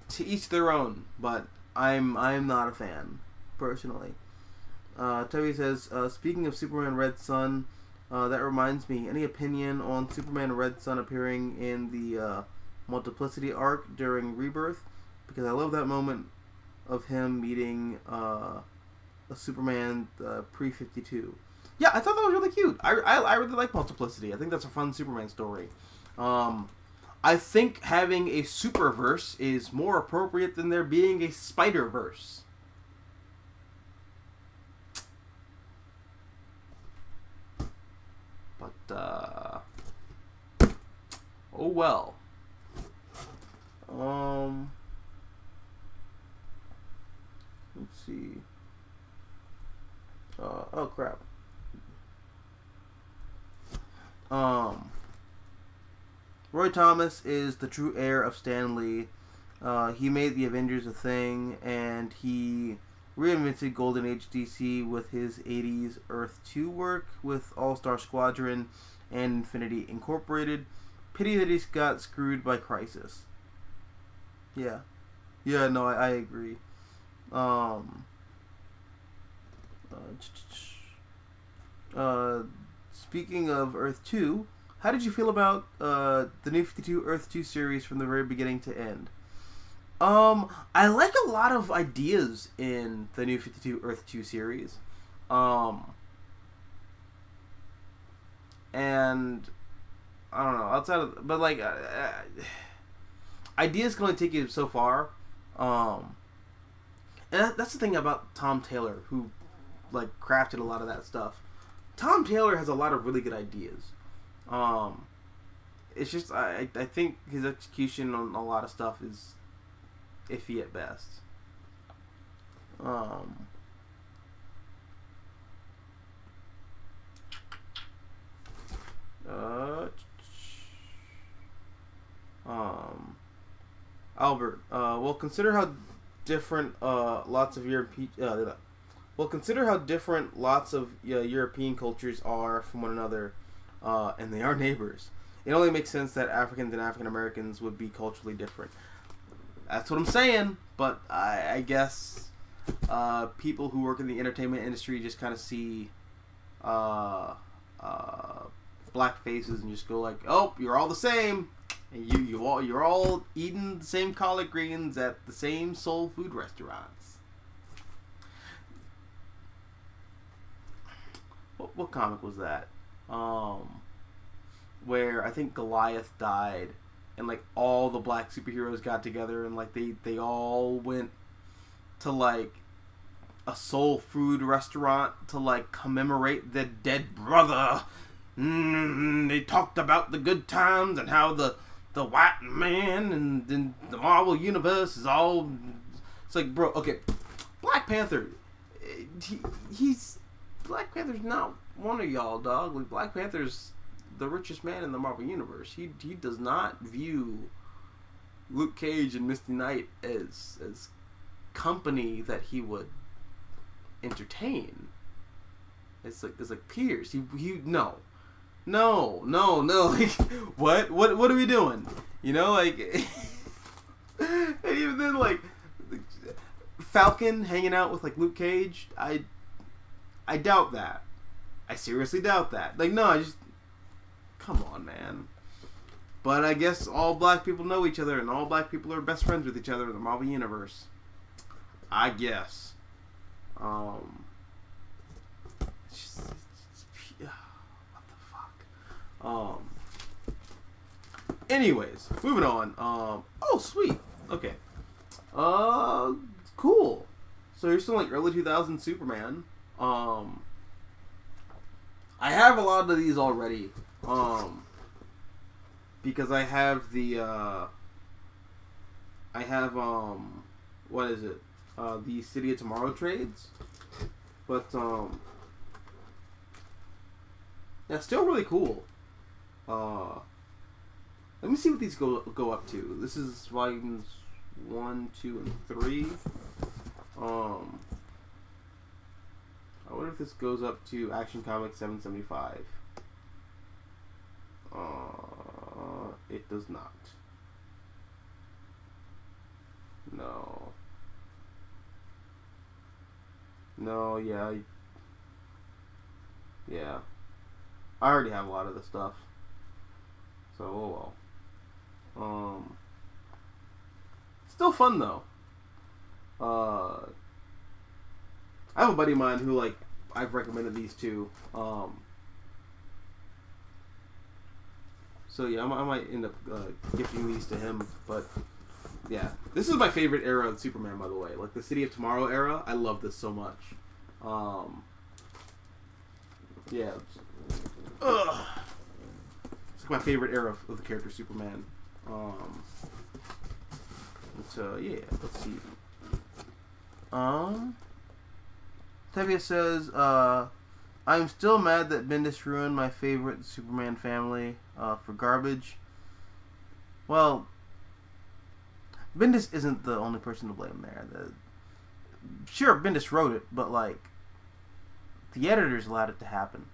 To each their own, but I'm not a fan personally. Tevi says, speaking of Superman Red Sun, that reminds me. Any opinion on Superman Red Sun appearing in the Multiplicity arc during Rebirth? Because I love that moment of him meeting a Superman pre-52. Yeah, I thought that was really cute. I really like Multiplicity. I think that's a fun Superman story. I think having a Superverse is more appropriate than there being a Spider-Verse. But, oh well. Let's see. Oh crap. Roy Thomas is the true heir of Stan Lee. He made the Avengers a thing, and he reinvented Golden Age DC with his 80s Earth 2 work with All-Star Squadron and Infinity Incorporated. Pity that he got screwed by Crisis. Yeah. Yeah, no, I agree. Speaking of Earth 2, how did you feel about the New 52 Earth 2 series from the very beginning to end? I like a lot of ideas in the New 52 Earth 2 series. And I don't know, outside of, but like ideas can only take you so far. And that's the thing about Tom Taylor, who like crafted a lot of that stuff. Tom Taylor has a lot of really good ideas. it's just I think his execution on a lot of stuff is iffy at best. Albert, well, consider how different lots of European European cultures are from one another, and they are neighbors. It only makes sense that Africans and African Americans would be culturally different. That's what I'm saying, but I guess people who work in the entertainment industry just kind of see black faces and just go like, "Oh, you're all the same." And you're all eating the same collard greens at the same soul food restaurants. What comic was that? Where I think Goliath died, and like all the black superheroes got together, and like they all went to like a soul food restaurant to like commemorate their dead brother. They talked about the good times and how the white man and the Marvel universe is all. It's like, bro, okay, Black Panther. Black Panther's not one of y'all, dog. Like, Black Panther's the richest man in the Marvel universe. He does not view Luke Cage and Misty Knight as company that he would entertain. It's like peers. He no. Like, what are we doing? You know, like, and even then, like, Falcon hanging out with like Luke Cage. I doubt that. I seriously doubt that. Like, no, come on, man. But I guess all black people know each other, and all black people are best friends with each other in the Marvel universe. I guess. Anyways, moving on. Oh, sweet. Okay. Cool. So you're still like early 2000s Superman. I have a lot of these already. Because I have what is it? The City of Tomorrow trades. But, that's still really cool. Let me see what these go up to. This is volumes 1, 2, and 3. I wonder if this goes up to Action Comics 775. It does not. No, yeah. I already have a lot of this stuff. So, oh well. Still fun though. I have a buddy of mine who, like, I've recommended these to. So yeah, I might end up gifting these to him. But yeah, this is my favorite era of Superman, by the way. Like, the City of Tomorrow era, I love this so much. Yeah. It's like my favorite era of the character Superman. Yeah, let's see. Tevia says, I'm still mad that Bendis ruined my favorite Superman family for garbage. Well, Bendis isn't the only person to blame there. Sure, Bendis wrote it, but, like, the editors allowed it to happen.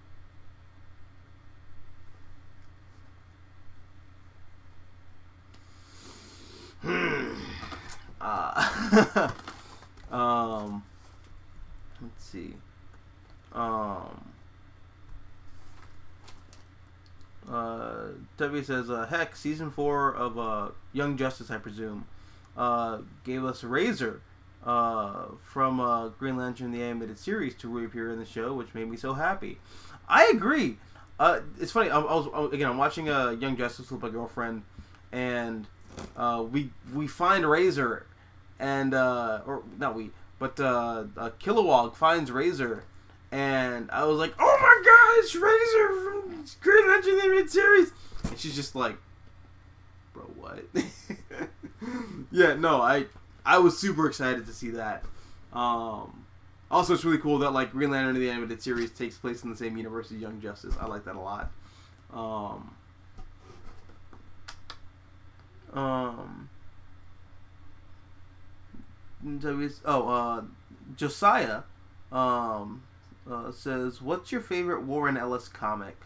Let's see. W says, heck, season 4 of Young Justice, I presume, gave us Razor from Green Lantern the Animated Series to reappear in the show, which made me so happy. I agree. It's funny. I'm watching Young Justice with my girlfriend, and we find Razor, and or not we, but Kilowog finds Razor, and I was like, "Oh my God, it's Razor from Green Lantern the Animated Series!" And she's just like, bro, what? Yeah, no, I was super excited to see that. Also, it's really cool that like Green Lantern the animated series takes place in the same universe as Young Justice. I like that a lot. Josiah says, "What's your favorite Warren Ellis comic?"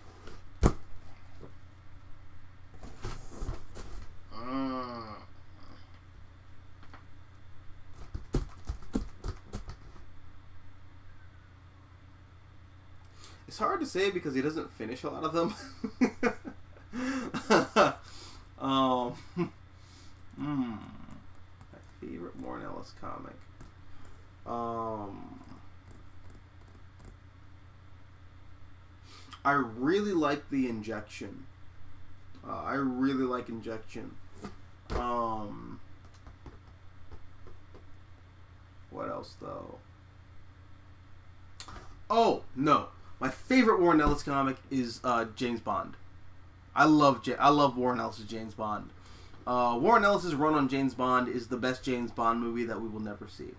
It's hard to say because he doesn't finish a lot of them. My favorite Warren Ellis comic. I really like the Injection. I really like Injection. What else though? Oh no, my favorite Warren Ellis comic is James Bond. I love Warren Ellis' James Bond. Warren Ellis' run on James Bond is the best James Bond movie that we will never see.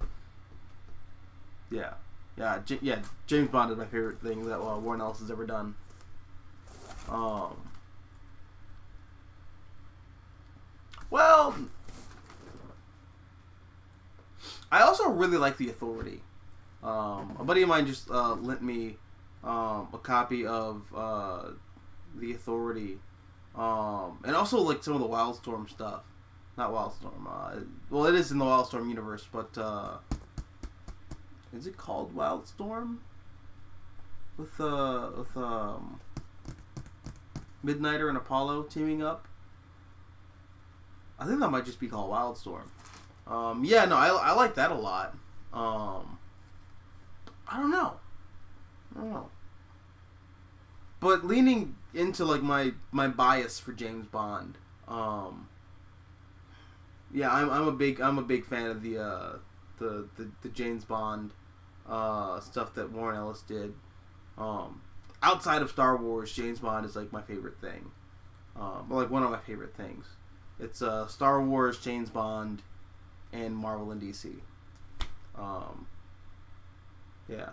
Yeah. James Bond is my favorite thing that Warren Ellis has ever done. Well, I also really like The Authority. A buddy of mine just lent me a copy of The Authority, and also like some of the Wildstorm stuff. Not Wildstorm. Well, it is in the Wildstorm universe, but is it called Wildstorm? With Midnighter and Apollo teaming up. I think that might just be called Wildstorm. I like that a lot. I don't know. But leaning into like my bias for James Bond, I'm a big fan of the James Bond stuff that Warren Ellis did. Outside of Star Wars, James Bond is like my favorite thing. Like one of my favorite things. It's Star Wars, James Bond, and Marvel and DC. Yeah.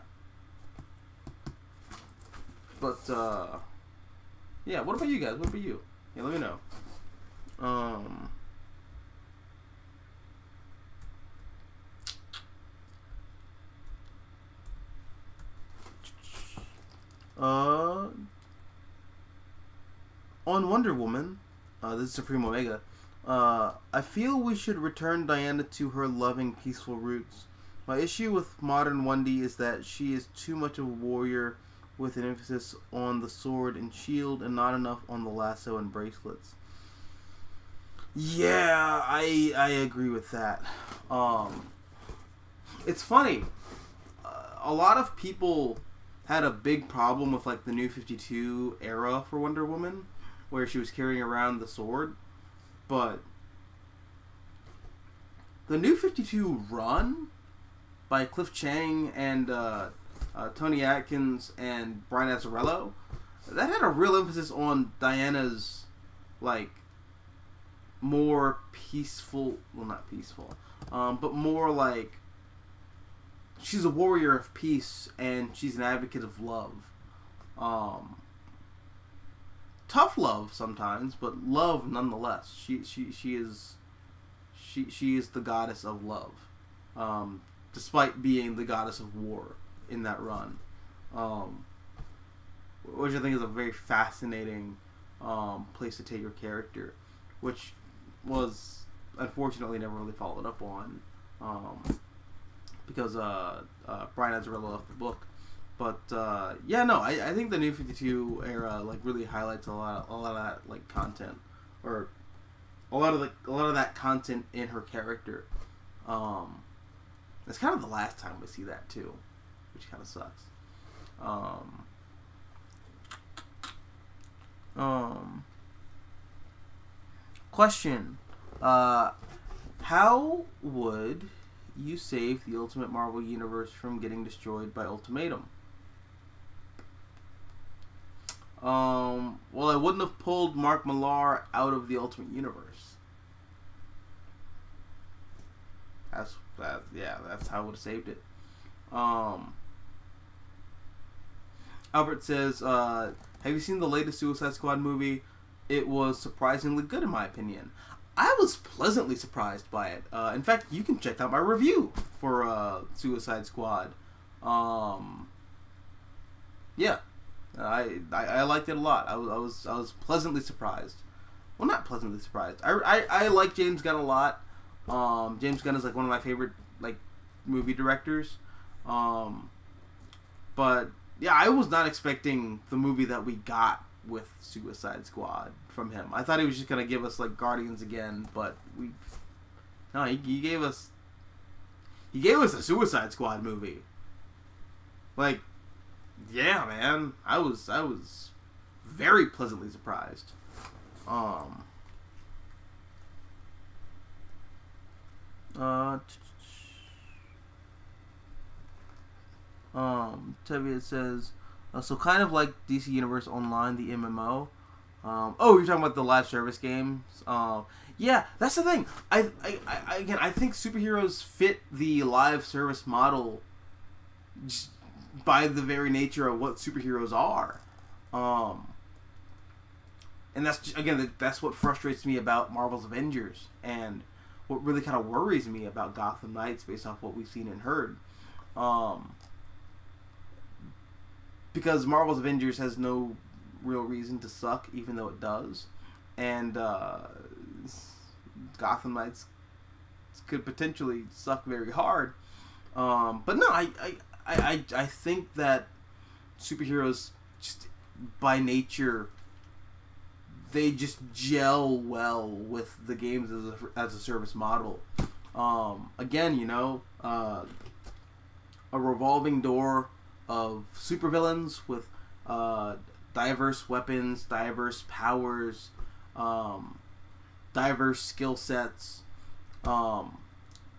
But what about you guys? What about you? Yeah, let me know. On Wonder Woman, this is Supreme Omega. I feel we should return Diana to her loving, peaceful roots. My issue with modern Wendy is that she is too much of a warrior with an emphasis on the sword and shield and not enough on the lasso and bracelets. Yeah, I agree with that. It's funny. A lot of people had a big problem with like the New 52 era for Wonder Woman, where she was carrying around the sword. But the New 52 run by Cliff Chang and Tony Atkins and Brian Azzarello, that had a real emphasis on Diana's like more peaceful, well not peaceful, but more like she's a warrior of peace and she's an advocate of love. Tough love sometimes, but love nonetheless. She is the goddess of love, despite being the goddess of war in that run, which I think is a very fascinating place to take your character, which was unfortunately never really followed up on because Brian Azzarello left the book. But I think the New 52 era like really highlights a lot of that like content, or a lot of that content in her character. It's kind of the last time we see that too, which kind of sucks. Question: how would you save the Ultimate Marvel Universe from getting destroyed by Ultimatum? Well, I wouldn't have pulled Mark Millar out of the Ultimate Universe. That's that. Yeah, that's how I would have saved it. Albert says, "Have you seen the latest Suicide Squad movie? It was surprisingly good, in my opinion. I was pleasantly surprised by it. In fact, you can check out my review for Suicide Squad. Yeah, I liked it a lot. I was pleasantly surprised. Well, not pleasantly surprised. I like James Gunn a lot. James Gunn is like one of my favorite like movie directors. But yeah, I was not expecting the movie that we got with Suicide Squad from him. I thought he was just gonna give us like Guardians again, but he gave us a Suicide Squad movie. Like, yeah, man, I was very pleasantly surprised. Tevia says, so kind of like DC Universe Online, the MMO. Oh, you're talking about the live service games. Yeah, that's the thing. I think superheroes fit the live service model just by the very nature of what superheroes are. And that's what frustrates me about Marvel's Avengers, and what really kind of worries me about Gotham Knights based off what we've seen and heard. Because Marvel's Avengers has no real reason to suck, even though it does. And Gotham Knights could potentially suck very hard. But no, I think that superheroes, just by nature, they just gel well with the games as a service model. Again, a revolving door of supervillains with diverse weapons, diverse powers, diverse skill sets,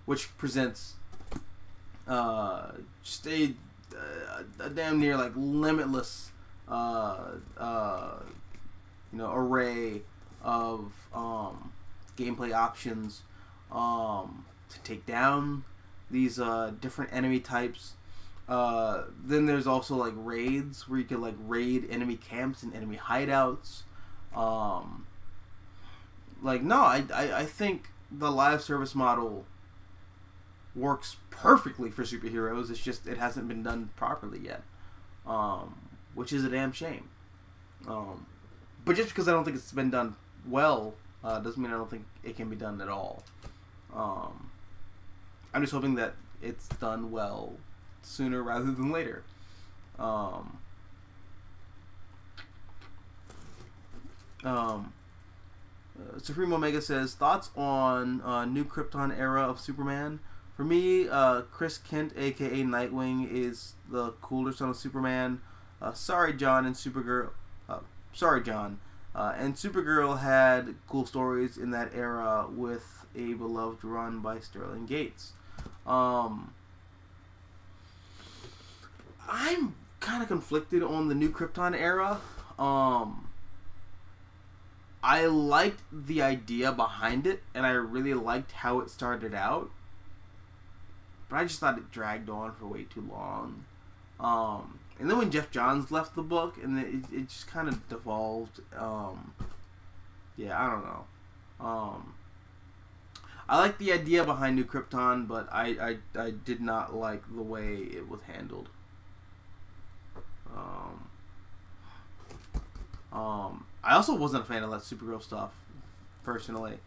which presents just a damn near like limitless array of gameplay options to take down these different enemy types. Then there's also like raids where you can like raid enemy camps and enemy hideouts. I think the live service model works perfectly for superheroes. It's just it hasn't been done properly yet, which is a damn shame. But just because I don't think it's been done well doesn't mean I don't think it can be done at all. I'm just hoping that it's done well sooner rather than later. Supreme Omega says, thoughts on New Krypton era of Superman? For me, Chris Kent, aka Nightwing, is the cooler son of Superman. Sorry, John and Supergirl. Sorry, John. And Supergirl had cool stories in that era with a beloved run by Sterling Gates. I'm kind of conflicted on the New Krypton era. I liked the idea behind it, and I really liked how it started out. But I just thought it dragged on for way too long. And then when Jeff Johns left the book, and it just kind of devolved. I don't know. I like the idea behind New Krypton, but I did not like the way it was handled. I also wasn't a fan of that Supergirl stuff, personally.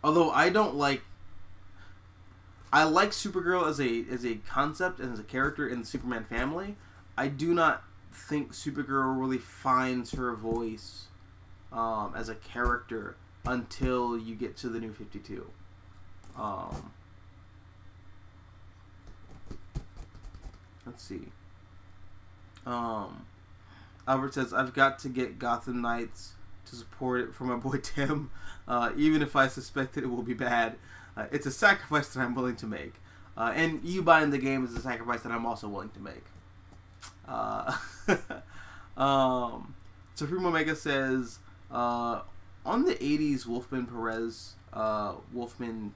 Although I like Supergirl as a concept and as a character in the Superman family. I do not think Supergirl really finds her voice as a character until you get to the New 52. Let's see. Albert says, I've got to get Gotham Knights to support it for my boy Tim, even if I suspect that it will be bad. It's a sacrifice that I'm willing to make. And you buying the game is a sacrifice that I'm also willing to make. Supreme Omega says, on the 80s Wolfman Perez, Wolfman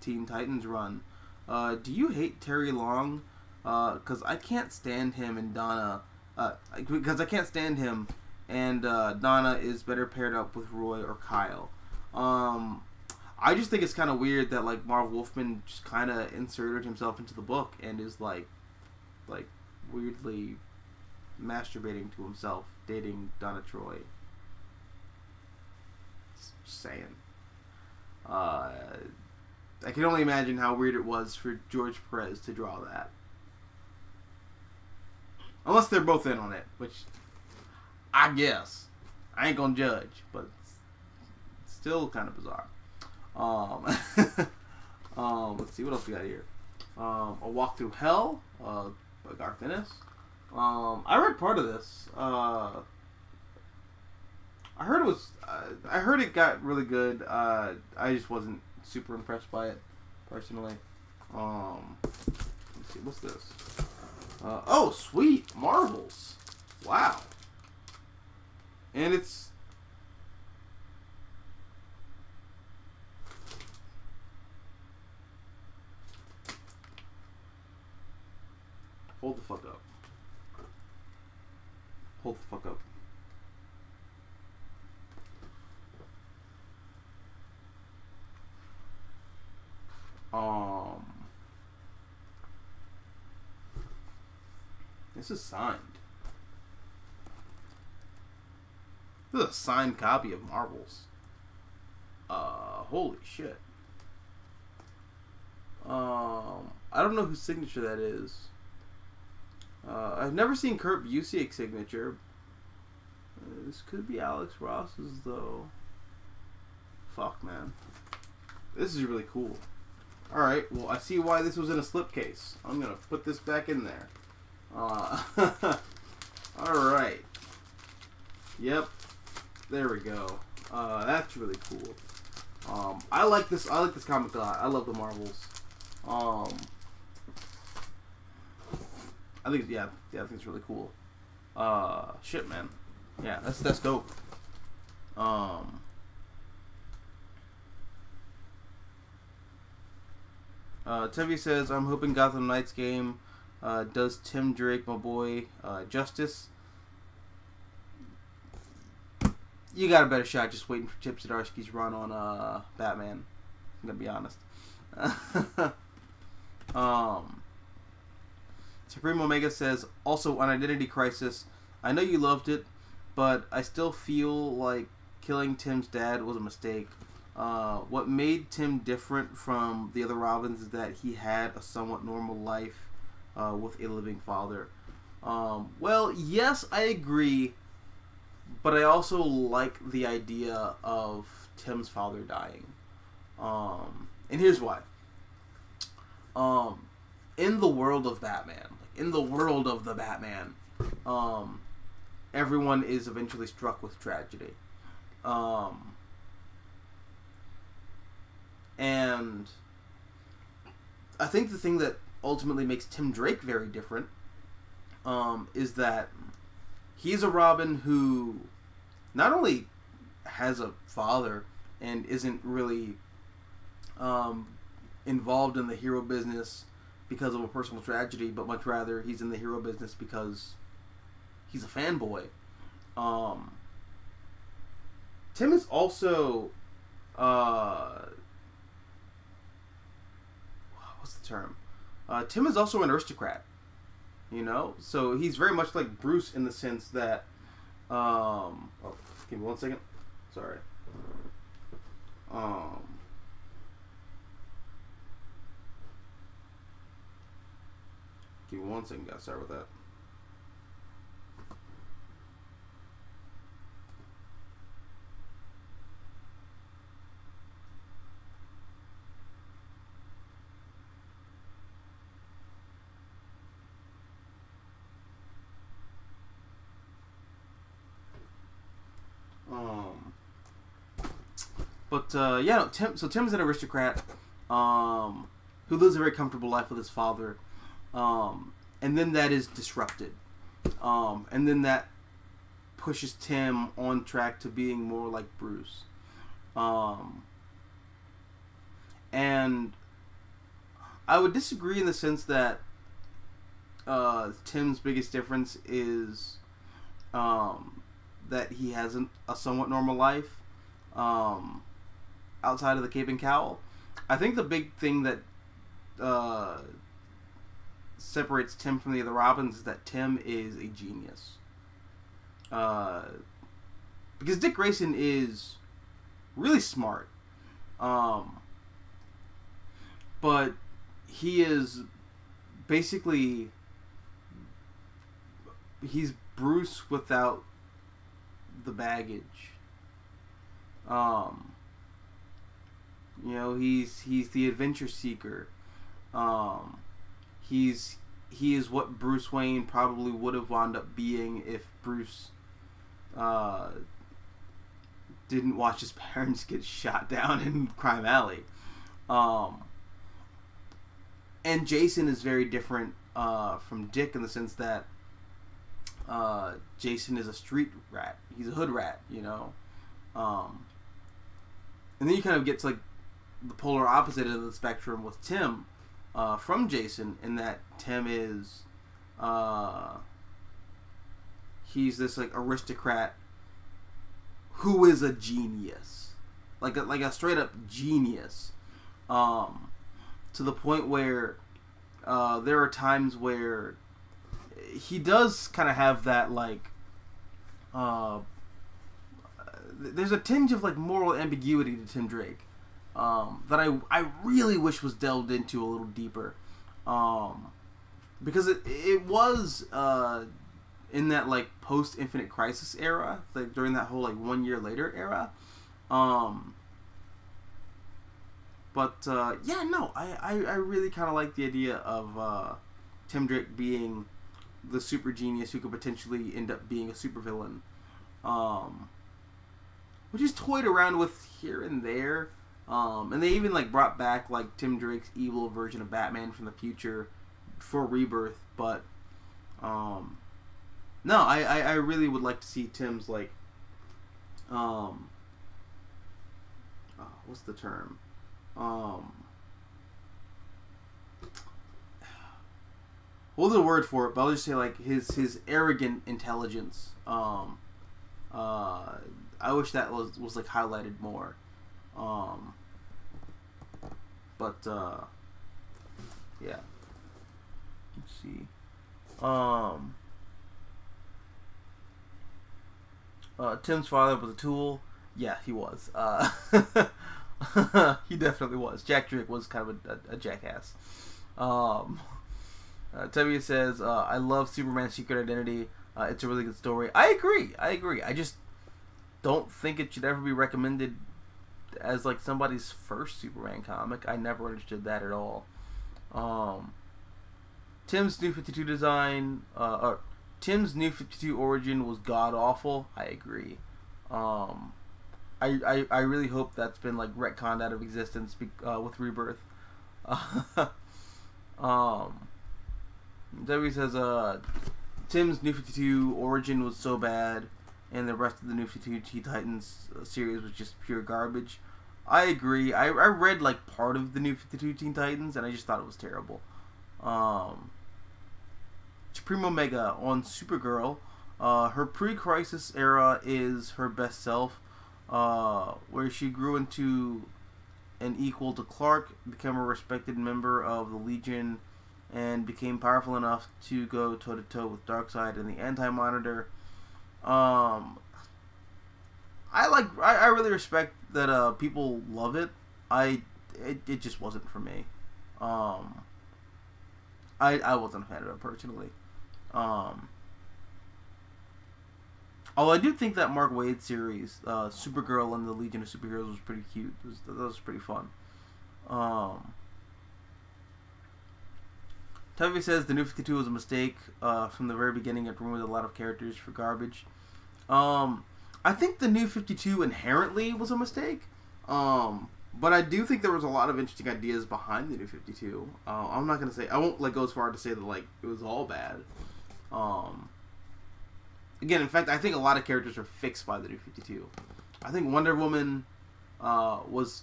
Teen Titans run, do you hate Terry Long? Because I can't stand him and Donna. Because I can't stand him and Donna is better paired up with Roy or Kyle. I just think it's kind of weird that like Marv Wolfman just kind of inserted himself into the book and is like weirdly masturbating to himself, dating Donna Troy. Just saying. I can only imagine how weird it was for George Perez to draw that. Unless they're both in on it, which I guess I ain't gonna judge, but it's still kind of bizarre. Let's see what else we got here. A Walk Through Hell by Garth Ennis. I read part of this. I heard it was. I heard it got really good. I just wasn't super impressed by it personally. Let's see. What's this? Oh, sweet Marvels. Wow. And it's. Hold the fuck up. Hold the fuck up. This is signed. This is a signed copy of Marvels. Holy shit. I don't know whose signature that is. I've never seen Kurt Busiek's signature. This could be Alex Ross's, though. Fuck, man. This is really cool. Alright, well, I see why this was in a slipcase. I'm gonna put this back in there. Alright. Yep. There we go. That's really cool. I like this comic a lot. I love the Marvels. I think I think it's really cool. Shit, man. Yeah, that's dope. Tevi says, I'm hoping Gotham Knights game does Tim Drake, my boy, justice. You got a better shot just waiting for Chip Zdarsky's run on Batman. I'm gonna be honest. Supreme Omega says, also on Identity Crisis, I know you loved it, but I still feel like killing Tim's dad was a mistake. What made Tim different from the other Robins is that he had a somewhat normal life with a living father. Well, yes, I agree, but I also like the idea of Tim's father dying. And here's why. In the world of Batman, in the world of the Batman, everyone is eventually struck with tragedy. And I think the thing that ultimately makes Tim Drake very different is that he's a Robin who not only has a father and isn't really involved in the hero business because of a personal tragedy, but much rather he's in the hero business because he's a fanboy. Tim is also what's the term? Tim is also an aristocrat, you know? So he's very much like Bruce in the sense that oh, give me 1 second. Sorry. Give me 1 second, guys. Sorry about that. Tim's an aristocrat who lives a very comfortable life with his father, and then that is disrupted, and then that pushes Tim on track to being more like Bruce. And I would disagree in the sense that Tim's biggest difference is that he has a somewhat normal life outside of the cape and cowl. I think the big thing that separates Tim from the other Robins is that Tim is a genius. Because Dick Grayson is really smart. But he is basically, he's Bruce without the baggage. He's the adventure seeker. He is what Bruce Wayne probably would have wound up being if Bruce didn't watch his parents get shot down in Crime Alley. And Jason is very different from Dick in the sense that Jason is a street rat. He's a hood rat, And then you kind of get to like the polar opposite of the spectrum with Tim from Jason, in that Tim is he's this like aristocrat who is a genius, like a straight up genius, to the point where there are times where he does kind of have that like there's a tinge of like moral ambiguity to Tim Drake that I really wish was delved into a little deeper, because it was in that like post Infinite Crisis era, like during that whole like 1 year later era, I really kind of like the idea of Tim Drake being the super genius who could potentially end up being a supervillain, which is toyed around with here and there, and they even like brought back like Tim Drake's evil version of Batman from the future for Rebirth, but no, I really would like to see Tim's like what's the term? Well, there's a word for it, but I'll just say like his arrogant intelligence. I wish that was like highlighted more. Yeah. Let's see. Tim's father was a tool. Yeah, he was. He definitely was. Jack Drake was kind of a jackass. Tevye says, I love Superman's Secret Identity. It's a really good story. I agree. I just don't think it should ever be recommended as like somebody's first Superman comic. I never understood that at all. Tim's New 52 design, Tim's New 52 origin was god awful. I agree. I really hope that's been like retconned out of existence with Rebirth. Debbie says Tim's New 52 origin was so bad, and the rest of the New 52 Teen Titans series was just pure garbage. I agree. I read like part of the New 52 Teen Titans, and I just thought it was terrible. Supreme Omega on Supergirl. Her pre-crisis era is her best self, where she grew into an equal to Clark, became a respected member of the Legion, and became powerful enough to go toe-to-toe with Darkseid and the Anti-Monitor. I really respect that people love it. It just wasn't for me. I wasn't a fan of it personally. Although I do think that Mark Waid series, Supergirl and the Legion of Superheroes, was pretty cute. That was pretty fun. Tevye says the New 52 was a mistake. From the very beginning, it removed a lot of characters for garbage. I think the New 52 inherently was a mistake. But I do think there was a lot of interesting ideas behind the New 52. I'm not gonna say, I won't like go as far to say that like it was all bad. again, in fact, I think a lot of characters are fixed by the New 52. I think Wonder Woman was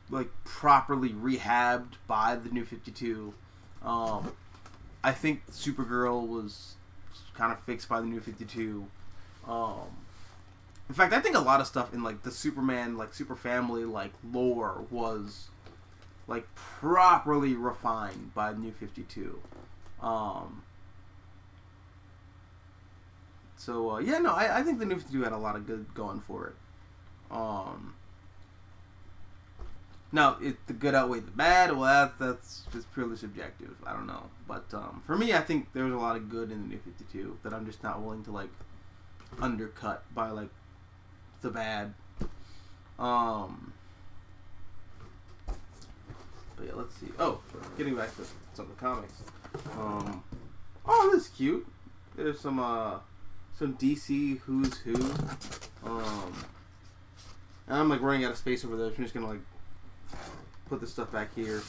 like properly rehabbed by the New 52. I think Supergirl was kind of fixed by the New 52. In fact, I think a lot of stuff in like the Superman, like Super Family, like lore was like properly refined by the New 52. I think the New 52 had a lot of good going for it. Now, if the good outweighed the bad, well, that's just purely subjective. I don't know. But for me, I think there was a lot of good in the New 52 that I'm just not willing to, like, undercut by, like, the bad. But yeah, let's see. Oh, getting back to some of the comics. Oh, this is cute. There's some DC Who's Who. And I'm, like, running out of space over there. So I'm just gonna, like, put this stuff back here.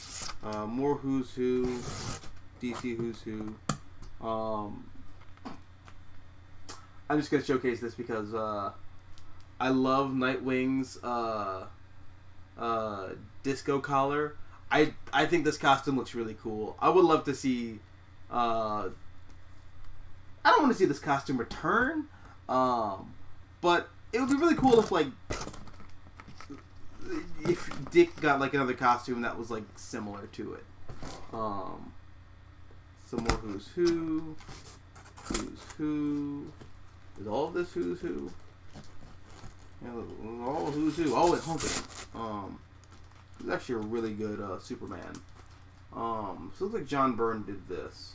More Who's Who, DC Who's Who. I'm just gonna showcase this because I love Nightwing's disco collar. I think this costume looks really cool. I would love to see. I don't want to see this costume return, but it would be really cool if Dick got like another costume that was like similar to it. Some more Who's Who. Is all of this Who's Who? Yeah, all Who's Who. Oh, wait, hold on. This is actually a really good Superman. So it looks like John Byrne did this.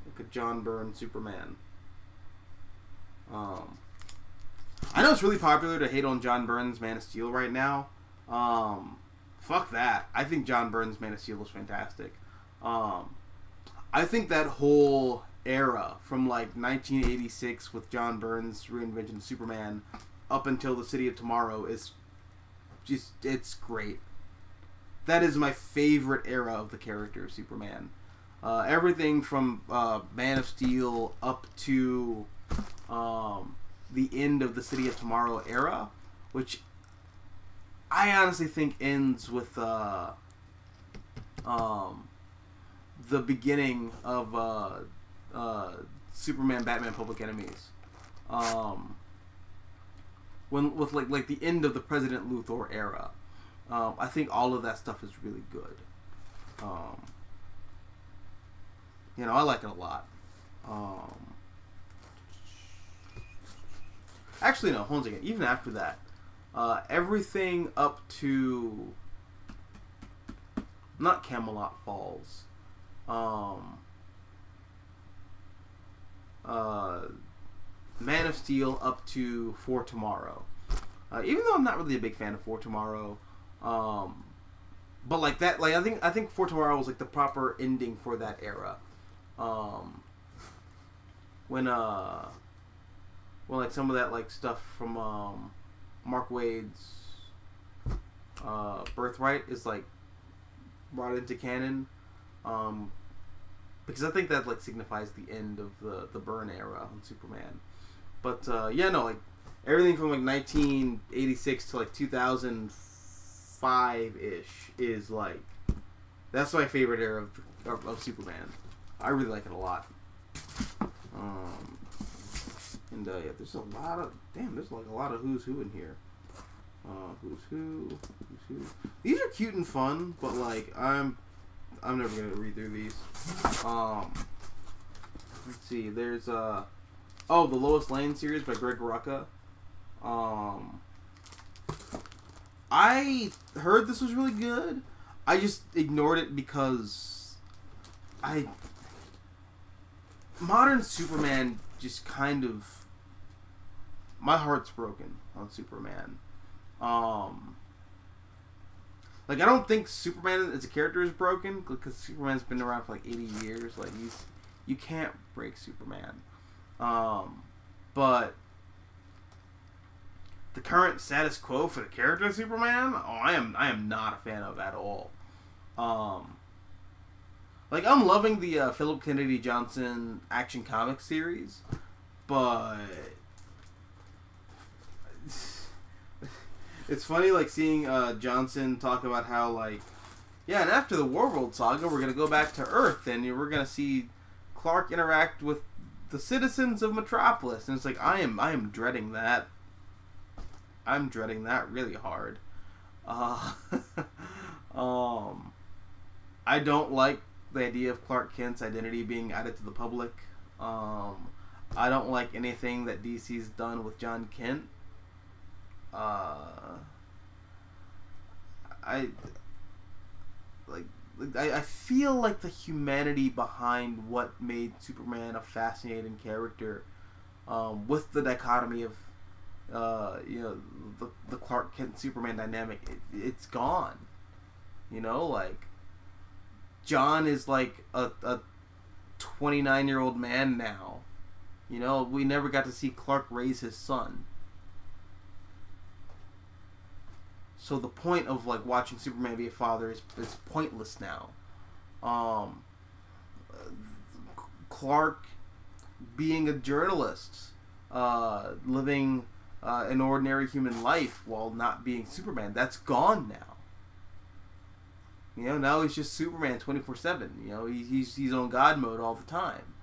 Like a John Byrne Superman. I know it's really popular to hate on John Byrne's Man of Steel right now. Fuck that. I think John Byrne's Man of Steel is fantastic. I think that whole era from like 1986 with John Byrne's reinvention of Superman up until the City of Tomorrow is just, it's great. That is my favorite era of the character Superman. Everything from Man of Steel up to the end of the City of Tomorrow era, which I honestly think ends with the beginning of Superman, Batman, Public Enemies. When with like the end of the President Luthor era. I think all of that stuff is really good. I like it a lot. Actually, no, hold on a second. Even after that, everything up to not Camelot Falls. Man of Steel up to For Tomorrow. Even though I'm not really a big fan of For Tomorrow, but like that, like I think For Tomorrow was like the proper ending for that era. When like some of that like stuff from Mark Waid's Birthright is like brought into canon, because I think that like signifies the end of the Byrne era on Superman. But like everything from like 1986 to like 2005 ish is like, that's my favorite era of Superman. I really like it a lot. There's a lot of there's like a lot of Who's Who in here. Who's Who. These are cute and fun, but like I'm never gonna read through these. Let's see. There's the Lois Lane series by Greg Rucka. I heard this was really good. I just ignored it because modern Superman just kind of, my heart's broken on Superman. Like I don't think Superman as a character is broken because Superman's been around for like 80 years. Like you can't break Superman. But the current status quo for the character of Superman, I am not a fan of at all. Like, I'm loving the Philip Kennedy Johnson Action Comics series, but it's funny, like, seeing Johnson talk about how, like, yeah, and after the Warworld saga, we're going to go back to Earth, and we're going to see Clark interact with the citizens of Metropolis. And it's like, I am dreading that. I'm dreading that really hard. I don't like the idea of Clark Kent's identity being added to the public. I don't like anything that DC's done with John Kent. I feel like the humanity behind what made Superman a fascinating character, with the dichotomy of, the Clark Kent Superman dynamic, it's gone. You know, like, John is like a 29-year-old man now. You know, we never got to see Clark raise his son. So the point of, like, watching Superman be a father is pointless now. Clark being a journalist, living an ordinary human life while not being Superman, that's gone now. You know, now he's just Superman 24/7. You know, he's on God mode all the time.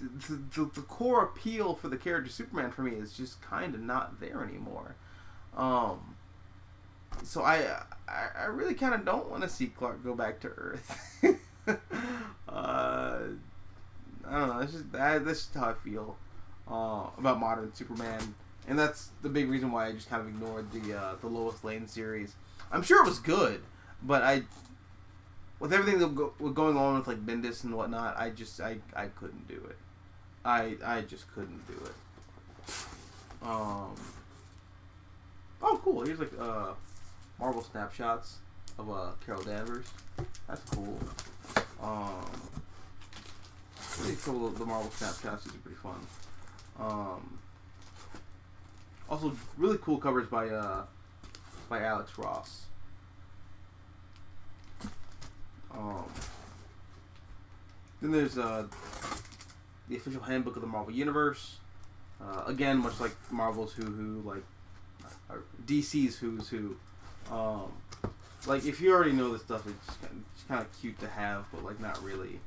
The core appeal for the character Superman for me is just kind of not there anymore. So I really kind of don't want to see Clark go back to Earth. I don't know. That's just how I feel about modern Superman, and that's the big reason why I just kind of ignored the Lois Lane series. I'm sure it was good, but with everything that was going on with, like, Bendis and whatnot, I couldn't do it. I just couldn't do it. Oh, cool. Here's, like, Marvel snapshots of Carol Danvers. That's cool. Pretty cool. The Marvel snapshots. These are pretty fun. Also, really cool covers by Alex Ross. Then there's the official handbook of the Marvel Universe. Again, much like Marvel's Who, like, or DC's Who's Who. Like, if you already know this stuff, it's kind of cute to have, but, like, not really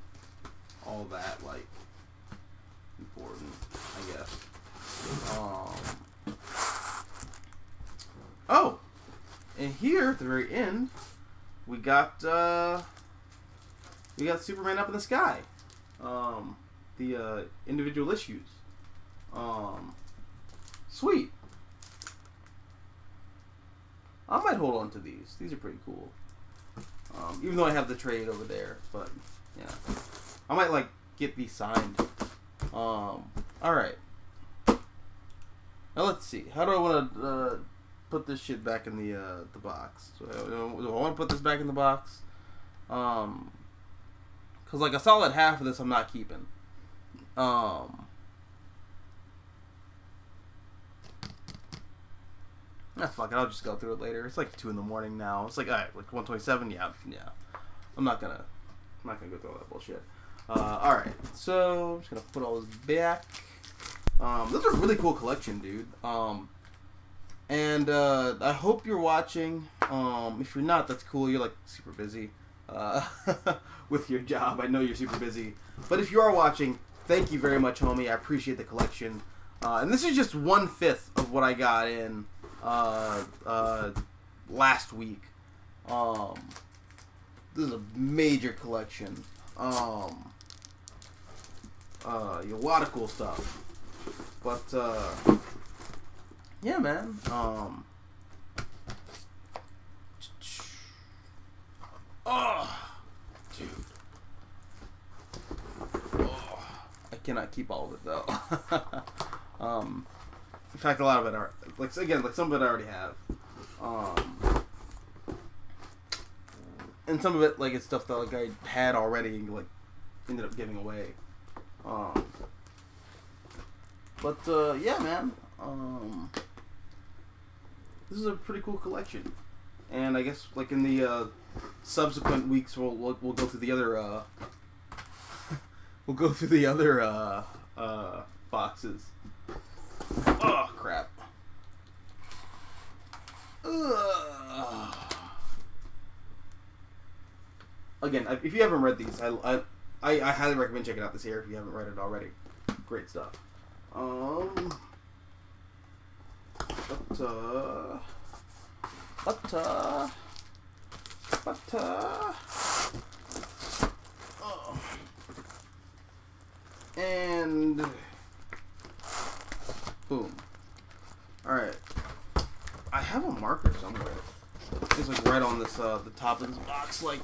all that, like, important, I guess. Oh, and here at the very end, we got Superman up in the sky. The individual issues. Sweet. I might hold on to these. These are pretty cool. Even though I have the trade over there, but yeah, I might, like, get these signed. All right. Now let's see. How do I want to put this shit back in the box? So do I want to put this back in the box? Cause, like, a solid half of this I'm not keeping. Fuck it, I'll just go through it later. It's like 2 a.m. now. It's like, alright, like 1:27. Yeah. I'm not gonna go through all that bullshit. Alright, so I'm just gonna put all this back. This is a really cool collection, dude. And I hope you're watching. If you're not, that's cool. You're, like, super busy with your job. I know you're super busy. But if you are watching, thank you very much, homie. I appreciate the collection. And this is just 1/5 of what I got in last week. This is a major collection. A lot of cool stuff. But yeah, man. Dude. I cannot keep all of it though. In fact, a lot of it are, like, again, like, some of it I already have. And some of it, like, it's stuff that, like, I had already and, like, ended up giving away. But yeah, man. This is a pretty cool collection. and I guess like in the subsequent weeks we'll go through the other we'll go through the other boxes. Oh crap. Ugh. Again, if you haven't read these, I highly recommend checking out this here if you haven't read it already. Great stuff. Oh. And boom. Alright. I have a marker somewhere. It's like right on this the top of this box, like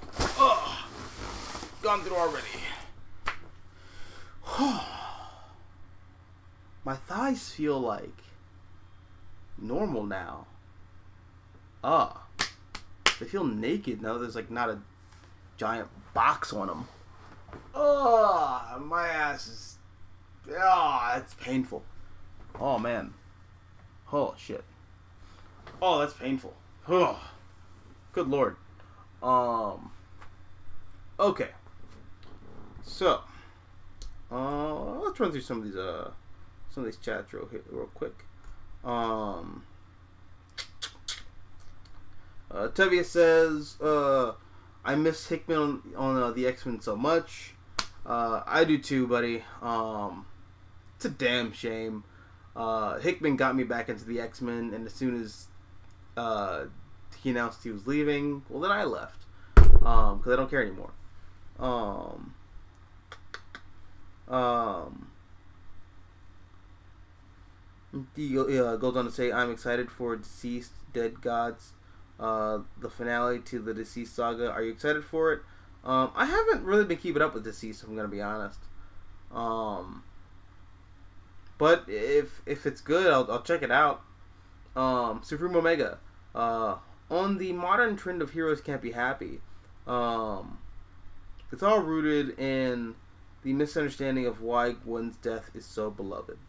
gone through already. My thighs feel like normal now. They feel naked now. There's like not a giant box on them. My ass is. It's painful. Oh man. Oh shit. Oh, that's painful. Oh, good lord. Okay. So, let's run through some of these chats real quick. Tevia says, I miss Hickman on the X-Men so much. I do too, buddy. It's a damn shame. Hickman got me back into the X-Men, and as soon as he announced he was leaving, well, then I left. Because I don't care anymore. He goes on to say, I'm excited for Deceased Dead Gods, the finale to the Deceased saga. Are you excited for it? I haven't really been keeping up with Deceased, if I'm going to be honest. But if it's good, I'll check it out. Supreme Omega. On the modern trend of heroes can't be happy, it's all rooted in the misunderstanding of why Gwen's death is so beloved.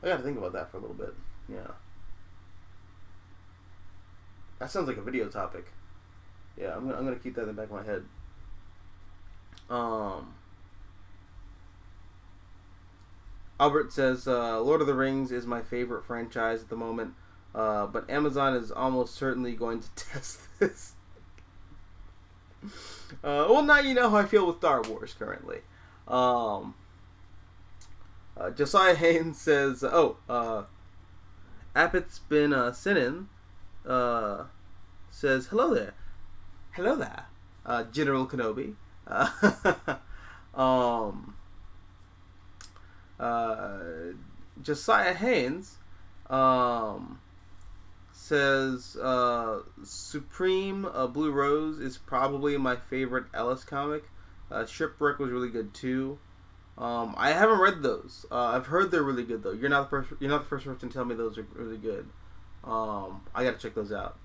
I gotta think about that for a little bit. Yeah. That sounds like a video topic. Yeah, I'm gonna keep that in the back of my head. Albert says, Lord of the Rings is my favorite franchise at the moment, but Amazon is almost certainly going to test this. Well, now you know how I feel with Star Wars currently. Josiah Haynes says, Appett's been sinning, says, hello there, General Kenobi. Josiah Haynes says Supreme Blue Rose is probably my favorite Ellis comic. Shipwreck was really good too. I haven't read those. I've heard they're really good though. You're not the first person to tell me those are really good. I gotta check those out.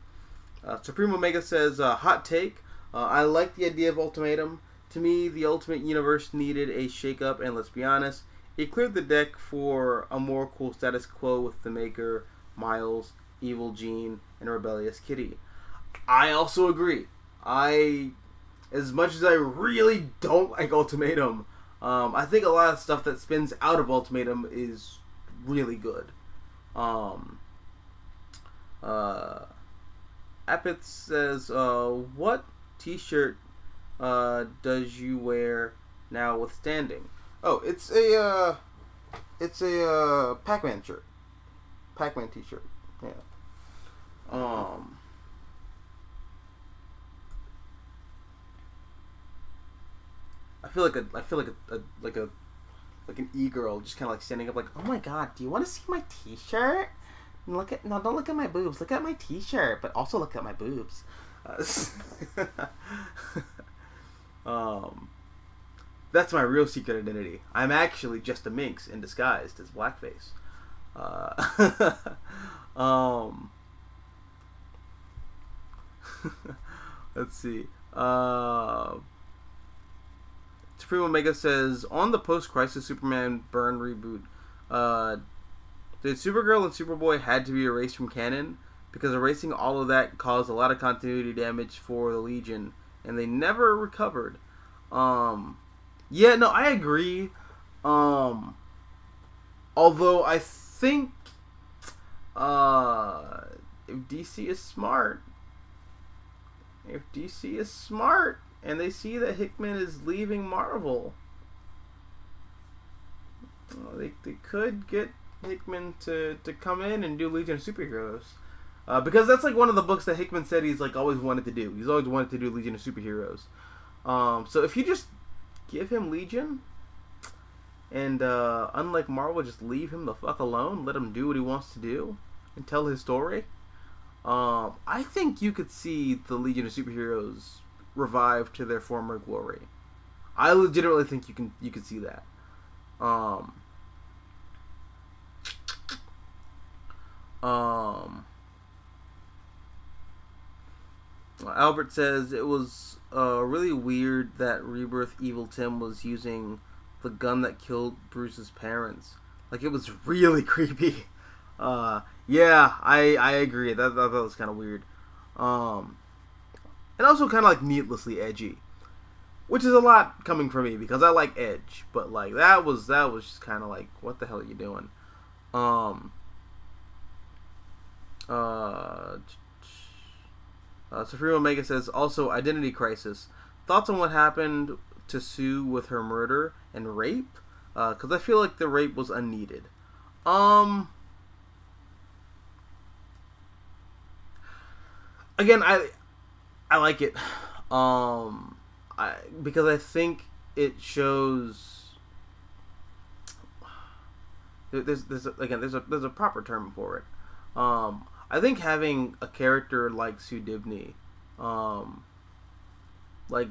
Supreme Omega says hot take. I like the idea of Ultimatum. To me, the Ultimate Universe needed a shake-up, and let's be honest, it cleared the deck for a more cool status quo with the Maker, Miles, Evil Gene, and Rebellious Kitty. I also agree. As much as I really don't like Ultimatum, I think a lot of stuff that spins out of Ultimatum is really good. Appet says, what t-shirt does you wear now withstanding? Oh, it's a Pac-Man shirt. Pac-Man t-shirt. Yeah. I feel like an e-girl just kind of like standing up like, oh my god, do you want to see my t-shirt? Don't look at my boobs. Look at my t-shirt, but also look at my boobs. That's my real secret identity. I'm actually just a minx in disguised as blackface. Let's see. Supreme Omega says, on the post-Crisis Superman Byrne reboot, did Supergirl and Superboy had to be erased from canon? Because erasing all of that caused a lot of continuity damage for the Legion, and they never recovered. Yeah, no, I agree. Although I think if DC is smart, and they see that Hickman is leaving Marvel, they could get Hickman to come in and do Legion of Superheroes. Because that's like one of the books that Hickman said he's like always wanted to do. He's always wanted to do Legion of Superheroes. So if you just give him Legion, and unlike Marvel, just leave him the fuck alone, let him do what he wants to do, and tell his story, I think you could see the Legion of Superheroes revived to their former glory. I legitimately think you could see that. Albert says it was really weird that Rebirth Evil Tim was using the gun that killed Bruce's parents. Like, it was really creepy. Yeah, I agree. That was kind of weird. And also kind of like needlessly edgy, which is a lot coming from me because I like edge. But like that was just kind of like, what the hell are you doing? Supreme Omega says, also, Identity Crisis. Thoughts on what happened to Sue with her murder and rape? Because I feel like the rape was unneeded. Again, I like it. Because I think it shows... There's a proper term for it. I think having a character like Sue Dibney, like,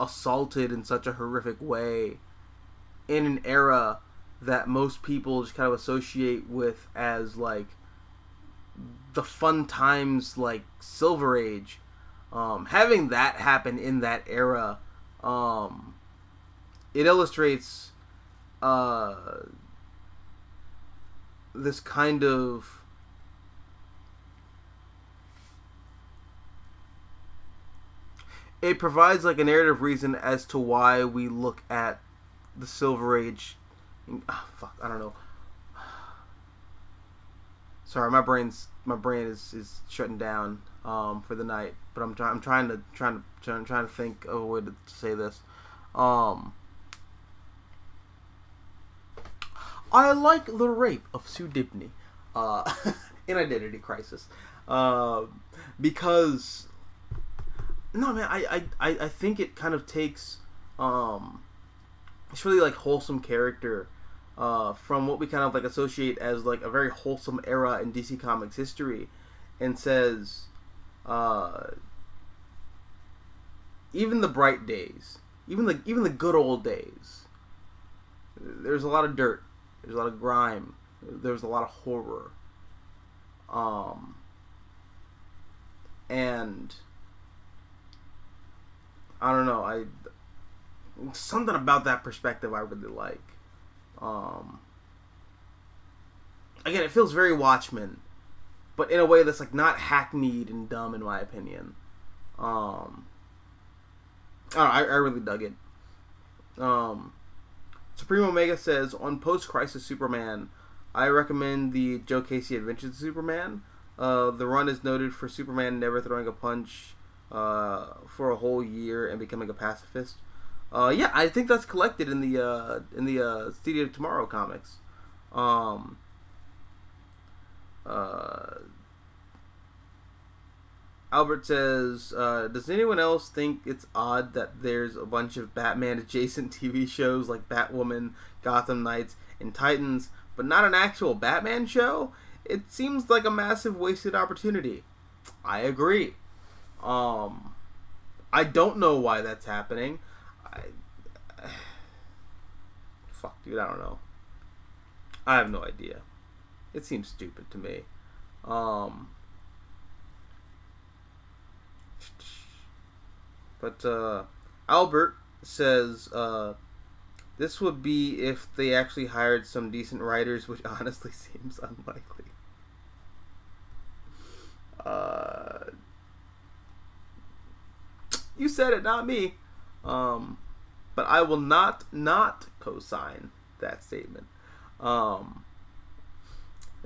assaulted in such a horrific way in an era that most people just kind of associate with as, like, the fun times, like, Silver Age, having that happen in that era, it illustrates, this kind of... It provides like a narrative reason as to why we look at the Silver Age. I don't know. Sorry, my brain is shutting down for the night. But I'm trying to think of a way to say this. I like the rape of Sue Dibney in Identity Crisis because. No, man, I think it kind of takes, it's really, like, wholesome character, from what we kind of, like, associate as, like, a very wholesome era in DC Comics history, and says, even the bright days, even the good old days, there's a lot of dirt, there's a lot of grime, there's a lot of horror, and... I don't know. Something about that perspective I really like. Again, it feels very Watchmen, but in a way that's like not hackneyed and dumb, in my opinion. I don't know, I really dug it. Supreme Omega says, on post-Crisis Superman, I recommend the Joe Casey Adventures of Superman. The run is noted for Superman never throwing a punch for a whole year and becoming a pacifist. Yeah, I think that's collected in the City of Tomorrow comics. Albert says, does anyone else think it's odd that there's a bunch of Batman adjacent TV shows like Batwoman, Gotham Knights, and Titans, but not an actual Batman show? It seems like a massive wasted opportunity. I agree. I don't know why that's happening. Fuck, dude, I don't know. I have no idea. It seems stupid to me. But Albert says, this would be if they actually hired some decent writers, which honestly seems unlikely. You said it, not me. But I will not co-sign that statement. And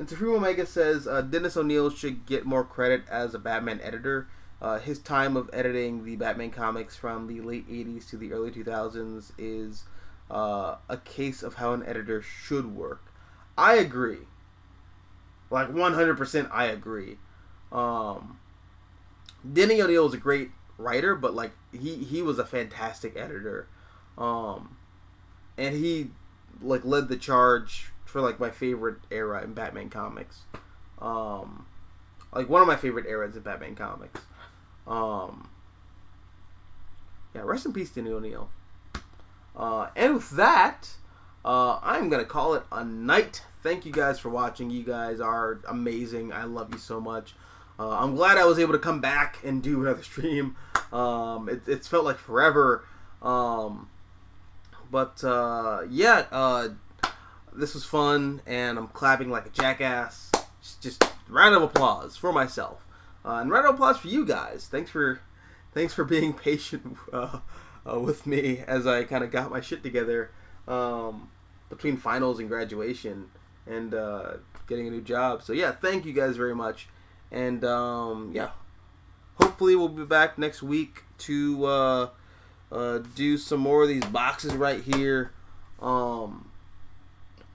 Supreme Omega says Dennis O'Neil should get more credit as a Batman editor. His time of editing the Batman comics from the late 80s to the early 2000s is a case of how an editor should work. I agree. Like 100% I agree. Denny O'Neil is a great writer, but like he was a fantastic editor. And he like led the charge for like my favorite era in Batman comics. Like one of my favorite eras in Batman comics. Yeah, rest in peace, Denny O'Neil. And with that, I'm gonna call it a night. Thank you guys for watching. You guys are amazing. I love you so much. I'm glad I was able to come back and do another stream. It's felt like forever. This was fun, and I'm clapping like a jackass. Just round of applause for myself, and round of applause for you guys. Thanks for being patient with me as I kind of got my shit together between finals and graduation and getting a new job. So yeah, thank you guys very much, and hopefully we'll be back next week to do some more of these boxes right here.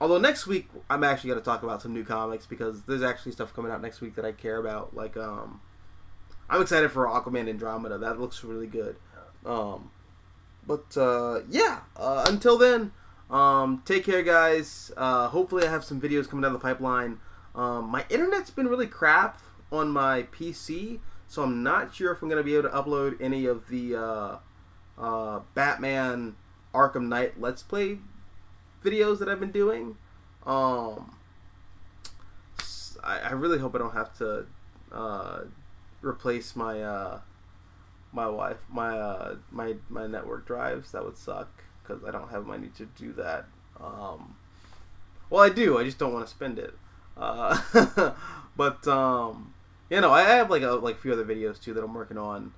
Although next week I'm actually going to talk about some new comics because there's actually stuff coming out next week that I care about. Like I'm excited for Aquaman Andromeda. That looks really good. Until then, take care, guys. Hopefully I have some videos coming down the pipeline. My internet's been really crap on my PC, so I'm not sure if I'm going to be able to upload any of the Batman Arkham Knight Let's Play videos that I've been doing. I really hope I don't have to replace my my network drives. That would suck because I don't have money to do that. Well, I do. I just don't want to spend it. I have like a few other videos too that I'm working on.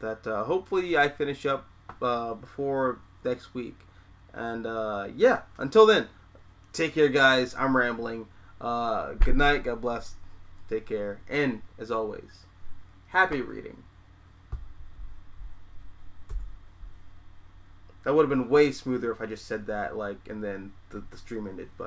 That hopefully I finish up before next week. And until then, take care, guys. I'm rambling. Good night. God bless. Take care. And as always, happy reading. That would have been way smoother if I just said that, and then the stream ended. But